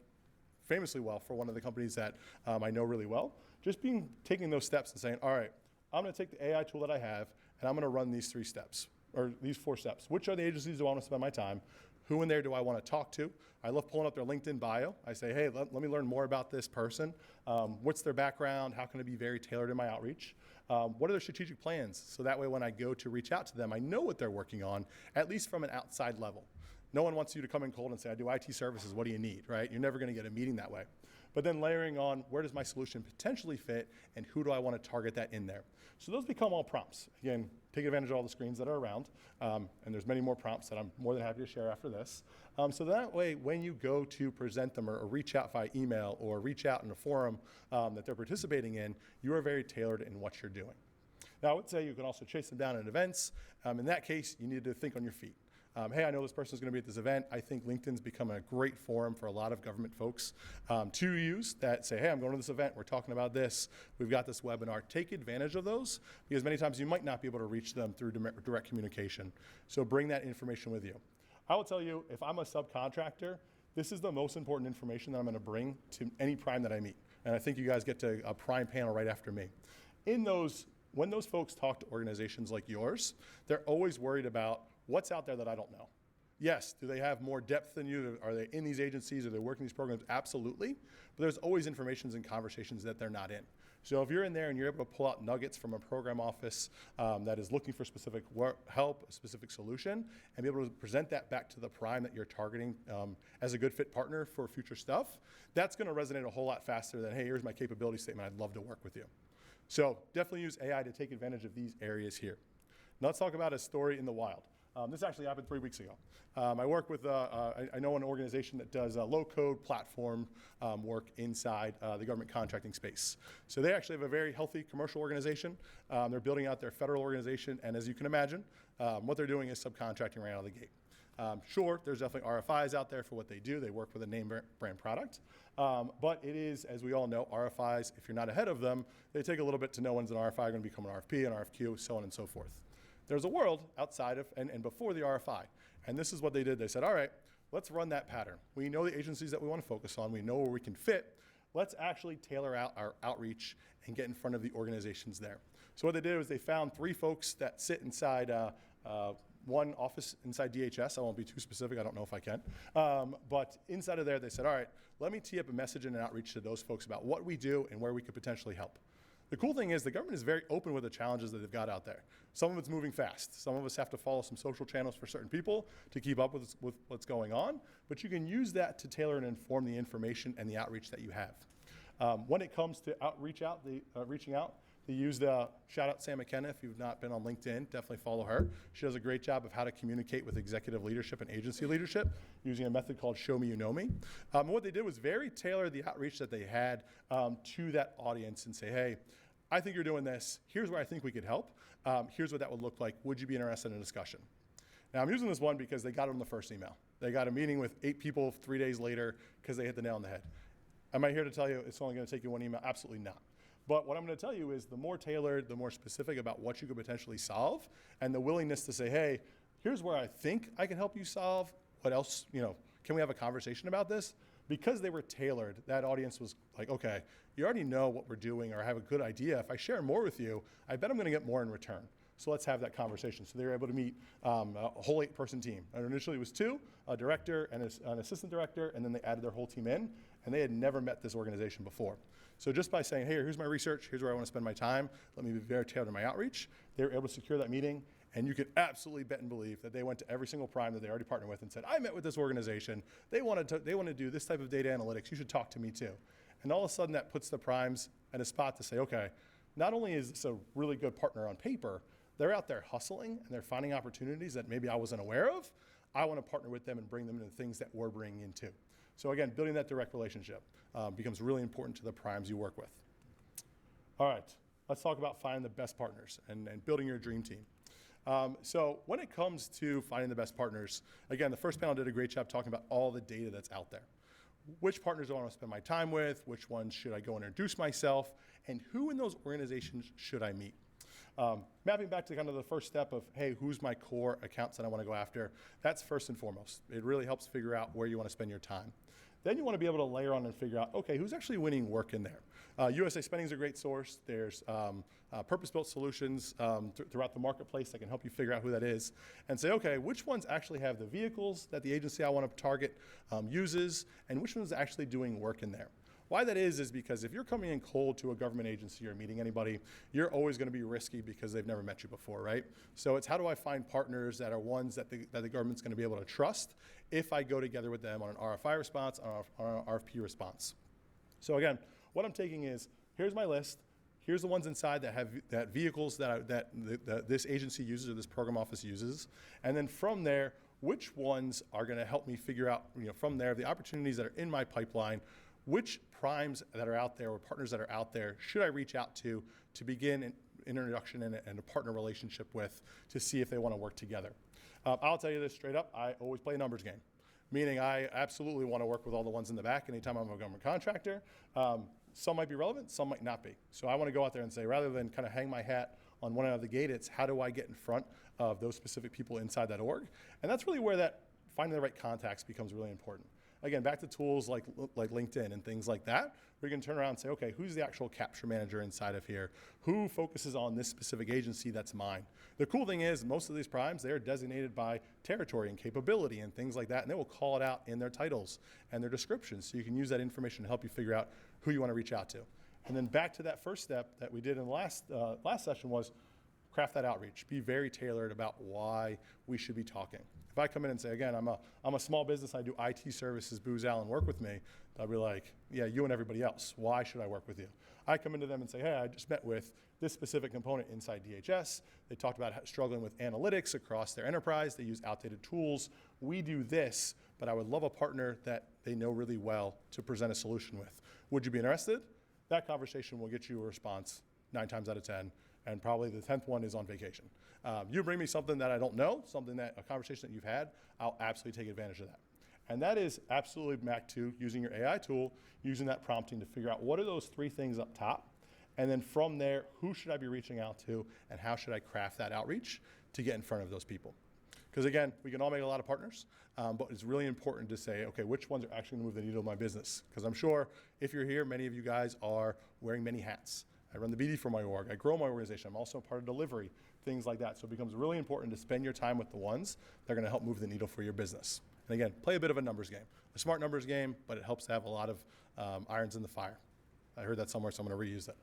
S15: famously well for one of the companies that I know really well. Just taking those steps and saying, all right, I'm going to take the AI tool that I have and I'm going to run these 3 steps, or these 4 steps. Which are the agencies do I want to spend my time? Who in there do I want to talk to? I love pulling up their LinkedIn bio. I say, hey, let me learn more about this person. What's their background? How can it be very tailored in my outreach? What are their strategic plans? So that way when I go to reach out to them, I know what they're working on, at least from an outside level. No one wants you to come in cold and say, I do IT services, what do you need, right? You're never going to get a meeting that way. but then layering on where does my solution potentially fit and who do I want to target that in there. So those become all prompts. Again, take advantage of all the screens that are around, and there's many more prompts that I'm more than happy to share after this. So that way, when you go to present them or reach out via email or reach out in a forum that they're participating in, you are very tailored in what you're doing. Now, I would say you can also chase them down at events. In that case, you need to think on your feet. Hey, I know this person's going to be at this event. I think LinkedIn's become a great forum for a lot of government folks to use that say, hey, I'm going to this event. We're talking about this. We've got this webinar. Take advantage of those because many times you might not be able to reach them through direct communication. So bring that information with you. I will tell you, if I'm a subcontractor, this is the most important information that I'm going to bring to any prime that I meet. And I think you guys get to a prime panel right after me. When those folks talk to organizations like yours, they're always worried about what's out there that I don't know. Yes, do they have more depth than you? Are they in these agencies? Are they working these programs? Absolutely. But there's always informations and conversations that they're not in. So if you're in there and you're able to pull out nuggets from a program office that is looking for specific help, a specific solution, and be able to present that back to the prime that you're targeting as a good fit partner for future stuff, that's going to resonate a whole lot faster than, hey, here's my capability statement. I'd love to work with you. So definitely use AI to take advantage of these areas here. Now let's talk about a story in the wild. This actually happened 3 weeks ago. I work with, I know an organization that does low-code platform work inside the government contracting space. So they actually have a very healthy commercial organization. They're building out their federal organization, and as you can imagine, what they're doing is subcontracting right out of the gate. Sure, there's definitely RFIs out there for what they do. They work with a name brand product. But it is, as we all know, RFIs, if you're not ahead of them, they take a little bit to know when's an RFI going to become an RFP, an RFQ, so on and so forth. There's a world outside of and before the RFI. And this is what they did. They said, all right, let's run that pattern. We know the agencies that we want to focus on. We know where we can fit. Let's actually tailor out our outreach and get in front of the organizations there. So what they did was they found 3 folks that sit inside one office inside DHS. I won't be too specific. I don't know if I can. But inside of there, they said, all right, let me tee up a message and an outreach to those folks about what we do and where we could potentially help. The cool thing is the government is very open with the challenges that they've got out there. Some of it's moving fast. Some of us have to follow some social channels for certain people to keep up with what's going on. But you can use that to tailor and inform the information and the outreach that you have. When it comes to reaching out, they use shout out Sam McKenna. If you've not been on LinkedIn, definitely follow her. She does a great job of how to communicate with executive leadership and agency leadership using a method called Show Me You Know Me. What they did was very tailor the outreach that they had to that audience and say, hey, I think you're doing this. Here's where I think we could help. Here's what that would look like. Would you be interested in a discussion? Now, I'm using this one because they got it on the first email. They got a meeting with 8 people 3 days later because they hit the nail on the head. Am I here to tell you it's only going to take you 1 email? Absolutely not. But what I'm going to tell you is the more tailored, the more specific about what you could potentially solve, and the willingness to say, hey, here's where I think I can help you solve. What else, can we have a conversation about this? Because they were tailored, that audience was like, okay, you already know what we're doing or have a good idea. If I share more with you, I bet I'm going to get more in return. So let's have that conversation. So they were able to meet a whole 8-person team. And initially it was 2, a director and an assistant director, and then they added their whole team in, and they had never met this organization before. So just by saying, hey, here's my research, here's where I want to spend my time, let me be very tailored in my outreach, they were able to secure that meeting. And you could absolutely bet and believe that they went to every single prime that they already partnered with and said, I met with this organization. They want to do this type of data analytics. You should talk to me too. And all of a sudden that puts the primes in a spot to say, okay, not only is this a really good partner on paper, they're out there hustling and they're finding opportunities that maybe I wasn't aware of. I want to partner with them and bring them into the things that we're bringing in too. So again, building that direct relationship becomes really important to the primes you work with. All right, let's talk about finding the best partners and building your dream team. So when it comes to finding the best partners, again, the first panel did a great job talking about all the data that's out there. Which partners do I want to spend my time with? Which ones should I go and introduce myself? And who in those organizations should I meet? Mapping back to kind of the first step of, hey, who's my core accounts that I want to go after? That's first and foremost. It really helps figure out where you want to spend your time. Then you want to be able to layer on and figure out, okay, who's actually winning work in there? USA Spending is a great source. There's purpose-built solutions throughout the marketplace that can help you figure out who that is and say, okay, which ones actually have the vehicles that the agency I want to target uses, and which one's actually doing work in there? Why that is because if you're coming in cold to a government agency or meeting anybody, you're always going to be risky because they've never met you before, right? So it's how do I find partners that are ones that the government's going to be able to trust if I go together with them on an RFI response, on an RFP response. So again, what I'm taking is, here's my list. Here's the ones inside that have vehicles that this agency uses or this program office uses. And then from there, which ones are going to help me figure out, from there, the opportunities that are in my pipeline, which primes that are out there or partners that are out there should I reach out to begin an introduction and a partner relationship with to see if they want to work together. I'll tell you this straight up, I always play a numbers game, meaning I absolutely want to work with all the ones in the back anytime I'm a government contractor. Some might be relevant, some might not be. So I want to go out there and say, rather than kind of hang my hat on one out of the gate, it's how do I get in front of those specific people inside that org? And that's really where that finding the right contacts becomes really important. Again, back to tools like LinkedIn and things like that, where you can turn around and say, okay, who's the actual capture manager inside of here? Who focuses on this specific agency that's mine? The cool thing is, most of these primes, they're designated by territory and capability and things like that, and they will call it out in their titles and their descriptions, so you can use that information to help you figure out who you want to reach out to. And then back to that first step that we did in the last session was craft that outreach. Be very tailored about why we should be talking. If I come in and say, again, I'm a small business, I do IT services, Booz Allen, work with me, they'll be like, yeah, you and everybody else, why should I work with you? I come into them and say, hey, I just met with this specific component inside DHS. They talked about struggling with analytics across their enterprise. They use outdated tools. We do this, but I would love a partner that they know really well to present a solution with. Would you be interested? That conversation will get you a response 9 times out of 10, and probably the 10th one is on vacation. You bring me something that I don't know, a conversation that you've had, I'll absolutely take advantage of that. And that is absolutely back to using your AI tool, using that prompting to figure out what are those 3 things up top, and then from there, who should I be reaching out to, and how should I craft that outreach to get in front of those people? Because again, we can all make a lot of partners, but it's really important to say, okay, which ones are actually going to move the needle of my business? Because I'm sure if you're here, many of you guys are wearing many hats. I run the BD for my org. I grow my organization. I'm also part of delivery, things like that. So it becomes really important to spend your time with the ones that are going to help move the needle for your business. And again, play a bit of a numbers game, a smart numbers game, but it helps to have a lot of irons in the fire. I heard that somewhere, so I'm going to reuse that.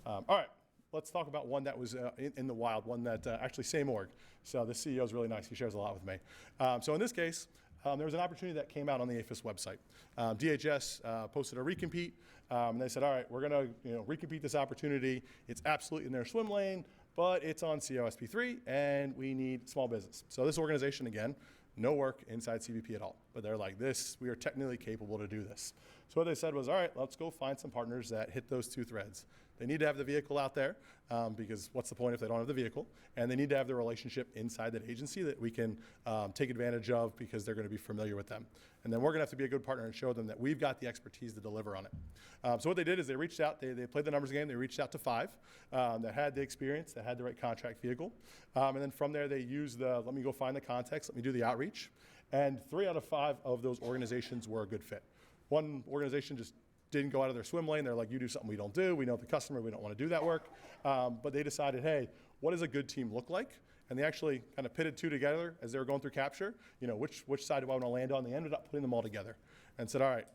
S15: All right, let's talk about one that was in the wild, one that actually same org. So the CEO is really nice. He shares a lot with me. So in this case, there was an opportunity that came out on the APHIS website. DHS posted a recompete, and they said, all right, we're going to recompete this opportunity. It's absolutely in their swim lane, but it's on COSP3, and we need small business. So this organization, again, no work inside CBP at all. But they're like, we are technically capable to do this. So what they said was, all right, let's go find some partners that hit those 2 threads. They need to have the vehicle out there, because what's the point if they don't have the vehicle? And they need to have the relationship inside that agency that we can take advantage of because they're going to be familiar with them. And then we're going to have to be a good partner and show them that we've got the expertise to deliver on it. So what they did is they reached out, they played the numbers game, they reached out to 5 that had the experience, that had the right contract vehicle. And then from there they used let me go find the context, let me do the outreach. And 3 out of 5 of those organizations were a good fit. One organization just didn't go out of their swim lane. They're like, you do something we don't do. We know the customer. We don't want to do that work. But they decided, hey, what does a good team look like? And they actually kind of pitted 2 together as they were going through capture. Which side do I want to land on? They ended up putting them all together and said, all right,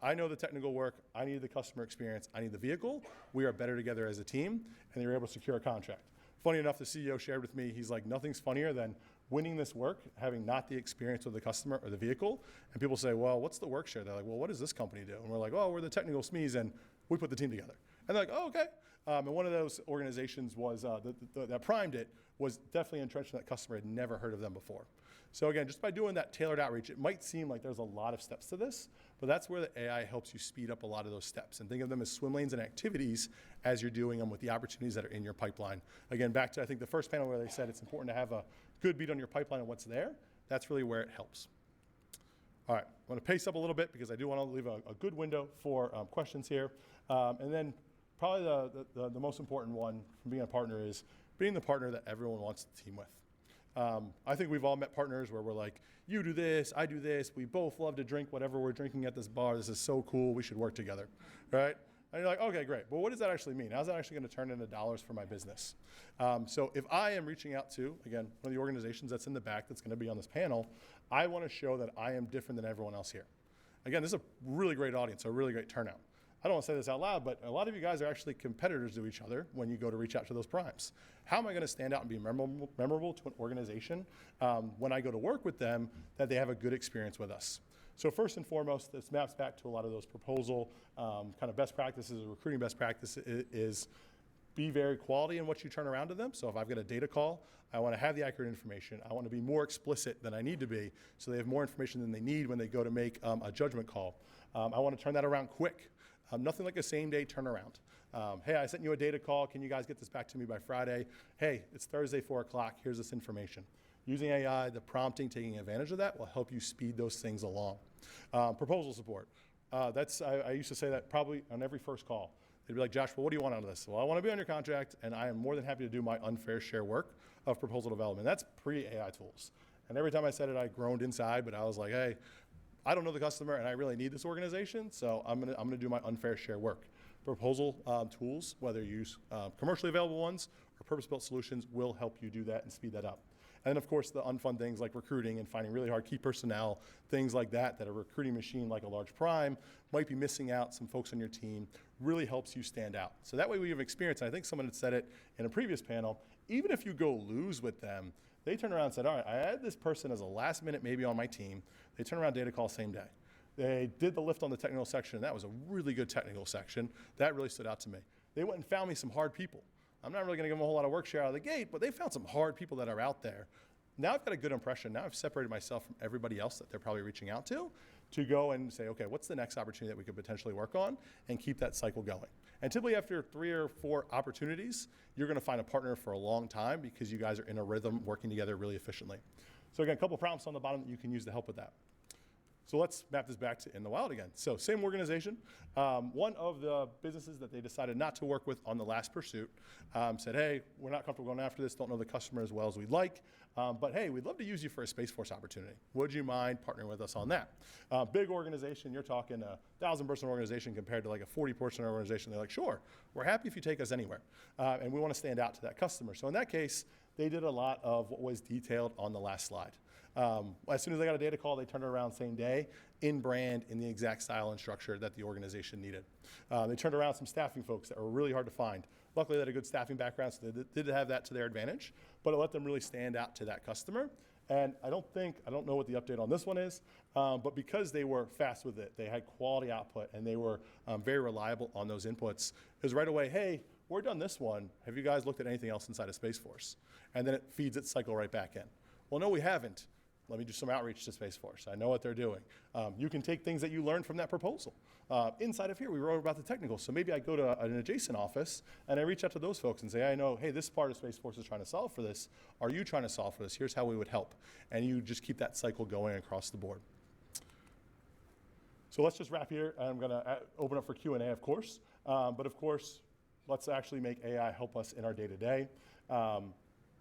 S15: I know the technical work. I need the customer experience. I need the vehicle. We are better together as a team. And they were able to secure a contract. Funny enough, the CEO shared with me, he's like, nothing's funnier than winning this work, having not the experience with the customer or the vehicle. And people say, well, what's the work share? They're like, well, what does this company do? And we're like, oh, we're the technical SMEs, and we put the team together. And they're like, oh, okay. And one of those organizations was that primed it was definitely entrenched in that customer had never heard of them before. So again, just by doing that tailored outreach, it might seem like there's a lot of steps to this, but that's where the AI helps you speed up a lot of those steps. And think of them as swim lanes and activities as you're doing them with the opportunities that are in your pipeline. Again, back to, I think, the first panel where they said it's important to have a good beat on your pipeline and what's there. That's really where it helps. All right, I'm going to pace up a little bit because I do want to leave a good window for questions here. And then probably the most important one from being a partner is being the partner that everyone wants to team with. I think we've all met partners where we're like, you do this, I do this, we both love to drink whatever we're drinking at this bar, this is so cool, we should work together, right? And you're like, okay, great, but what does that actually mean? How's that actually gonna turn into dollars for my business? So if I am reaching out to, again, one of the organizations that's in the back that's gonna be on this panel, I wanna show that I am different than everyone else here. Again, this is a really great audience, a really great turnout. I don't want to say this out loud, but a lot of you guys are actually competitors to each other when you go to reach out to those primes. How am I going to stand out and be memorable to an organization when I go to work with them that they have a good experience with us? So first and foremost, this maps back to a lot of those proposal kind of best practices, recruiting best practices is be very quality in what you turn around to them. So if I've got a data call, I want to have the accurate information. I want to be more explicit than I need to be so they have more information than they need when they go to make a judgment call. I want to turn that around quick. Nothing like a same-day turnaround. Hey, I sent you a data call. Can you guys get this back to me by Friday? Hey, it's Thursday, 4 o'clock. Here's this information. Using AI, the prompting, taking advantage of that will help you speed those things along. Proposal support. I used to say that probably on every first call. They'd be like, Josh, well, what do you want out of this? Well, I want to be on your contract, and I am more than happy to do my unfair share work of proposal development. That's pre-AI tools. And every time I said it, I groaned inside, but I was like, hey, I don't know the customer, and I really need this organization, so I'm gonna do my unfair share work. Proposal tools, whether you use commercially available ones or purpose-built solutions, will help you do that and speed that up. And then, of course, the unfun things like recruiting and finding really hard key personnel, things like that a recruiting machine like a large prime might be missing out some folks on your team, really helps you stand out. So that way we have experience, and I think someone had said it in a previous panel, even if you go lose with them, they turn around and said, all right, I had this person as a last minute maybe on my team. They turn around data call same day. They did the lift on the technical section, and that was a really good technical section. That really stood out to me. They went and found me some hard people. I'm not really gonna give them a whole lot of work share out of the gate, but they found some hard people that are out there. Now I've got a good impression. Now I've separated myself from everybody else that they're probably reaching out to go and say, okay, what's the next opportunity that we could potentially work on and keep that cycle going. And typically after 3 or 4 opportunities, you're gonna find a partner for a long time because you guys are in a rhythm working together really efficiently. So again, a couple prompts on the bottom that you can use to help with that. So let's map this back to in the wild again. So same organization. One of the businesses that they decided not to work with on the last pursuit said, hey, we're not comfortable going after this, don't know the customer as well as we'd like, but hey, we'd love to use you for a Space Force opportunity. Would you mind partnering with us on that? Big organization, you're talking a 1,000-person organization compared to like a 40-person organization. They're like, sure, we're happy if you take us anywhere. And we want to stand out to that customer. So in that case, they did a lot of what was detailed on the last slide. As soon as they got a data call, they turned it around same day, in brand, in the exact style and structure that the organization needed. They turned around some staffing folks that were really hard to find. Luckily, they had a good staffing background, so they did have that to their advantage, but it let them really stand out to that customer. And I don't know what the update on this one is, but because they were fast with it, they had quality output, and they were very reliable on those inputs, it was right away, hey, we're done this one. Have you guys looked at anything else inside of Space Force? And then it feeds its cycle right back in. Well, no, we haven't. Let me do some outreach to Space Force. I know what they're doing. You can take things that you learned from that proposal. Inside of here, we wrote about the technical. So maybe I go to an adjacent office and I reach out to those folks and say, I know, hey, this part of Space Force is trying to solve for this. Are you trying to solve for this? Here's how we would help. And you just keep that cycle going across the board. So let's just wrap here. I'm gonna open up for Q&A, of course. But of course, let's actually make AI help us in our day-to-day.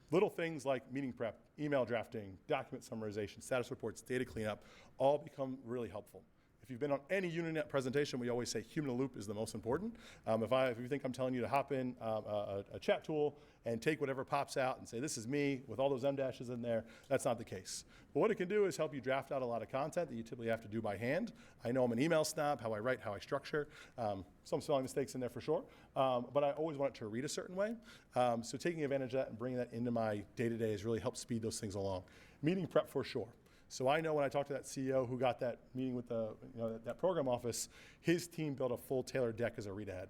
S15: Little things like meeting prep, email drafting, document summarization, status reports, data cleanup, all become really helpful. If you've been on any Unanet presentation, we always say human in the loop is the most important. If you think I'm telling you to hop in a chat tool and take whatever pops out and say, this is me with all those M dashes in there, that's not the case. But what it can do is help you draft out a lot of content that you typically have to do by hand. I know I'm an email snob, how I write, how I structure. Some spelling mistakes in there for sure. But I always want it to read a certain way. So taking advantage of that and bringing that into my day-to-day has really helped speed those things along. Meeting prep for sure. So I know when I talked to that CEO who got that meeting with that program office, his team built a full tailored deck as a read ahead.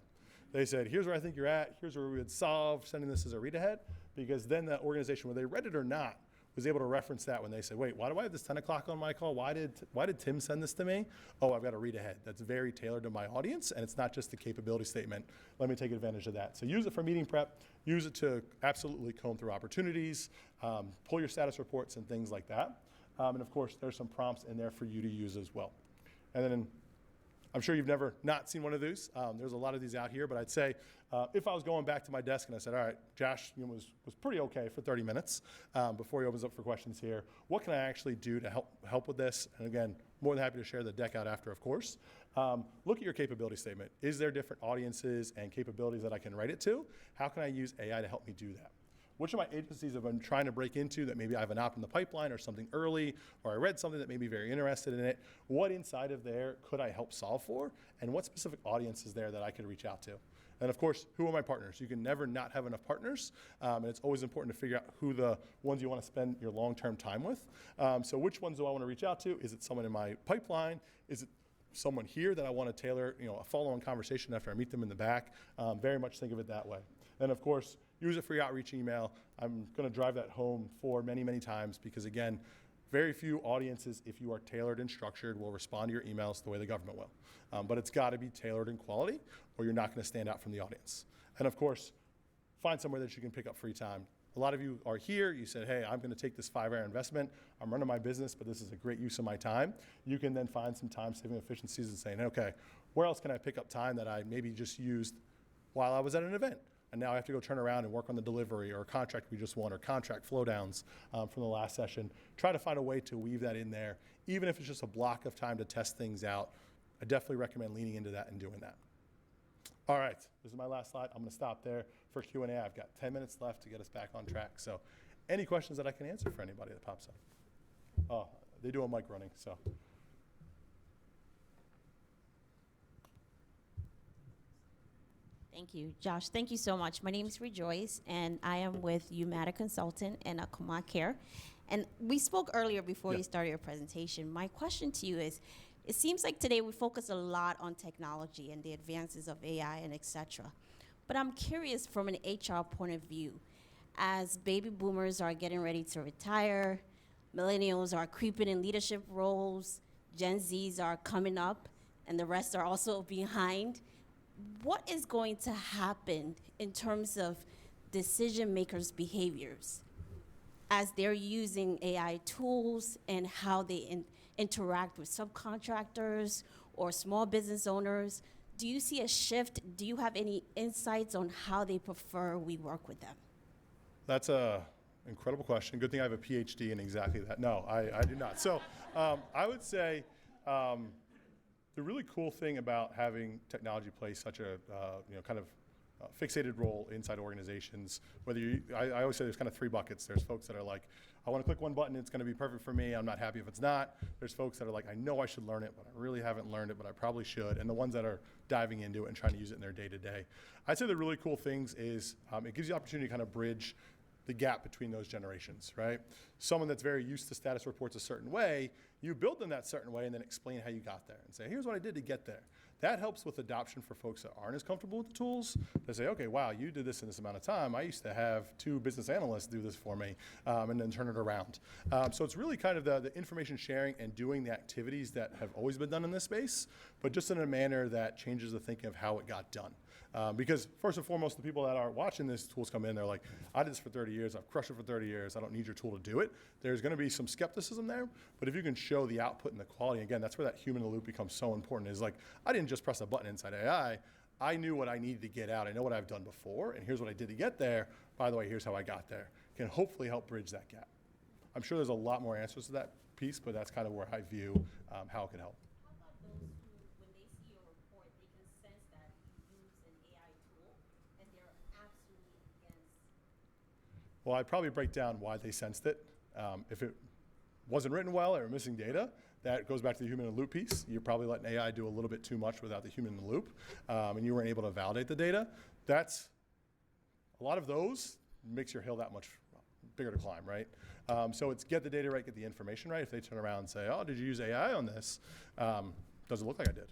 S15: They said, here's where I think you're at, here's where we would solve sending this as a read ahead, because then that organization, whether they read it or not, was able to reference that when they said, wait, why do I have this 10 o'clock on my call? Why did Timm send this to me? Oh, I've got to read ahead. That's very tailored to my audience, and it's not just the capability statement. Let me take advantage of that. So use it for meeting prep, use it to absolutely comb through opportunities, pull your status reports and things like that. And of course, there's some prompts in there for you to use as well. And then I'm sure you've never not seen one of these. There's a lot of these out here, but I'd say if I was going back to my desk and I said, all right, Josh was pretty okay for 30 minutes before he opens up for questions here. What can I actually do to help with this? And again, more than happy to share the deck out after, of course. Look at your capability statement. Is there different audiences and capabilities that I can write it to? How can I use AI to help me do that? Which of my agencies have been trying to break into that maybe I have an app in the pipeline or something early, or I read something that made me very interested in it? What inside of there could I help solve for? And what specific audience is there that I could reach out to? And of course, who are my partners? You can never not have enough partners, and it's always important to figure out who the ones you want to spend your long-term time with. So which ones do I want to reach out to? Is it someone in my pipeline? Is it someone here that I want to tailor, a follow-on conversation after I meet them in the back? Very much think of it that way. And of course, use it for your outreach email. I'm going to drive that home for many, many times because again, very few audiences, if you are tailored and structured, will respond to your emails the way the government will. But it's got to be tailored in quality or you're not going to stand out from the audience. And of course, find somewhere that you can pick up free time. A lot of you are here, you said, hey, I'm going to take this 5-hour investment. I'm running my business, but this is a great use of my time. You can then find some time-saving efficiencies and saying, okay, where else can I pick up time that I maybe just used while I was at an event? And now I have to go turn around and work on the delivery or a contract we just won or contract flow downs from the last session. Try to find a way to weave that in there. Even if it's just a block of time to test things out, I definitely recommend leaning into that and doing that. All right, this is my last slide. I'm going to stop there for Q&A. I've got 10 minutes left to get us back on track. So any questions that I can answer for anybody that pops up? Oh, they do a mic running, so.
S16: Thank you, Josh. Thank you so much. My name is Rejoice, and I am with Umatic Consultant and Akuma Care. And we spoke earlier before you started your presentation. My question to you is, it seems like today we focus a lot on technology and the advances of AI and et cetera. But I'm curious from an HR point of view, as baby boomers are getting ready to retire, millennials are creeping in leadership roles, Gen Zs are coming up, and the rest are also behind. What is going to happen in terms of decision makers' behaviors as they're using AI tools and how they interact with subcontractors or small business owners? Do you see a shift? Do you have any insights on how they prefer we work with them?
S15: That's an incredible question. Good thing I have a PhD in exactly that. No, I do not. So I would say the really cool thing about having technology play such a kind of fixated role inside organizations, whether I always say there's kind of 3 buckets. There's folks that are like, I want to click one button, it's going to be perfect for me, I'm not happy if it's not. There's folks that are like, I know I should learn it, but I really haven't learned it, but I probably should. And the ones that are diving into it and trying to use it in their day-to-day. I'd say the really cool things is it gives you the opportunity to kind of bridge the gap between those generations, right? Someone that's very used to status reports a certain way, you build them that certain way and then explain how you got there and say, here's what I did to get there. That helps with adoption for folks that aren't as comfortable with the tools. They say, okay, wow, you did this in this amount of time. I used to have 2 business analysts do this for me and then turn it around. So it's really kind of the information sharing and doing the activities that have always been done in this space, but just in a manner that changes the thinking of how it got done. Because first and foremost, the people that are watching these tools come in, they're like, I did this for 30 years, I've crushed it for 30 years, I don't need your tool to do it. There's gonna be some skepticism there, but if you can show the output and the quality, again, that's where that human in the loop becomes so important, is like, I didn't just press a button inside AI, I knew what I needed to get out, I know what I've done before, and here's what I did to get there, by the way, here's how I got there. Can hopefully help bridge that gap. I'm sure there's a lot more answers to that piece, but that's kind of where I view how it can help. Well, I'd probably break down why they sensed it. If it wasn't written well or missing data, that goes back to the human in the loop piece. You're probably letting AI do a little bit too much without the human in the loop, and you weren't able to validate the data. That's a lot of those makes your hill that much bigger to climb, right? So it's get the data right, get the information right. If they turn around and say, oh, did you use AI on this? Does it look like I did?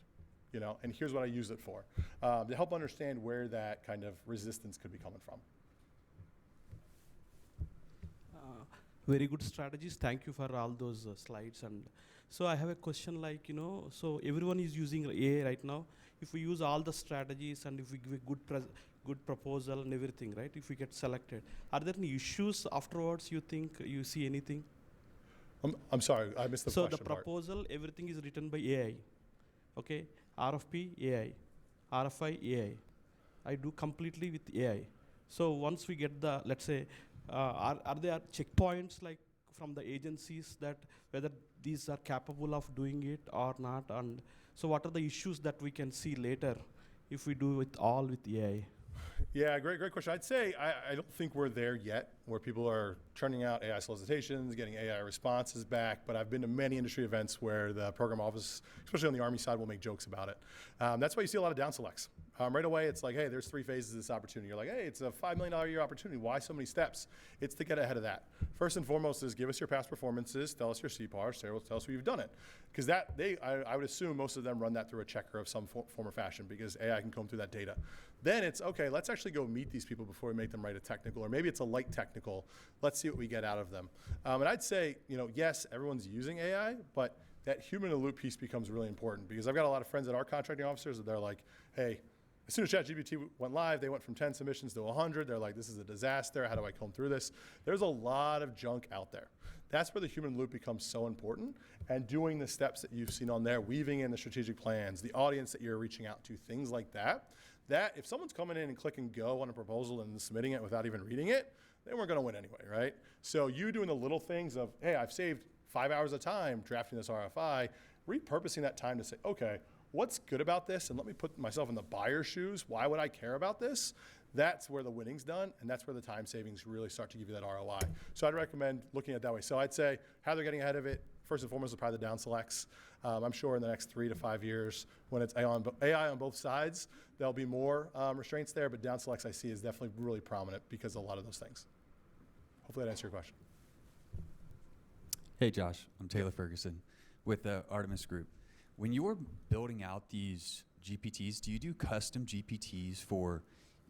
S15: And here's what I used it for. To help understand where that kind of resistance could be coming from.
S17: Very good strategies. Thank you for all those slides. And so I have a question like, so everyone is using AI right now. If we use all the strategies and if we give a good proposal and everything, right? If we get selected, are there any issues afterwards you think you see anything?
S15: I'm sorry, I missed the question.
S17: So the proposal, everything is written by AI. Okay, RFP, AI. RFI, AI. I do completely with AI. So once we get the, let's say, are there checkpoints like from the agencies that whether these are capable of doing it or not? And so what are the issues that we can see later if we do it all with AI?
S15: Yeah, great question. I'd say I don't think we're there yet where people are churning out AI solicitations, getting AI responses back, but I've been to many industry events where the program office, especially on the Army side, will make jokes about it. That's why you see a lot of down selects. Right away, it's like, hey, there's 3 phases of this opportunity. You're like, hey, it's a $5 million a year opportunity. Why so many steps? It's to get ahead of that. First and foremost is give us your past performances, tell us your CPARs, tell us where you've done it. Because I would assume most of them run that through a checker of some form or fashion because AI can comb through that data. Then it's, okay, let's actually go meet these people before we make them write a technical, or maybe it's a light technical. Let's see what we get out of them. And I'd say, yes, everyone's using AI, but that human in the loop piece becomes really important because I've got a lot of friends that are contracting officers that they're like, hey, as soon as ChatGPT went live, they went from 10 submissions to 100. They're like, this is a disaster. How do I comb through this? There's a lot of junk out there. That's where the human loop becomes so important. And doing the steps that you've seen on there, weaving in the strategic plans, the audience that you're reaching out to, things like that, that if someone's coming in and clicking go on a proposal and submitting it without even reading it, then we're going to win anyway, right? So you doing the little things of, hey, I've saved 5 hours of time drafting this RFI, repurposing that time to say, okay, what's good about this? And let me put myself in the buyer's shoes. Why would I care about this? That's where the winning's done, and that's where the time savings really start to give you that ROI. So I'd recommend looking at it that way. So I'd say how they're getting ahead of it, first and foremost, is probably the down selects. I'm sure in the next 3 to 5 years, when it's AI on both sides, there'll be more restraints there, but down selects I see is definitely really prominent because of a lot of those things. Hopefully that answers your question.
S18: Hey, Josh. I'm Taylor Ferguson with the Artemis Group. When you're building out these GPTs, do you do custom GPTs for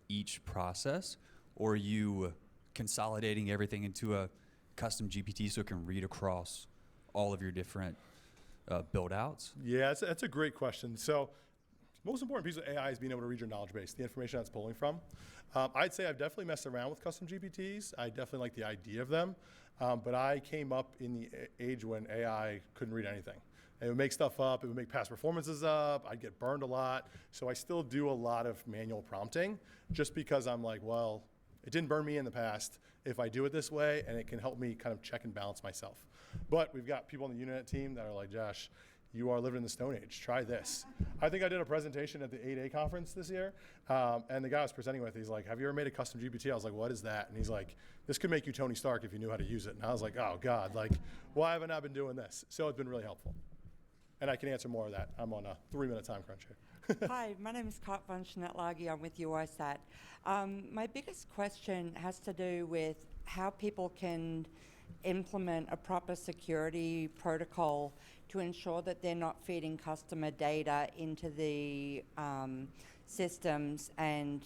S18: each process, or are you consolidating everything into a custom GPT so it can read across all of your different build outs?
S15: Yeah, that's a great question. So most important piece of AI is being able to read your knowledge base, the information that's pulling from. I'd say I've definitely messed around with custom GPTs. I definitely like the idea of them, but I came up in the age when AI couldn't read anything. It would make stuff up, it would make past performances up, I'd get burned a lot. So I still do a lot of manual prompting just because I'm like, well, it didn't burn me in the past if I do it this way, and it can help me kind of check and balance myself. But we've got people on the Unanet team that are like, Josh, you are living in the Stone Age, try this. I think I did a presentation at the 8A conference this year, and the guy I was presenting with, he's like, have you ever made a custom GPT? I was like, what is that? And he's like, this could make you Tony Stark if you knew how to use it. And I was like, oh God, like, why haven't I been doing this? So it's been really helpful. And I can answer more of that. I'm on a 3-minute time crunch here.
S19: Hi, my name is Kat van Schnetlage. I'm with UISAT. My biggest question has to do with how people can implement a proper security protocol to ensure that they're not feeding customer data into the systems and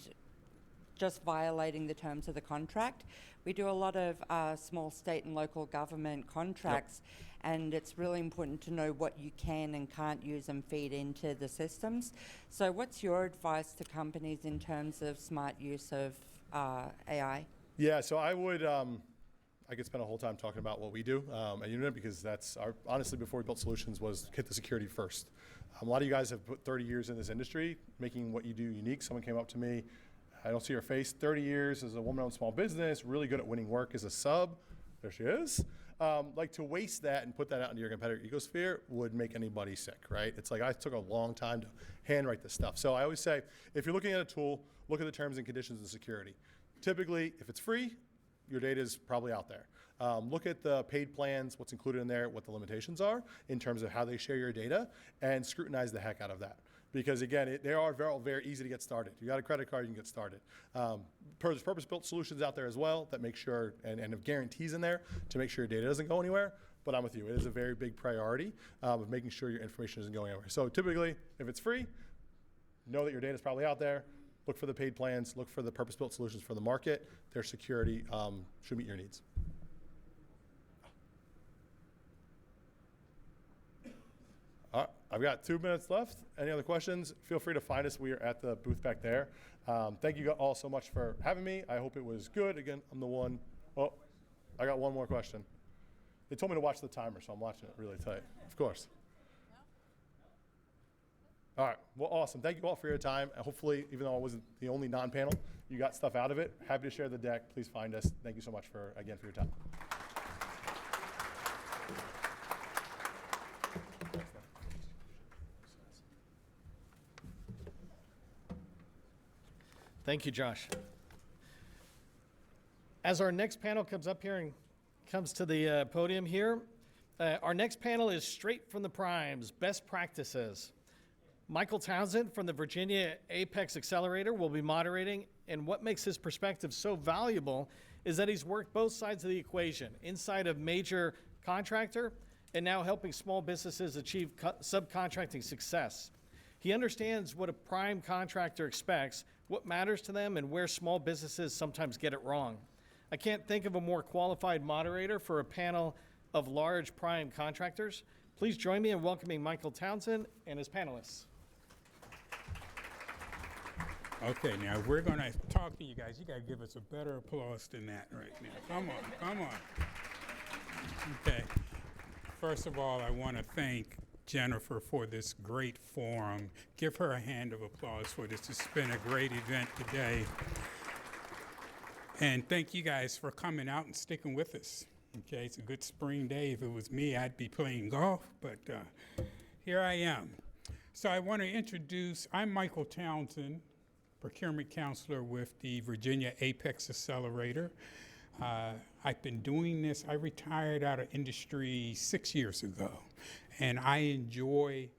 S19: just violating the terms of the contract. We do a lot of small state and local government contracts, and it's really important to know what you can and can't use and feed into the systems. So what's your advice to companies in terms of smart use of AI?
S15: Yeah, so I would, I could spend a whole time talking about what we do at Unanet, because that's our, honestly, before we built solutions, was hit the security first. A lot of you guys have put 30 years in this industry, making what you do unique. Someone came up to me, I don't see her face, 30 years as a woman-owned small business, really good at winning work as a sub. There she is. Like, to waste that and put that out into your competitor ecosphere would make anybody sick, right? It's like I took a long time to handwrite this stuff. So I always say, if you're looking at a tool, look at the terms and conditions of security. Typically, if it's free, your data is probably out there. Look at the paid plans, what's included in there, what the limitations are in terms of how they share your data, and scrutinize the heck out of that. Because again, they are very, very easy to get started. You got a credit card, you can get started. There's purpose-built solutions out there as well that make sure, and have guarantees in there to make sure your data doesn't go anywhere. But I'm with you, it is a very big priority of making sure your information isn't going anywhere. So typically, if it's free, know that your data is probably out there. Look for the paid plans, look for the purpose-built solutions for the market. Their security should meet your needs. All right, I've got 2 minutes left. Any other questions? Feel free to find us. We are at the booth back there. Thank you all so much for having me. I hope it was good. Again, I'm the one. Oh, I got one more question. They told me to watch the timer, so I'm watching it really tight. Of course. All right, well, awesome. Thank you all for your time. Hopefully, even though I wasn't the only non-panel, you got stuff out of it. Happy to share the deck. Please find us. Thank you so much for your time.
S2: Thank you, Josh. As our next panel comes up here and comes to the podium here, our next panel is straight from the primes, best practices. Michael Townsend from the Virginia Apex Accelerator will be moderating, and what makes his perspective so valuable is that he's worked both sides of the equation, inside of major contractor and now helping small businesses achieve subcontracting success. He understands what a prime contractor expects, what matters to them, and where small businesses sometimes get it wrong. I can't think of a more qualified moderator for a panel of large prime contractors. Please join me in welcoming Michael Townsend and his panelists.
S20: Okay, now if we're going to talk to you guys, you got to give us a better applause than that right now. Come on, come on. Okay. First of all, I want to thank Jennifer for this great forum. Give her a hand of applause for this. It's been a great event today. And thank you guys for coming out and sticking with us. Okay, it's a good spring day. If it was me, I'd be playing golf, but here I am. So I want to introduce, I'm Michael Townsend, procurement counselor with the Virginia Apex Accelerator. I've been doing this, I retired out of industry 6 years ago, and I enjoy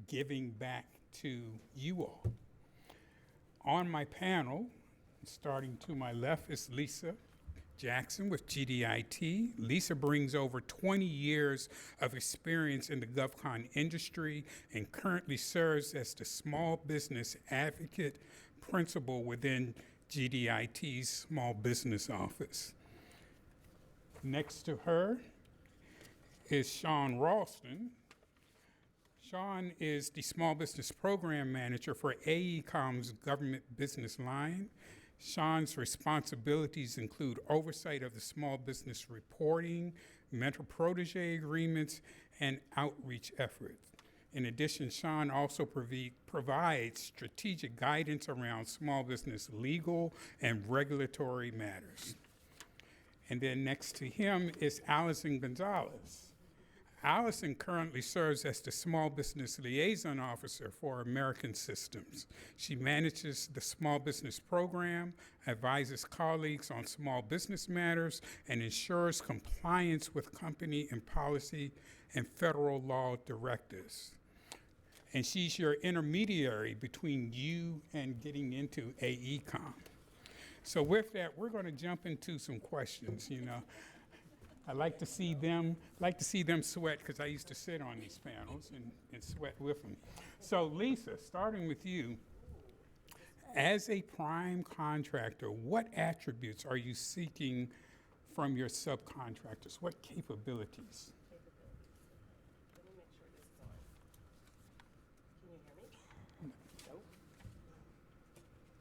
S20: giving back to you all. On my panel, starting to my left, is Lisa Jackson with GDIT. Lisa brings over 20 years of experience in the GovCon industry and currently serves as the small business advocate principal within GDIT's small business office. Next to her is Sean Ralston. Sean is the small business program manager for AECOM's government business line. Sean's responsibilities include oversight of the small business reporting, mentor-protege agreements, and outreach efforts. In addition, Sean also provides strategic guidance around small business legal and regulatory matters. And then next to him is Allison Gonzalez. Allison currently serves as the Small Business Liaison Officer for American Systems. She manages the small business program, advises colleagues on small business matters, and ensures compliance with company and policy and federal law directives. And she's your intermediary between you and getting into AECOM. So with that, we're going to jump into some questions, you know. I like to see them sweat because I used to sit on these panels and sweat with them. So Lisa, starting with you, as a prime contractor, what attributes are you seeking from your subcontractors? What capabilities?
S21: Let me make sure this is on. Can you hear me? Nope.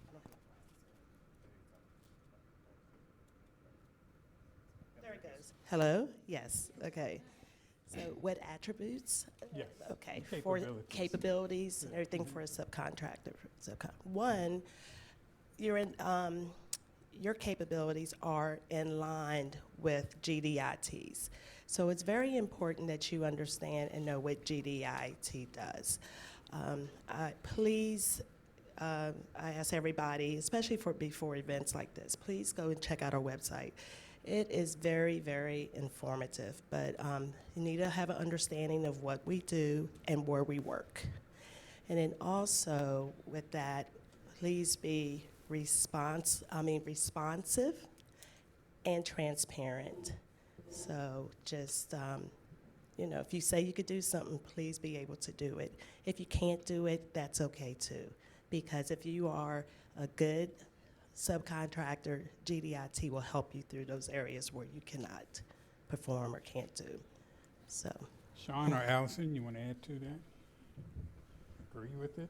S21: I don't have glasses. There it goes. Hello? Yes. Okay. So what attributes?
S20: Yes.
S21: Okay.
S20: Capabilities.
S21: For capabilities and everything for a subcontractor. One, you're in, your capabilities are in line with GDIT's. So it's very important that you understand and know what GDIT does. Please, I ask everybody, especially before events like this, please go and check out our website. It is very, very informative, but you need to have an understanding of what we do and where we work. And then also with that, please be responsive and transparent. So just, you know, if you say you could do something, please be able to do it. If you can't do it, that's okay too. Because if you are a good subcontractor, GDIT will help you through those areas where you cannot perform or can't do. So.
S20: Sean or Allison, you want to add to that? Agree with it?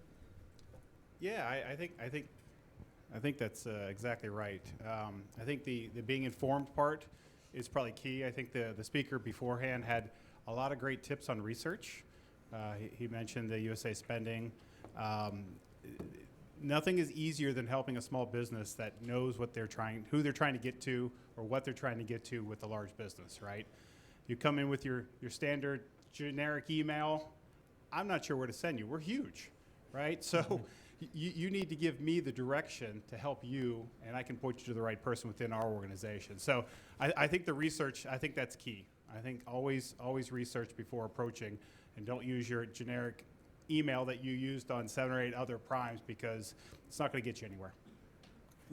S22: Yeah, I think that's exactly right. I think the being informed part is probably key. I think the speaker beforehand had a lot of great tips on research. He mentioned the USA spending. Nothing is easier than helping a small business that knows who they're trying to get to or what they're trying to get to with a large business, right? You come in with your standard generic email, I'm not sure where to send you. We're huge, right? So you need to give me the direction to help you, and I can point you to the right person within our organization. So I think the research, I think that's key. I think always research before approaching, and don't use your generic email that you used on 7 or 8 other primes, because it's not going to get you anywhere.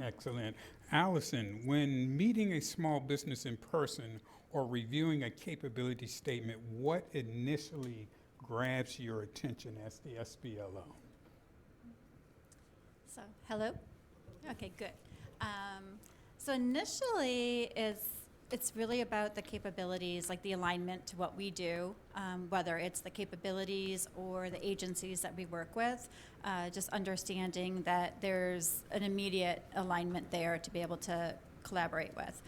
S20: Excellent. Allison, when meeting a small business in person or reviewing a capability statement, what initially grabs your attention as the SBLO?
S7: So, hello? Okay, good. So initially, it's really about the capabilities, like the alignment to what we do, whether it's the capabilities or the agencies that we work with, just understanding that there's an immediate alignment there to be able to collaborate with.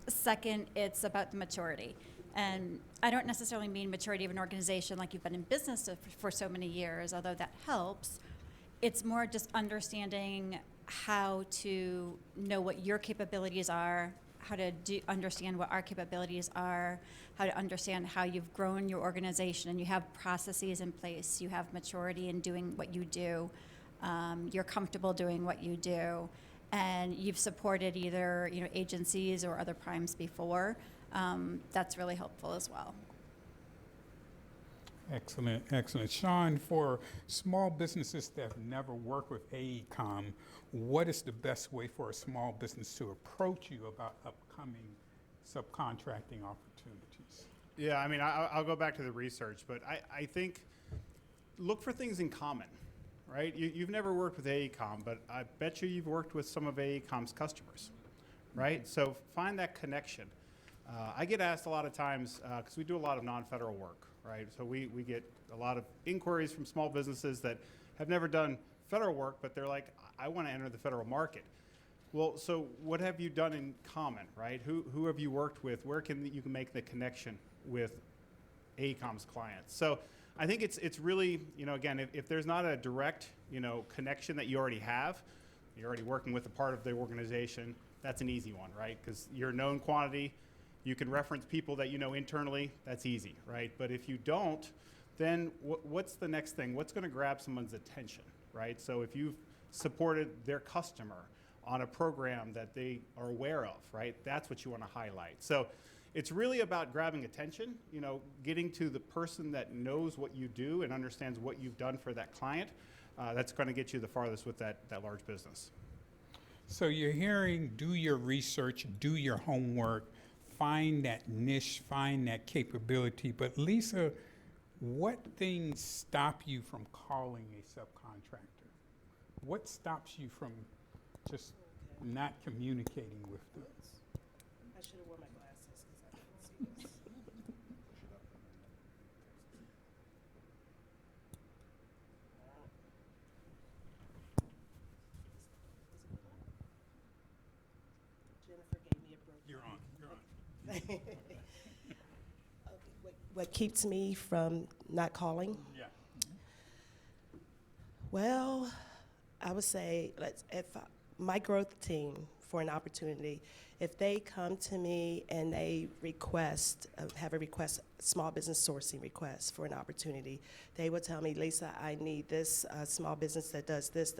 S7: Second, it's about the maturity. And I don't necessarily mean maturity of an organization like you've been in business for so many years, although that helps. It's more just understanding how to know what your capabilities are, how to understand what our capabilities are, how to understand how you've grown your organization and you have processes in place, you have maturity in doing what you do, you're comfortable doing what you do, and you've supported either agencies or other primes before. That's really helpful as well.
S20: Excellent, excellent. Sean, for small businesses that have never worked with AECOM, what is the best way for a small business to approach you about upcoming subcontracting opportunities?
S22: Yeah, I mean, I'll go back to the research, but I think look for things in common, right? You've never worked with AECOM, but I bet you've worked with some of AECOM's customers, right? So find that connection. I get asked a lot of times, because we do a lot of non-federal work, right? So we get a lot of inquiries from small businesses that have never done federal work, but they're like, I want to enter the federal market. Well, so what have you done in common, right? Who have you worked with? Where can you make the connection with AECOM's clients? So I think it's really, again, if there's not a direct, connection that you already have, you're already working with a part of the organization, that's an easy one, right? Because you're a known quantity. You can reference people that you know internally. That's easy, right? But if you don't, then what's the next thing? What's going to grab someone's attention, right? So if you've supported their customer on a program that they are aware of, right? That's what you want to highlight. So it's really about grabbing attention, getting to the person that knows what you do and understands what you've done for that client. That's going to get you the farthest with that large business.
S20: So you're hearing, do your research, do your homework, find that niche, find that capability. But Lisa, what things stop you from calling a subcontractor? What stops you from just not communicating with them?
S21: I should have worn my glasses because I couldn't see this. Jennifer gave me a broken.
S20: You're on.
S21: Okay, what keeps me from not calling?
S20: Yeah.
S21: Well, I would say my growth team for an opportunity, if they come to me and they have a small business sourcing request for an opportunity, they would tell me, Lisa, I need this small business that does this,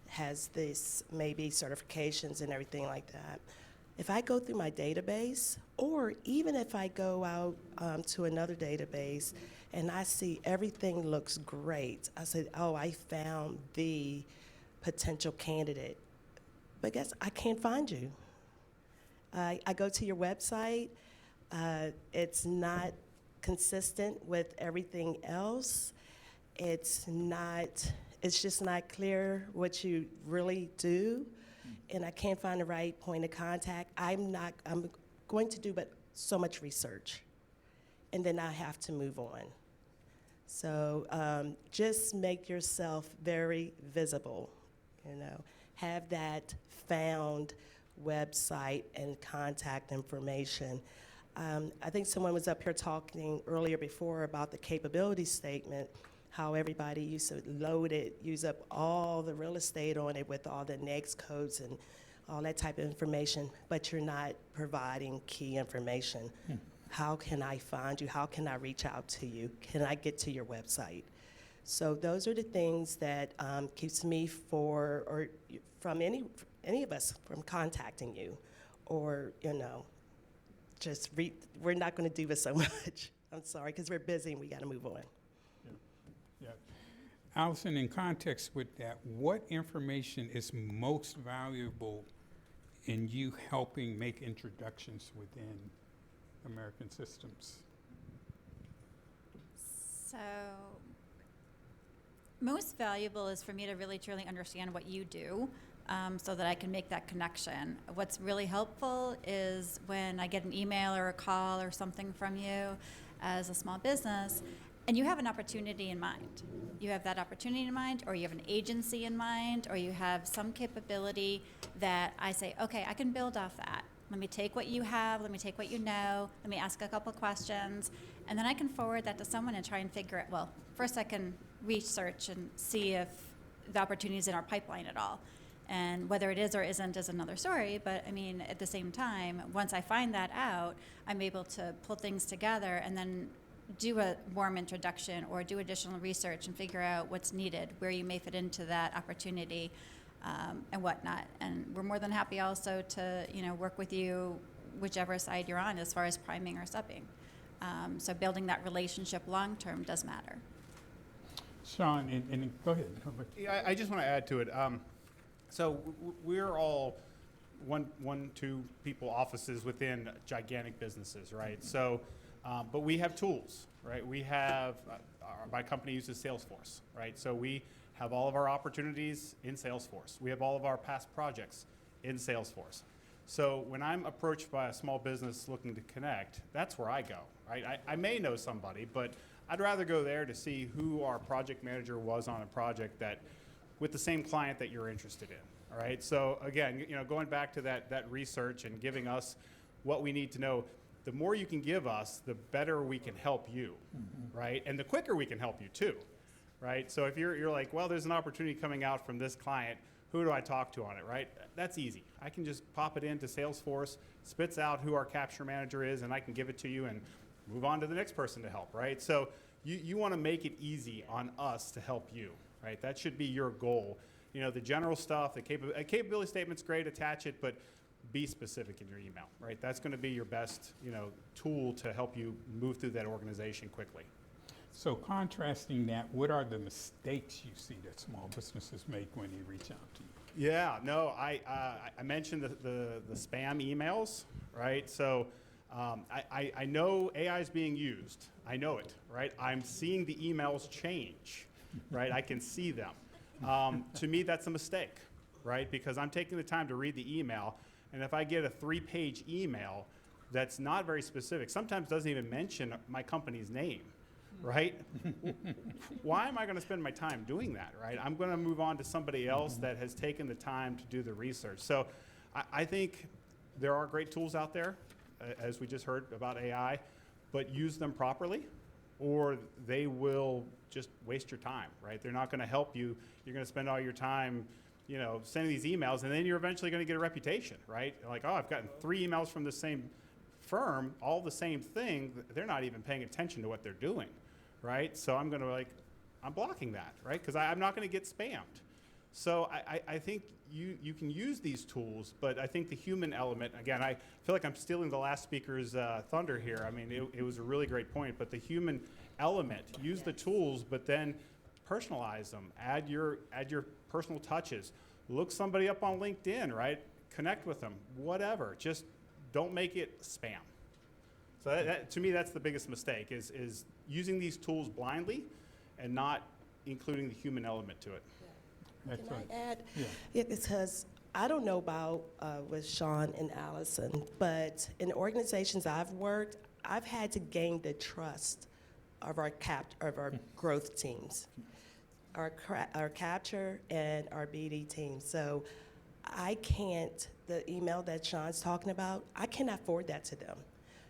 S21: has this maybe certifications and everything like that. If I go through my database, or even if I go out to another database and I see everything looks great, I said, oh, I found the potential candidate. But guess I can't find you. I go to your website. It's not consistent with everything else. It's just not clear what you really do. And I can't find the right point of contact. I'm going to do but so much research, and then I have to move on. So just make yourself very visible, have that found website and contact information. I think someone was up here talking earlier before about the capability statement, how everybody used to load it, use up all the real estate on it with all the NAICS codes and all that type of information, but you're not providing key information. How can I find you? How can I reach out to you? Can I get to your website? So those are the things that keeps me from any of us from contacting you, or we're not going to do this so much. I'm sorry, because we're busy and we got to move on.
S20: Yeah. Allison, in context with that, what information is most valuable in you helping make introductions within American systems?
S7: So, most valuable is for me to really truly understand what you do, so that I can make that connection. What's really helpful is when I get an email or a call or something from you as a small business, and you have an opportunity in mind. You have that opportunity in mind, or you have an agency in mind, or you have some capability that I say, okay, I can build off that. Let me take what you have, let me take what you know, let me ask a couple questions, and then I can forward that to someone and try and figure it. Well, first I can research and see if the opportunity is in our pipeline at all. And whether it is or isn't is another story, but I mean, at the same time, once I find that out, I'm able to pull things together and then do a warm introduction or do additional research and figure out what's needed, where you may fit into that opportunity, and whatnot. And we're more than happy also to, work with you, whichever side you're on, as far as priming or subbing. So building that relationship long-term does matter.
S20: Sean, and go ahead.
S22: Yeah, I just want to add to it. So we're all two people offices within gigantic businesses, right? So, but we have tools, right? We have, my company uses Salesforce, right? So we have all of our opportunities in Salesforce. We have all of our past projects in Salesforce. So when I'm approached by a small business looking to connect, that's where I go, right? I may know somebody, but I'd rather go there to see who our project manager was on a project that with the same client that you're interested in, all right? So again, going back to that research and giving us what we need to know, the more you can give us, the better we can help you, right? And the quicker we can help you too, right? So if you're like, well, there's an opportunity coming out from this client, who do I talk to on it, right? That's easy. I can just pop it into Salesforce, spits out who our capture manager is, and I can give it to you and move on to the next person to help, right? So you want to make it easy on us to help you, right? That should be your goal. The general stuff, a capability statement's great, attach it, but be specific in your email, right? That's going to be your best, tool to help you move through that organization quickly.
S20: So contrasting that, what are the mistakes you see that small businesses make when they reach out to you?
S22: Yeah, no, I mentioned the spam emails, right? So I know AI is being used. I know it, right? I'm seeing the emails change, right? I can see them. To me, that's a mistake, right? Because I'm taking the time to read the email, and if I get a 3-page email that's not very specific, sometimes doesn't even mention my company's name, right? Why am I going to spend my time doing that, right? I'm going to move on to somebody else that has taken the time to do the research. So I think there are great tools out there, as we just heard about AI, but use them properly or they will just waste your time, right? They're not going to help you. You're going to spend all your time, sending these emails, and then you're eventually going to get a reputation, right? Like, oh, I've gotten 3 emails from the same firm, all the same thing. They're not even paying attention to what they're doing, right? So I'm going to I'm blocking that, right? Because I'm not going to get spammed. So I think you can use these tools, but I think the human element, again, I feel like I'm stealing the last speaker's thunder here. I mean, it was a really great point, but the human element, use the tools, but then personalize them, add your personal touches. Look somebody up on LinkedIn, right? Connect with them, whatever. Just don't make it spam. So that, to me, that's the biggest mistake, is using these tools blindly and not including the human element to it.
S20: That's
S21: Can
S20: right.
S21: I add?
S20: Yeah.
S21: Yeah, because I don't know about with Sean and Allison, but in organizations I've worked, I've had to gain the trust of our growth teams, our capture and our BD team. So I can't, the email that Sean's talking about, I cannot forward that to them.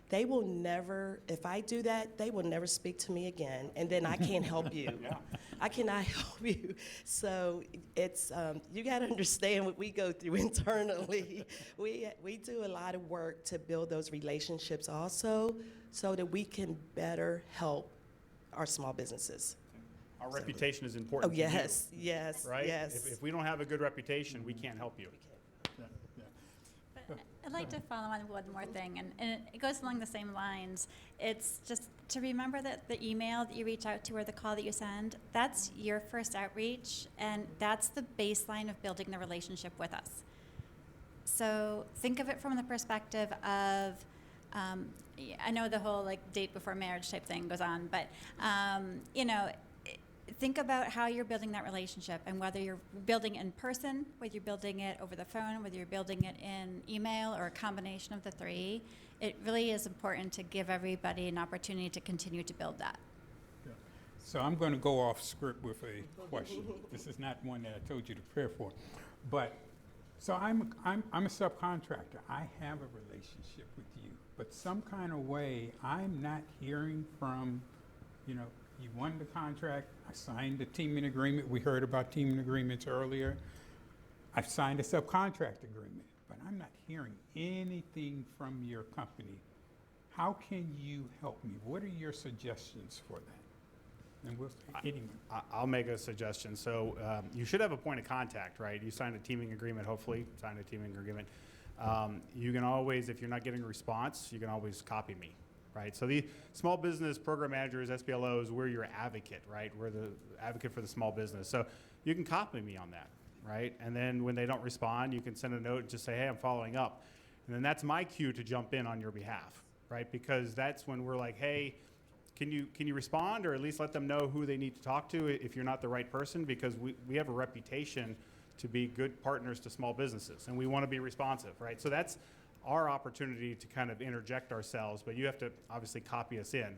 S21: They will never, if I do that, they will never speak to me again, and then I can't help you.
S22: Yeah.
S21: I cannot help you. So it's, you gotta understand what we go through internally. We do a lot of work to build those relationships also, so that we can better help our small businesses.
S22: Our reputation is important
S21: Oh,
S22: to you,
S21: yes, yes,
S22: right?
S21: yes.
S22: If we don't have a good reputation, we can't help you.
S7: But like to follow on one more thing, and it goes along the same lines. It's just to remember that the email that you reach out to or the call that you send, that's your first outreach, and that's the baseline of building the relationship with us. So think of it from the perspective of, I know the whole like date before marriage type thing goes on, but you know, think about how you're building that relationship, and whether you're building it in person, whether you're building it over the phone, whether you're building it in email, or a combination of the three. It really is important to give everybody an opportunity to continue to build that.
S20: So I'm going to go off script with a question. This is not one that I told you to prepare for, but so I'm a subcontractor. I have a relationship with you, but some kind of way I'm not hearing from, you know, you won the contract. I signed the teaming agreement. We heard about teaming agreements earlier. I've signed a subcontract agreement, but I'm not hearing anything from your company. How can you help me? What are your suggestions for that? And we'll anyone.
S22: I'll make a suggestion. So you should have a point of contact, right? You signed a teaming agreement, hopefully, signed a teaming agreement. You can always, if you're not getting a response, you can always copy me. Right, so the small business program managers, SPLOs, we're your advocate, right? We're the advocate for the small business. So you can copy me on that, right? And then when they don't respond, you can send a note and just say, hey, I'm following up. And then that's my cue to jump in on your behalf, right? Because that's when we're like, hey, can you respond, or at least let them know who they need to talk to if you're not the right person, because we have a reputation to be good partners to small businesses, and we want to be responsive, right? So that's our opportunity to kind of interject ourselves, but you have to obviously copy us in.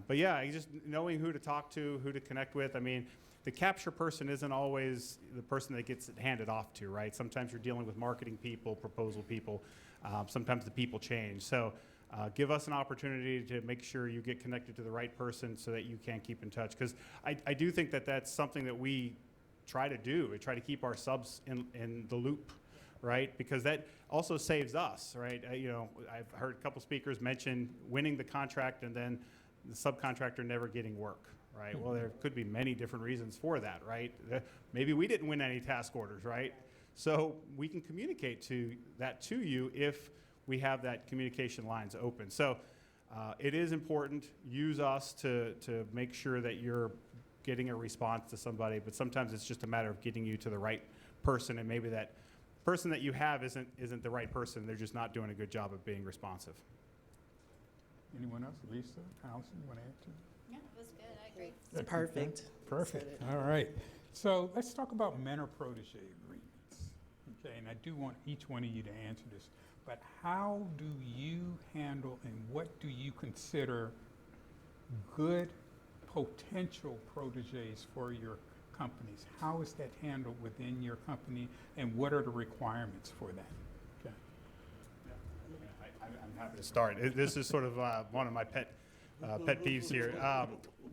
S22: But yeah, just knowing who to talk to, who to connect with. I mean, the capture person isn't always the person that gets it handed off to, right? Sometimes you're dealing with marketing people, proposal people. Sometimes the people change. So give us an opportunity to make sure you get connected to the right person so that you can keep in touch. Because I do think that that's something that we try to do. We try to keep our subs in the loop, right? Because that also saves us, right? You know, I've heard a couple speakers mention winning the contract and then the subcontractor never getting work, right? Well, there could be many different reasons for that, right? Maybe we didn't win any task orders, right? So we can communicate that to you if we have that communication lines open. So it is important. Use us to make sure that you're getting a response to somebody, but sometimes it's just a matter of getting you to the right person, and maybe that person that you have isn't the right person. They're just not doing a good job of being responsive.
S20: Anyone else? Lisa, Allison, want to add to?
S7: Yeah, it was good. I agree.
S21: It's perfect.
S20: Perfect. All right. So let's talk about mentor-protege agreements. Okay, and I do want each one of you to answer this. But how do you handle and what do you consider good potential proteges for your companies? How is that handled within your company, and what are the requirements for that? Okay.
S22: I'm happy to start. This is sort of one of my pet peeves here.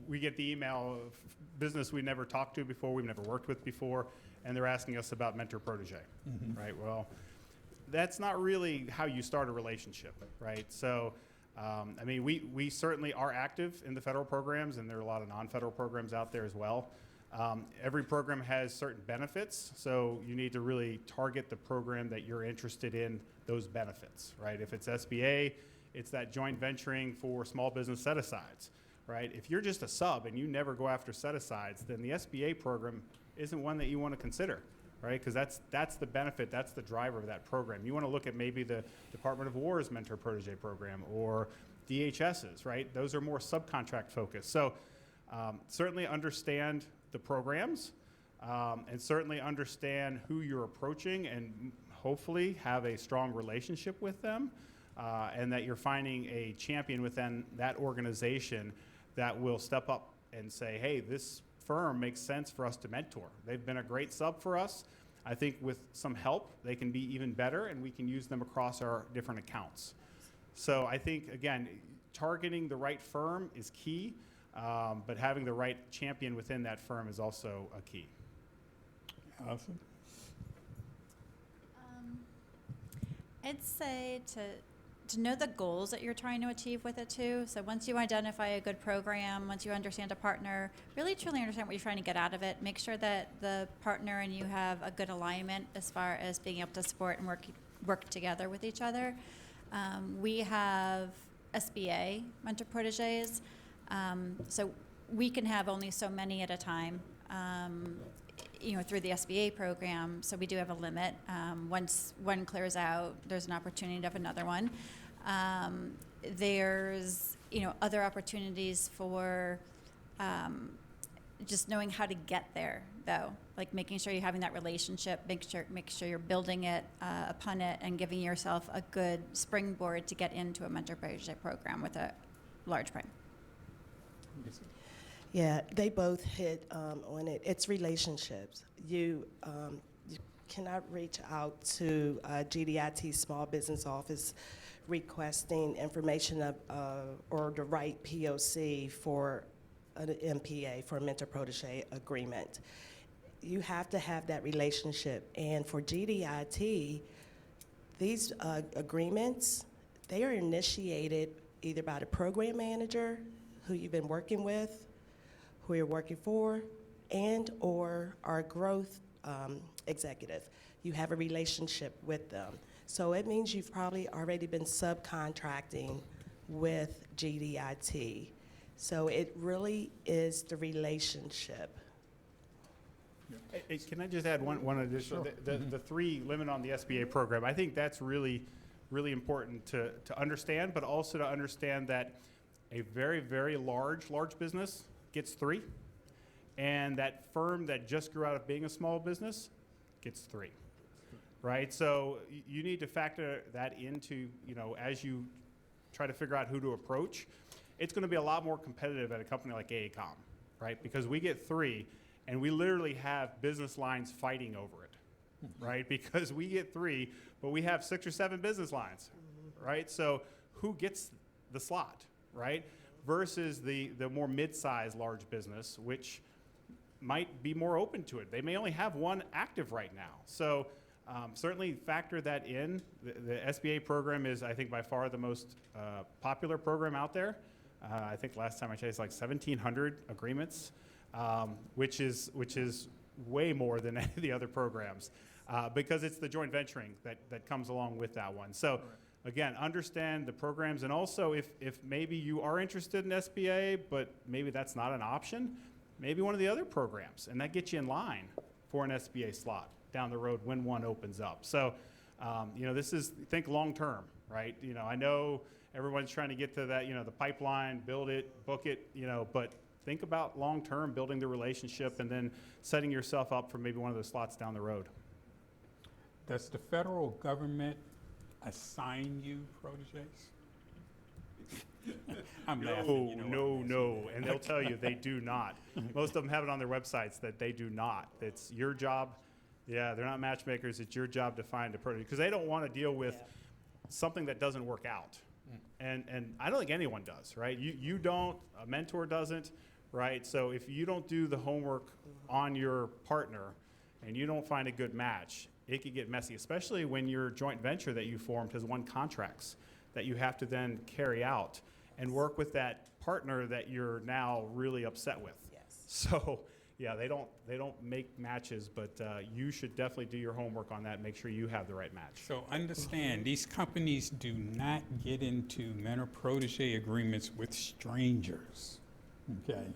S22: We get the email of business we never talked to before, we've never worked with before, and they're asking us about mentor-protege, right? Well, that's not really how you start a relationship, right? So, I mean, we certainly are active in the federal programs, and there are a lot of non-federal programs out there as well. Every program has certain benefits, so you need to really target the program that you're interested in, those benefits, right? If it's SBA, it's that joint venturing for small business set-asides, right? If you're just a sub and you never go after set-asides, then the SBA program isn't one that you want to consider, right? Because that's the benefit, that's the driver of that program. You want to look at maybe the Department of War's mentor-protege program or DHS's, right? Those are more subcontract focused. So certainly understand the programs, and certainly understand who you're approaching, and hopefully have a strong relationship with them, and that you're finding a champion within that organization that will step up and say, hey, this firm makes sense for us to mentor. They've been a great sub for us. I think with some help, they can be even better, and we can use them across our different accounts. So I think, again, targeting the right firm is key. But having the right champion within that firm is also a key.
S20: Allison?
S7: I'd say to know the goals that you're trying to achieve with it too. So once you identify a good program, once you understand a partner, really truly understand what you're trying to get out of it. Make sure that the partner and you have a good alignment as far as being able to support and work work together with each other. We have SBA mentor proteges, so we can have only so many at a time, through the SBA program. So we do have a limit. Once one clears out, there's an opportunity to have another one. There's, other opportunities for just knowing how to get there, though, like making sure you're having that relationship, make sure you're building it upon it, and giving yourself a good springboard to get into a mentor project program with a large prime.
S21: Yeah, they both hit on it. It's relationships. You cannot reach out to GDIT Small Business Office requesting information or the right POC for an MPA, for a mentor-protege agreement. You have to have that relationship. And for GDIT, these agreements, they are initiated either by the program manager who you've been working with, who you're working for, and or our growth executive. You have a relationship with them. So it means you've probably already been subcontracting with GDIT. So it really is the relationship.
S22: Hey, can I just add one additional? The three limit on the SBA program, I think that's really, really important to understand, but also to understand that a very, very large business gets 3, and that firm that just grew out of being a small business gets 3, right? So you need to factor that into, as you try to figure out who to approach. It's going to be a lot more competitive at a company like AECOM, right? Because we get 3, and we literally have business lines fighting over it, right? Because we get 3, but we have 6 or 7 business lines, right? So who gets the slot, right? Versus the more mid-sized large business, which might be more open to it. They may only have 1 active right now. So certainly factor that in. The SBA program is, I think, by far the most popular program out there. I think last time I checked, it's like 1,700 agreements, which is way more than any of the other programs, because it's the joint venturing that comes along with that one. So again, understand the programs, and also if maybe you are interested in SBA, but maybe that's not an option, maybe one of the other programs, and that gets you in line for an SBA slot down the road when one opens up. So, this is, think long term, right? I know everyone's trying to get to that, the pipeline, build it, book it, but think about long term, building the relationship, and then setting yourself up for maybe one of those slots down the road.
S20: Does the federal government assign you proteges? I'm laughing.
S22: No, and they'll tell you they do not. Most of them have it on their websites that they do not. It's your job. Yeah, they're not matchmakers. It's your job to find a protege, because they don't want to deal with something that doesn't work out. And I don't think anyone does, right? You don't, a mentor doesn't, right? So if you don't do the homework on your partner and you don't find a good match, it could get messy, especially when your joint venture that you formed has won contracts that you have to then carry out and work with that partner that you're now really upset with. Yes. So yeah, they don't make matches, but you should definitely do your homework on that and make sure you have the right match.
S20: So understand, these companies do not get into mentor-protege agreements with strangers, okay?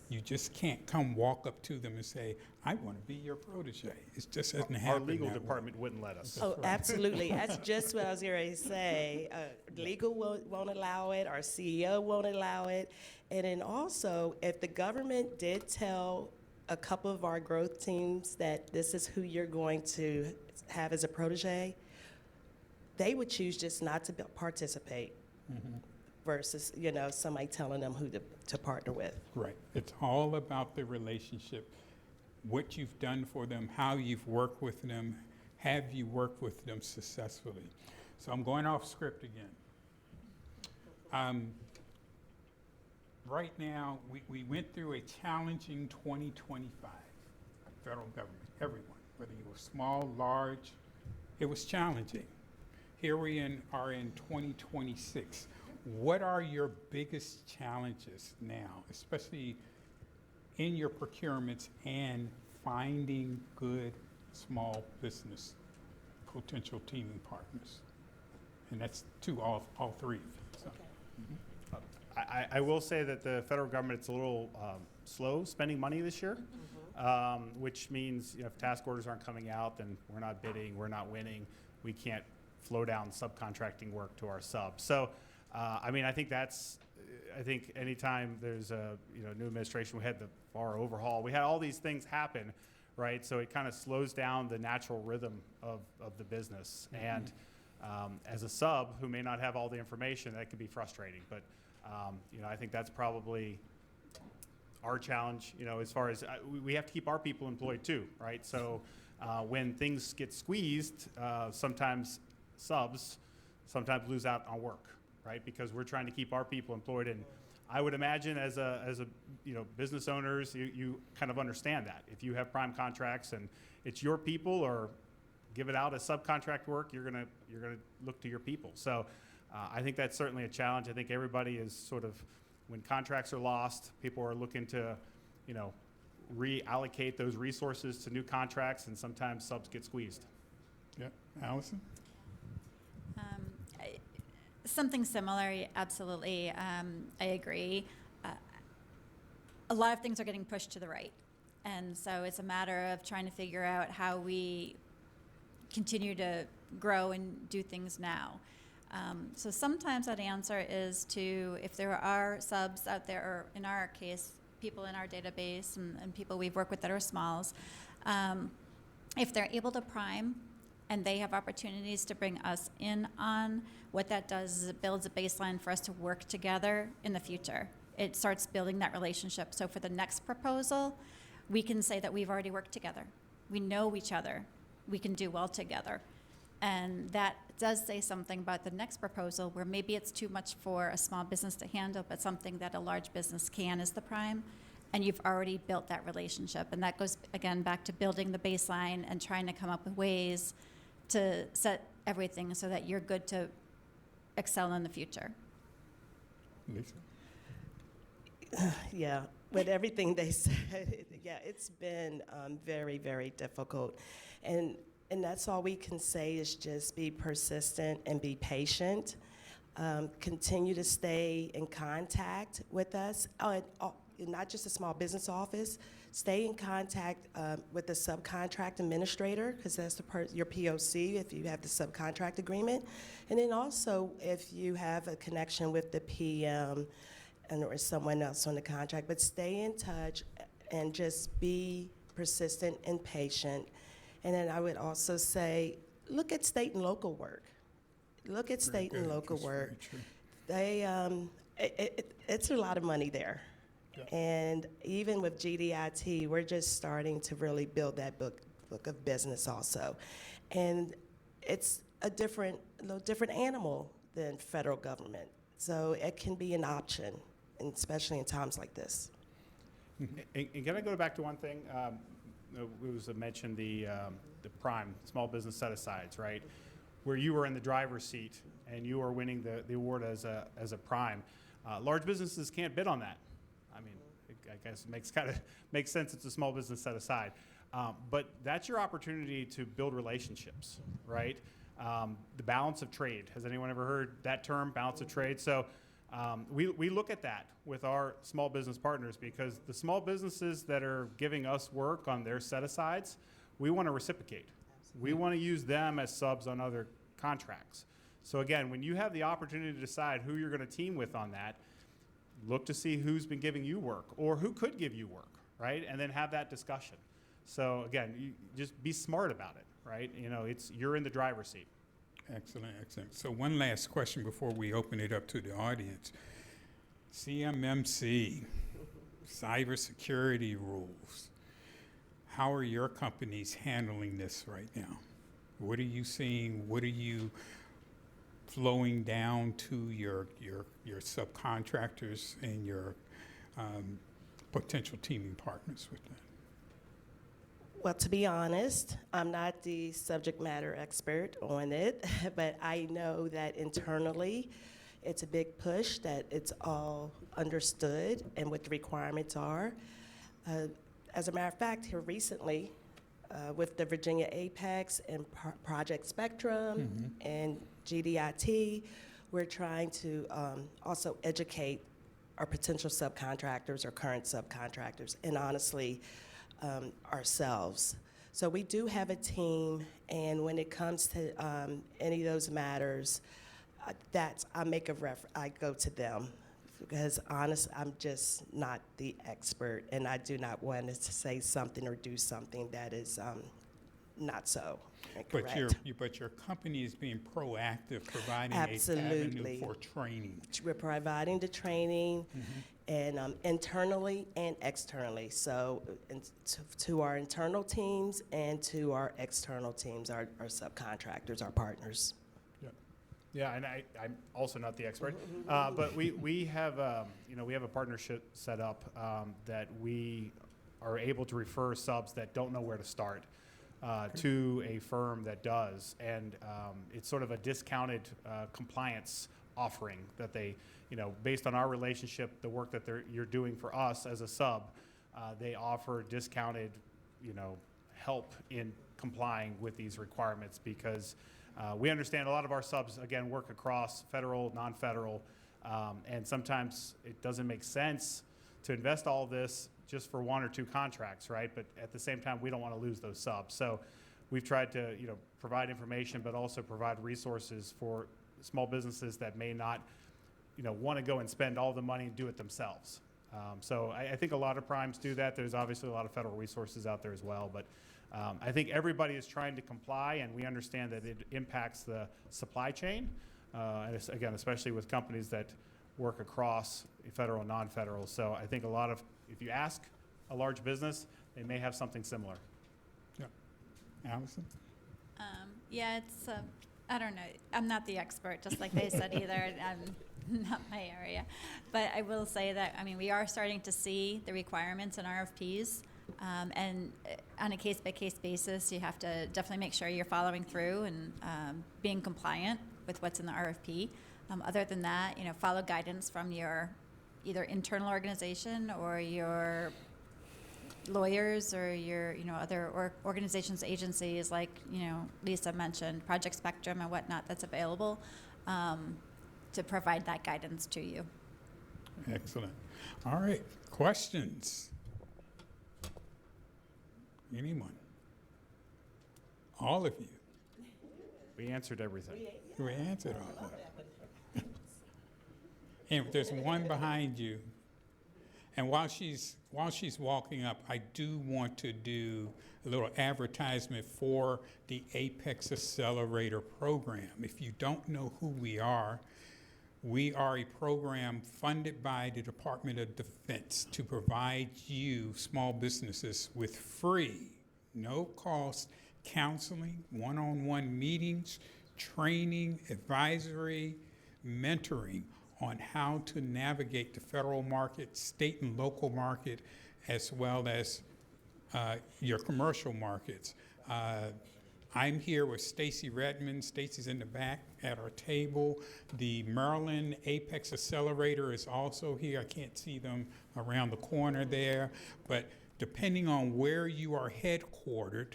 S20: You just can't come walk up to them and say, I want to be your protege. It just doesn't happen.
S22: Our legal department wouldn't let us.
S21: Oh, absolutely. That's just what I was going to say. Legal won't allow it. Our CEO won't allow it. And then also, if the government did tell a couple of our growth teams that this is who you're going to have as a protege, they would choose just not to participate versus, somebody telling them who to partner with.
S20: Right. It's all about the relationship, what you've done for them, how you've worked with them, have you worked with them successfully. So I'm going off script again. Right now, we went through a challenging 2025. Federal government, everyone, whether you were small, large, it was challenging. Here we are in 2026. What are your biggest challenges now, especially in your procurements and finding good small business potential teaming partners? And that's to all three of you. So.
S22: I will say that the federal government is a little slow spending money this year, which means if task orders aren't coming out, then we're not bidding, we're not winning, we can't flow down subcontracting work to our subs. So, I mean, I think anytime there's a new administration, we had the FAR overhaul, we had all these things happen, right? So it kind of slows down the natural rhythm of the business. And as a sub who may not have all the information, that could be frustrating. But I think that's probably our challenge, as far as we have to keep our people employed too, right? So when things get squeezed, sometimes subs lose out on work, right? Because we're trying to keep our people employed. And I would imagine as a business owners, you kind of understand that. If you have prime contracts and it's your people, or give it out as subcontract work, you're gonna look to your people. So I think that's certainly a challenge. I think everybody is sort of, when contracts are lost, people are looking to, reallocate those resources to new contracts, and sometimes subs get squeezed.
S20: Yeah, Allison?
S7: Something similar, absolutely. I agree. A lot of things are getting pushed to the right. And so it's a matter of trying to figure out how we continue to grow and do things now. So sometimes that answer is to, if there are subs out there, or in our case, people in our database and people we've worked with that are smalls, if they're able to prime and they have opportunities to bring us in on, what that does is it builds a baseline for us to work together in the future. It starts building that relationship. So for the next proposal, we can say that we've already worked together. We know each other. We can do well together. And that does say something about the next proposal, where maybe it's too much for a small business to handle, but something that a large business can is the prime. And you've already built that relationship. And that goes, again, back to building the baseline and trying to come up with ways to set everything so that you're good to excel in the future.
S20: Lisa?
S21: Yeah, with everything they said, yeah, it's been very, very difficult. And that's all we can say is just be persistent and be patient. Continue to stay in contact with us, not just a small business office. Stay in contact with the subcontract administrator, because that's your POC if you have the subcontract agreement. And then also if you have a connection with the PM or someone else on the contract. But stay in touch and just be persistent and patient. And then I would also say, look at state and local work. Look at state and local work. They, it's a lot of money there. Yeah. And even with GDIT, we're just starting to really build that book of business also. And it's a little different animal than federal government. So it can be an option, and especially in times like this.
S22: And can I go back to one thing? It was mentioned the prime, small business set-asides, right? Where you were in the driver's seat and you are winning the award as a prime. Large businesses can't bid on that. I mean, I guess it makes sense. It's a small business set-aside. But that's your opportunity to build relationships, right? The balance of trade. Has anyone ever heard that term, balance of trade? So we look at that with our small business partners, because the small businesses that are giving us work on their set-asides, we want to reciprocate. Absolutely. We want to use them as subs on other contracts. So again, when you have the opportunity to decide who you're going to team with on that, look to see who's been giving you work or who could give you work, right? And then have that discussion. So again, you just be smart about it, right? You're in the driver's seat.
S20: Excellent, excellent. So one last question before we open it up to the audience. CMMC, cybersecurity rules. How are your companies handling this right now? What are you seeing? What are you flowing down to your subcontractors and your potential teaming partners with that?
S21: Well, to be honest, I'm not the subject matter expert on it, but I know that internally it's a big push, that it's all understood and what the requirements are. As a matter of fact, here recently, with the Virginia Apex and Project Spectrum and GDIT. We're trying to also educate our potential subcontractors or current subcontractors, and honestly, ourselves. So we do have a team, and when it comes to any of those matters, I go to them, because honestly, I'm just not the expert, and I do not want to say something or do something that is not so correct.
S20: But your company is being proactive, providing
S21: Absolutely.
S20: a avenue for training.
S21: We're providing the training, and internally and externally. So to our internal teams and to our external teams, our subcontractors, our partners.
S22: Yeah, and I'm also not the expert, but we have we have a partnership set up that we are able to refer subs that don't know where to start to a firm that does, and it's sort of a discounted compliance offering that they, based on our relationship, the work that you're doing for us as a sub, they offer discounted, help in complying with these requirements, because we understand a lot of our subs, again, work across federal, non-federal, and sometimes it doesn't make sense to invest all of this just for 1 or 2 contracts, right? But at the same time, we don't want to lose those subs. So we've tried to, provide information, but also provide resources for small businesses that may not, want to go and spend all the money and do it themselves. So I think a lot of primes do that. There's obviously a lot of federal resources out there as well, but I think everybody is trying to comply, and we understand that it impacts the supply chain, and again, especially with companies that work across federal and non-federal. So I think if you ask a large business, they may have something similar.
S20: Yeah. Allison?
S7: Yeah, it's, I don't know. I'm not the expert, just like they said either. Not my area. But I will say that, we are starting to see the requirements in RFPs. And on a case-by-case basis, you have to definitely make sure you're following through and being compliant with what's in the RFP. Other than that, follow guidance from your either internal organization or your lawyers or your, other organizations, agencies like, Lisa mentioned, Project Spectrum and whatnot that's available to provide that guidance to you.
S20: Excellent. All right, questions? Anyone? All of you?
S22: We answered everything.
S20: We answered all of it. And there's one behind you. And while she's walking up, I do want to do a little advertisement for the Apex Accelerator program. If you don't know who we are a program funded by the Department of Defense to provide you, small businesses, with free, no cost counseling, one-on-one meetings, training, advisory, mentoring on how to navigate the federal market, state and local market, as well as your commercial markets. I'm here with Stacy Redmond. Stacy's in the back at our table. The Maryland Apex Accelerator is also here. I can't see them around the corner there, but depending on where you are headquartered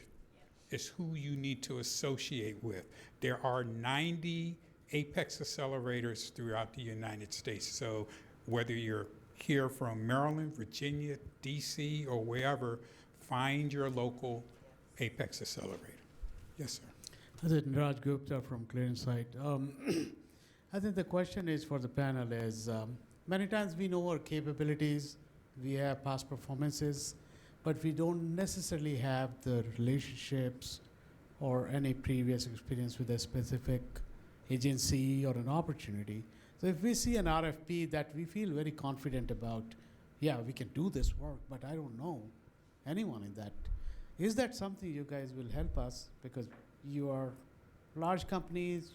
S20: is who you need to associate with. There are 90 Apex Accelerators throughout the United States. So whether you're here from Maryland, Virginia, DC, or wherever, find your local Apex Accelerator. Yes, sir.
S8: This is Raj Gupta from ClearanceSite. I think the question is for the panel is, many times we know our capabilities, we have past performances, but we don't necessarily have the relationships or any previous experience with a specific agency or an opportunity. So if we see an RFP that we feel very confident about, yeah, we can do this work, but I don't know anyone in that. Is that something you guys will help us, because you are large companies,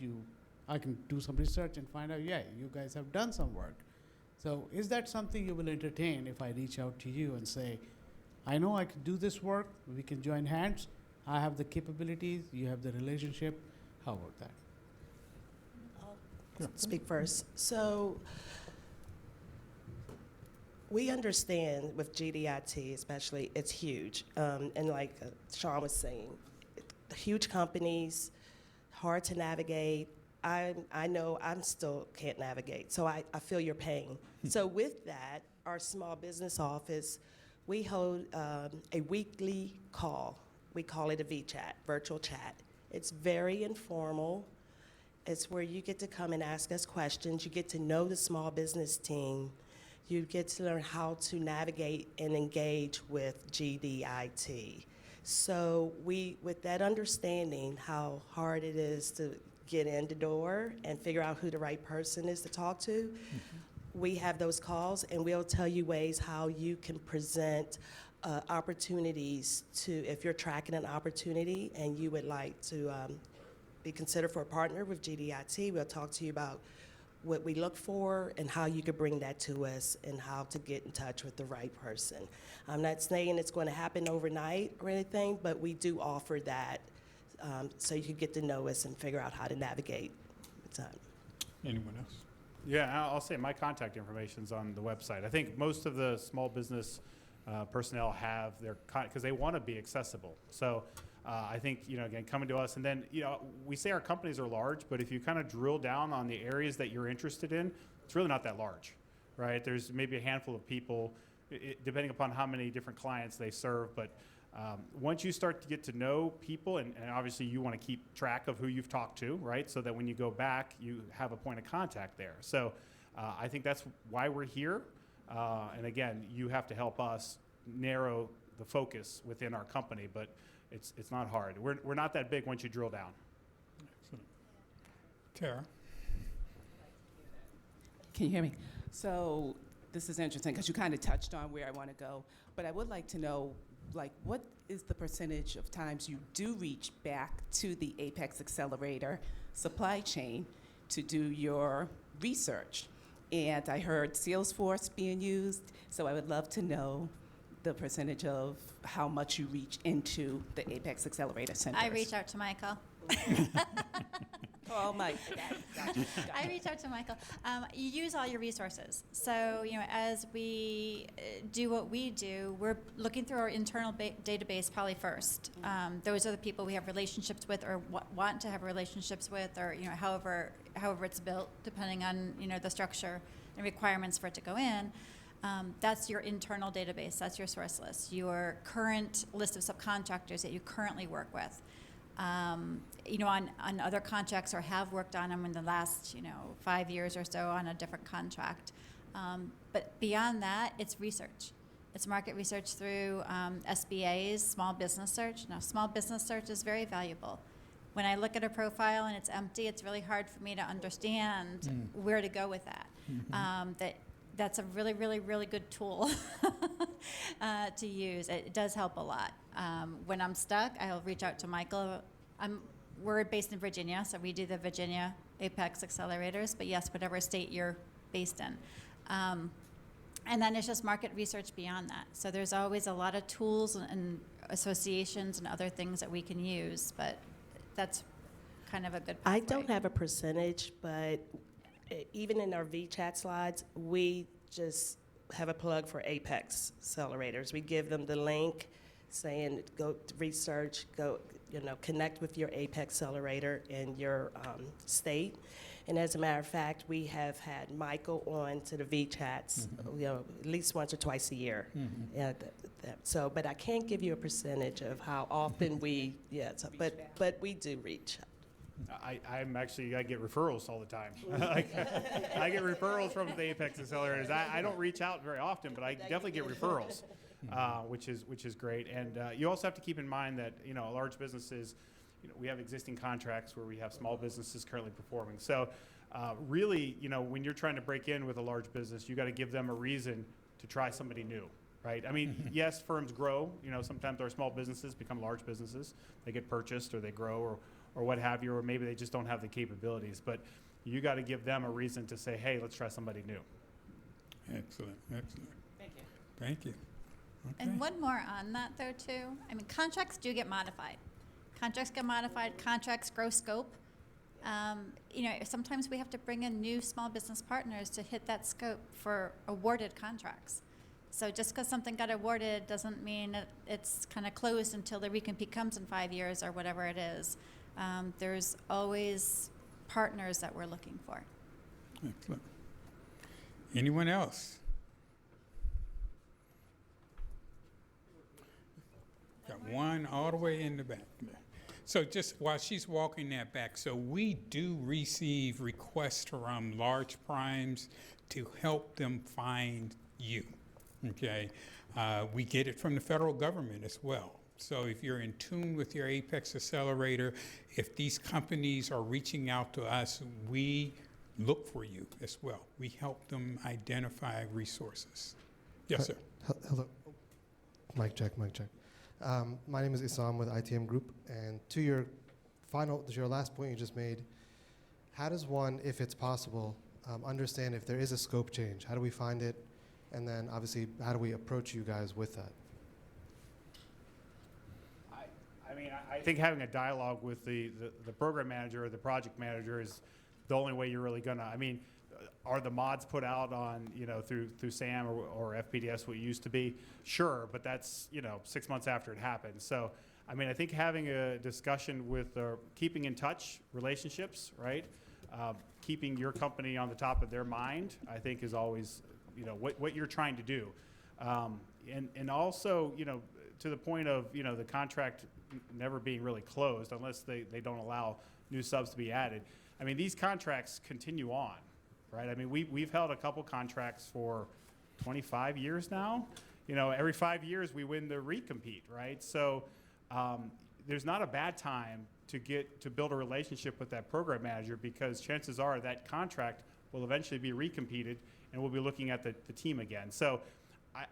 S8: I can do some research and find out, yeah, you guys have done some work. So is that something you will entertain if I reach out to you and say, I know I can do this work, we can join hands, I have the capabilities, you have the relationship, how about that?
S21: I'll speak first. So we understand with GDIT especially, it's huge. And like Sean was saying, huge companies, hard to navigate. I know I'm still can't navigate, so I feel your pain. So with that, our small business office, we hold a weekly call. We call it a VChat, virtual chat. It's very informal. It's where you get to come and ask us questions. You get to know the small business team. You get to learn how to navigate and engage with GDIT. So with that understanding how hard it is to get in the door and figure out who the right person is to talk to, we have those calls, and we'll tell you ways how you can present opportunities to, if you're tracking an opportunity and you would like to be considered for a partner with GDIT, we'll talk to you about what we look for and how you could bring that to us and how to get in touch with the right person. I'm not saying it's going to happen overnight or anything, but we do offer that so you can get to know us and figure out how to navigate the time.
S20: Anyone else?
S22: Yeah, I'll say my contact information's on the website. I think most of the small business personnel have their, because they want to be accessible. So I think, again, coming to us, and then, we say our companies are large, but if you kind of drill down on the areas that you're interested in, it's really not that large, right? There's maybe a handful of people, depending upon how many different clients they serve, but once you start to get to know people, and obviously you want to keep track of who you've talked to, right? So that when you go back, you have a point of contact there. So I think that's why we're here. And again, you have to help us narrow the focus within our company, but it's not hard. We're not that big once you drill down.
S20: Excellent. Tara?
S6: Can you hear me? So this is interesting because you kind of touched on where I want to go, but I would like to know, what is the percentage of times you do reach back to the Apex Accelerator supply chain to do your research? And I heard Salesforce being used, so I would love to know the percentage of how much you reach into the Apex Accelerator centers.
S7: I reach out to Michael.
S6: Oh, Mike. Gotcha.
S7: I reach out to Michael. You use all your resources. So, as we do what we do, we're looking through our internal database probably first. Those are the people we have relationships with or want to have relationships with, or, however it's built, depending on, the structure and requirements for it to go in. That's your internal database. That's your source list. Your current list of subcontractors that you currently work with. On other contracts, or have worked on them in the last, 5 years or so on a different contract. But beyond that, it's research. It's market research through SBA's Small Business Search. Now, Small Business Search is very valuable. When I look at a profile and it's empty, it's really hard for me to understand where to go with that. That's a really, really, really good tool to use. It does help a lot. When I'm stuck, I'll reach out to Michael. We're based in Virginia, so we do the Virginia Apex Accelerators, but yes, whatever state you're based in. And then it's just market research beyond that. So there's always a lot of tools and associations and other things that we can use, but that's kind of a good pathway.
S21: I don't have a percentage, but even in our VChat slides, we just have a plug for Apex Accelerators. We give them the link saying go research, go connect with your Apex Accelerator in your state. And as a matter of fact, we have had Michael on to the VChats, at least once or twice a year. So, but I can't give you a percentage of how often we, but we do reach.
S22: I get referrals all the time. I get referrals from the Apex Accelerators. I don't reach out very often, but I definitely get referrals, which is great. And you also have to keep in mind that large businesses, we have existing contracts where we have small businesses currently performing. So really, when you're trying to break in with a large business, you got to give them a reason to try somebody new. Right? I mean, yes, firms grow. Sometimes our small businesses become large businesses. They get purchased or they grow or what have you, or maybe they just don't have the capabilities. But you got to give them a reason to say, hey, let's try somebody new.
S20: Excellent. Thank you. Thank you. Okay.
S7: And one more on that, though, too. I mean, contracts do get modified. Contracts grow scope. Sometimes we have to bring in new small business partners to hit that scope for awarded contracts. So just because something got awarded doesn't mean it's kind of closed until the recompete comes in 5 years or whatever it is. There's always partners that we're looking for.
S20: Excellent. Anyone else? Got one all the way in the back there. So just while she's walking that back, so we do receive requests from large primes to help them find you, okay? We get it from the federal government as well. So if you're in tune with your Apex Accelerator, if these companies are reaching out to us, we look for you as well. We help them identify resources. Yes, sir.
S5: Hello. Mic check, mic check. My name is Isam with ITM Group, and to your last point you just made, how does one, if it's possible, understand if there is a scope change? How do we find it? And then obviously, how do we approach you guys with that?
S22: I mean, I think having a dialogue with the program manager or the project manager is the only way you're really gonna, I mean, are the mods put out on, through SAM or FPDS what it used to be? Sure, but that's, 6 months after it happened. So, I mean, I think having a discussion with, keeping in touch relationships, right? Keeping your company on the top of their mind, I think is always, what you're trying to do. And also, to the point of, the contract never being really closed unless they don't allow new subs to be added. I mean, these contracts continue on, right? I mean, we've held a couple contracts for 25 years now. Every 5 years we win the recompete, right? So there's not a bad time to build a relationship with that program manager, because chances are that contract will eventually be recompeted and we'll be looking at the team again. So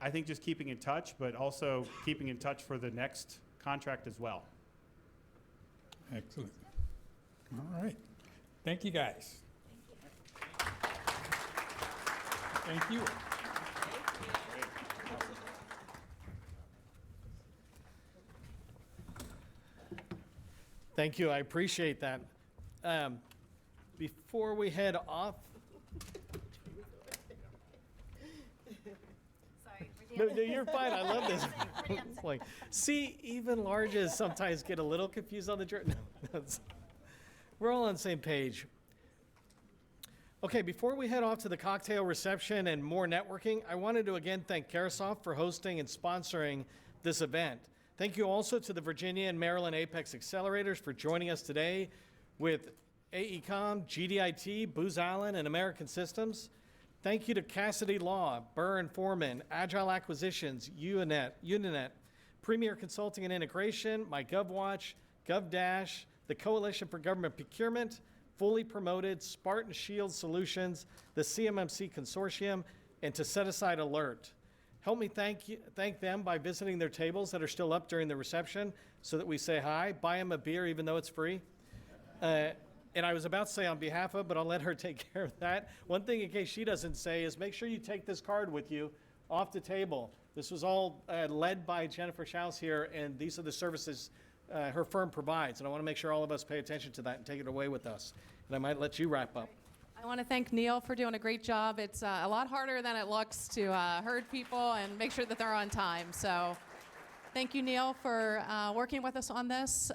S22: I think just keeping in touch, but also keeping in touch for the next contract as well.
S20: Excellent. All right. Thank you, guys. Thank you.
S2: Thank you. I appreciate that. Before we head off, no, you're fine. I love this. It's like, see, even larges sometimes get a little confused on the journey. No, we're all on the same page. Okay, before we head off to the cocktail reception and more networking, I wanted to again thank Carahsoft for hosting and sponsoring this event. Thank you also to the Virginia and Maryland Apex Accelerators for joining us today with AECOM, GDIT, Booz Allen, and American Systems. Thank you to Cassidy Law, Burr and Forman, Agile Acquisitions, Unanet, Premier Consulting and Integration, MyGovWatch, GovDash, the Coalition for Government Procurement, Fully Promoted, Spartan Shield Solutions, the CMMC Consortium, and to Set Aside Alert. Help me thank them by visiting their tables that are still up during the reception so that we say hi. Buy them a beer even though it's free. And I was about to say on behalf of, but I'll let her take care of that. One thing in case she doesn't say is make sure you take this card with you off the table. This was all led by JSchaus here, and these are the services her firm provides. And I want to make sure all of us pay attention to that and take it away with us. And I might let you wrap up.
S1: I want to thank Neil for doing a great job. It's a lot harder than it looks to herd people and make sure that they're on time. So thank you, Neil, for working with us on this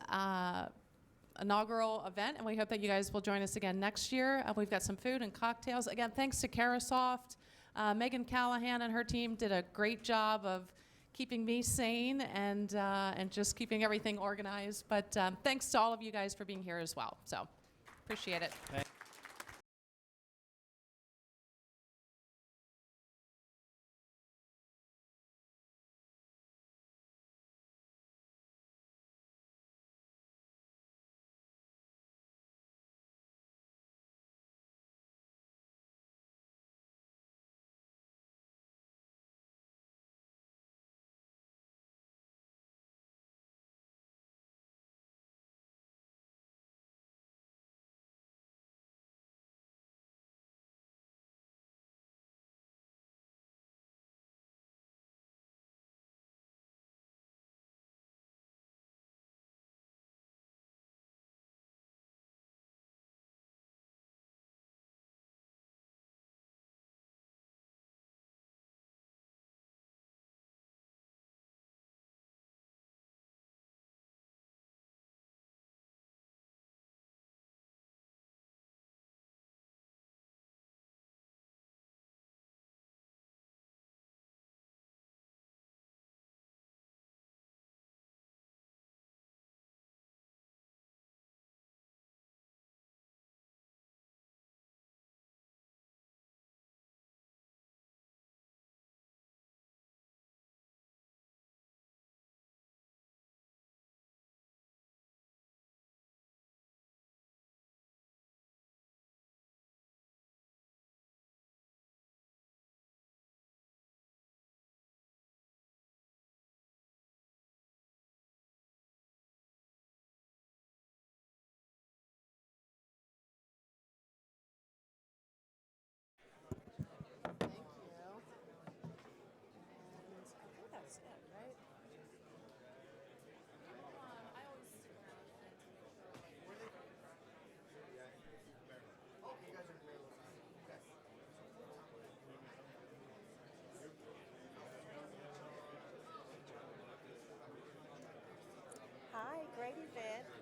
S1: inaugural event, and we hope that you guys will join us again next year. We've got some food and cocktails. Again, thanks to Carahsoft. Megan Callahan and her team did a great job of keeping me sane and just keeping everything organized. But thanks to all of you guys for being here as well. So appreciate it.
S3: great event.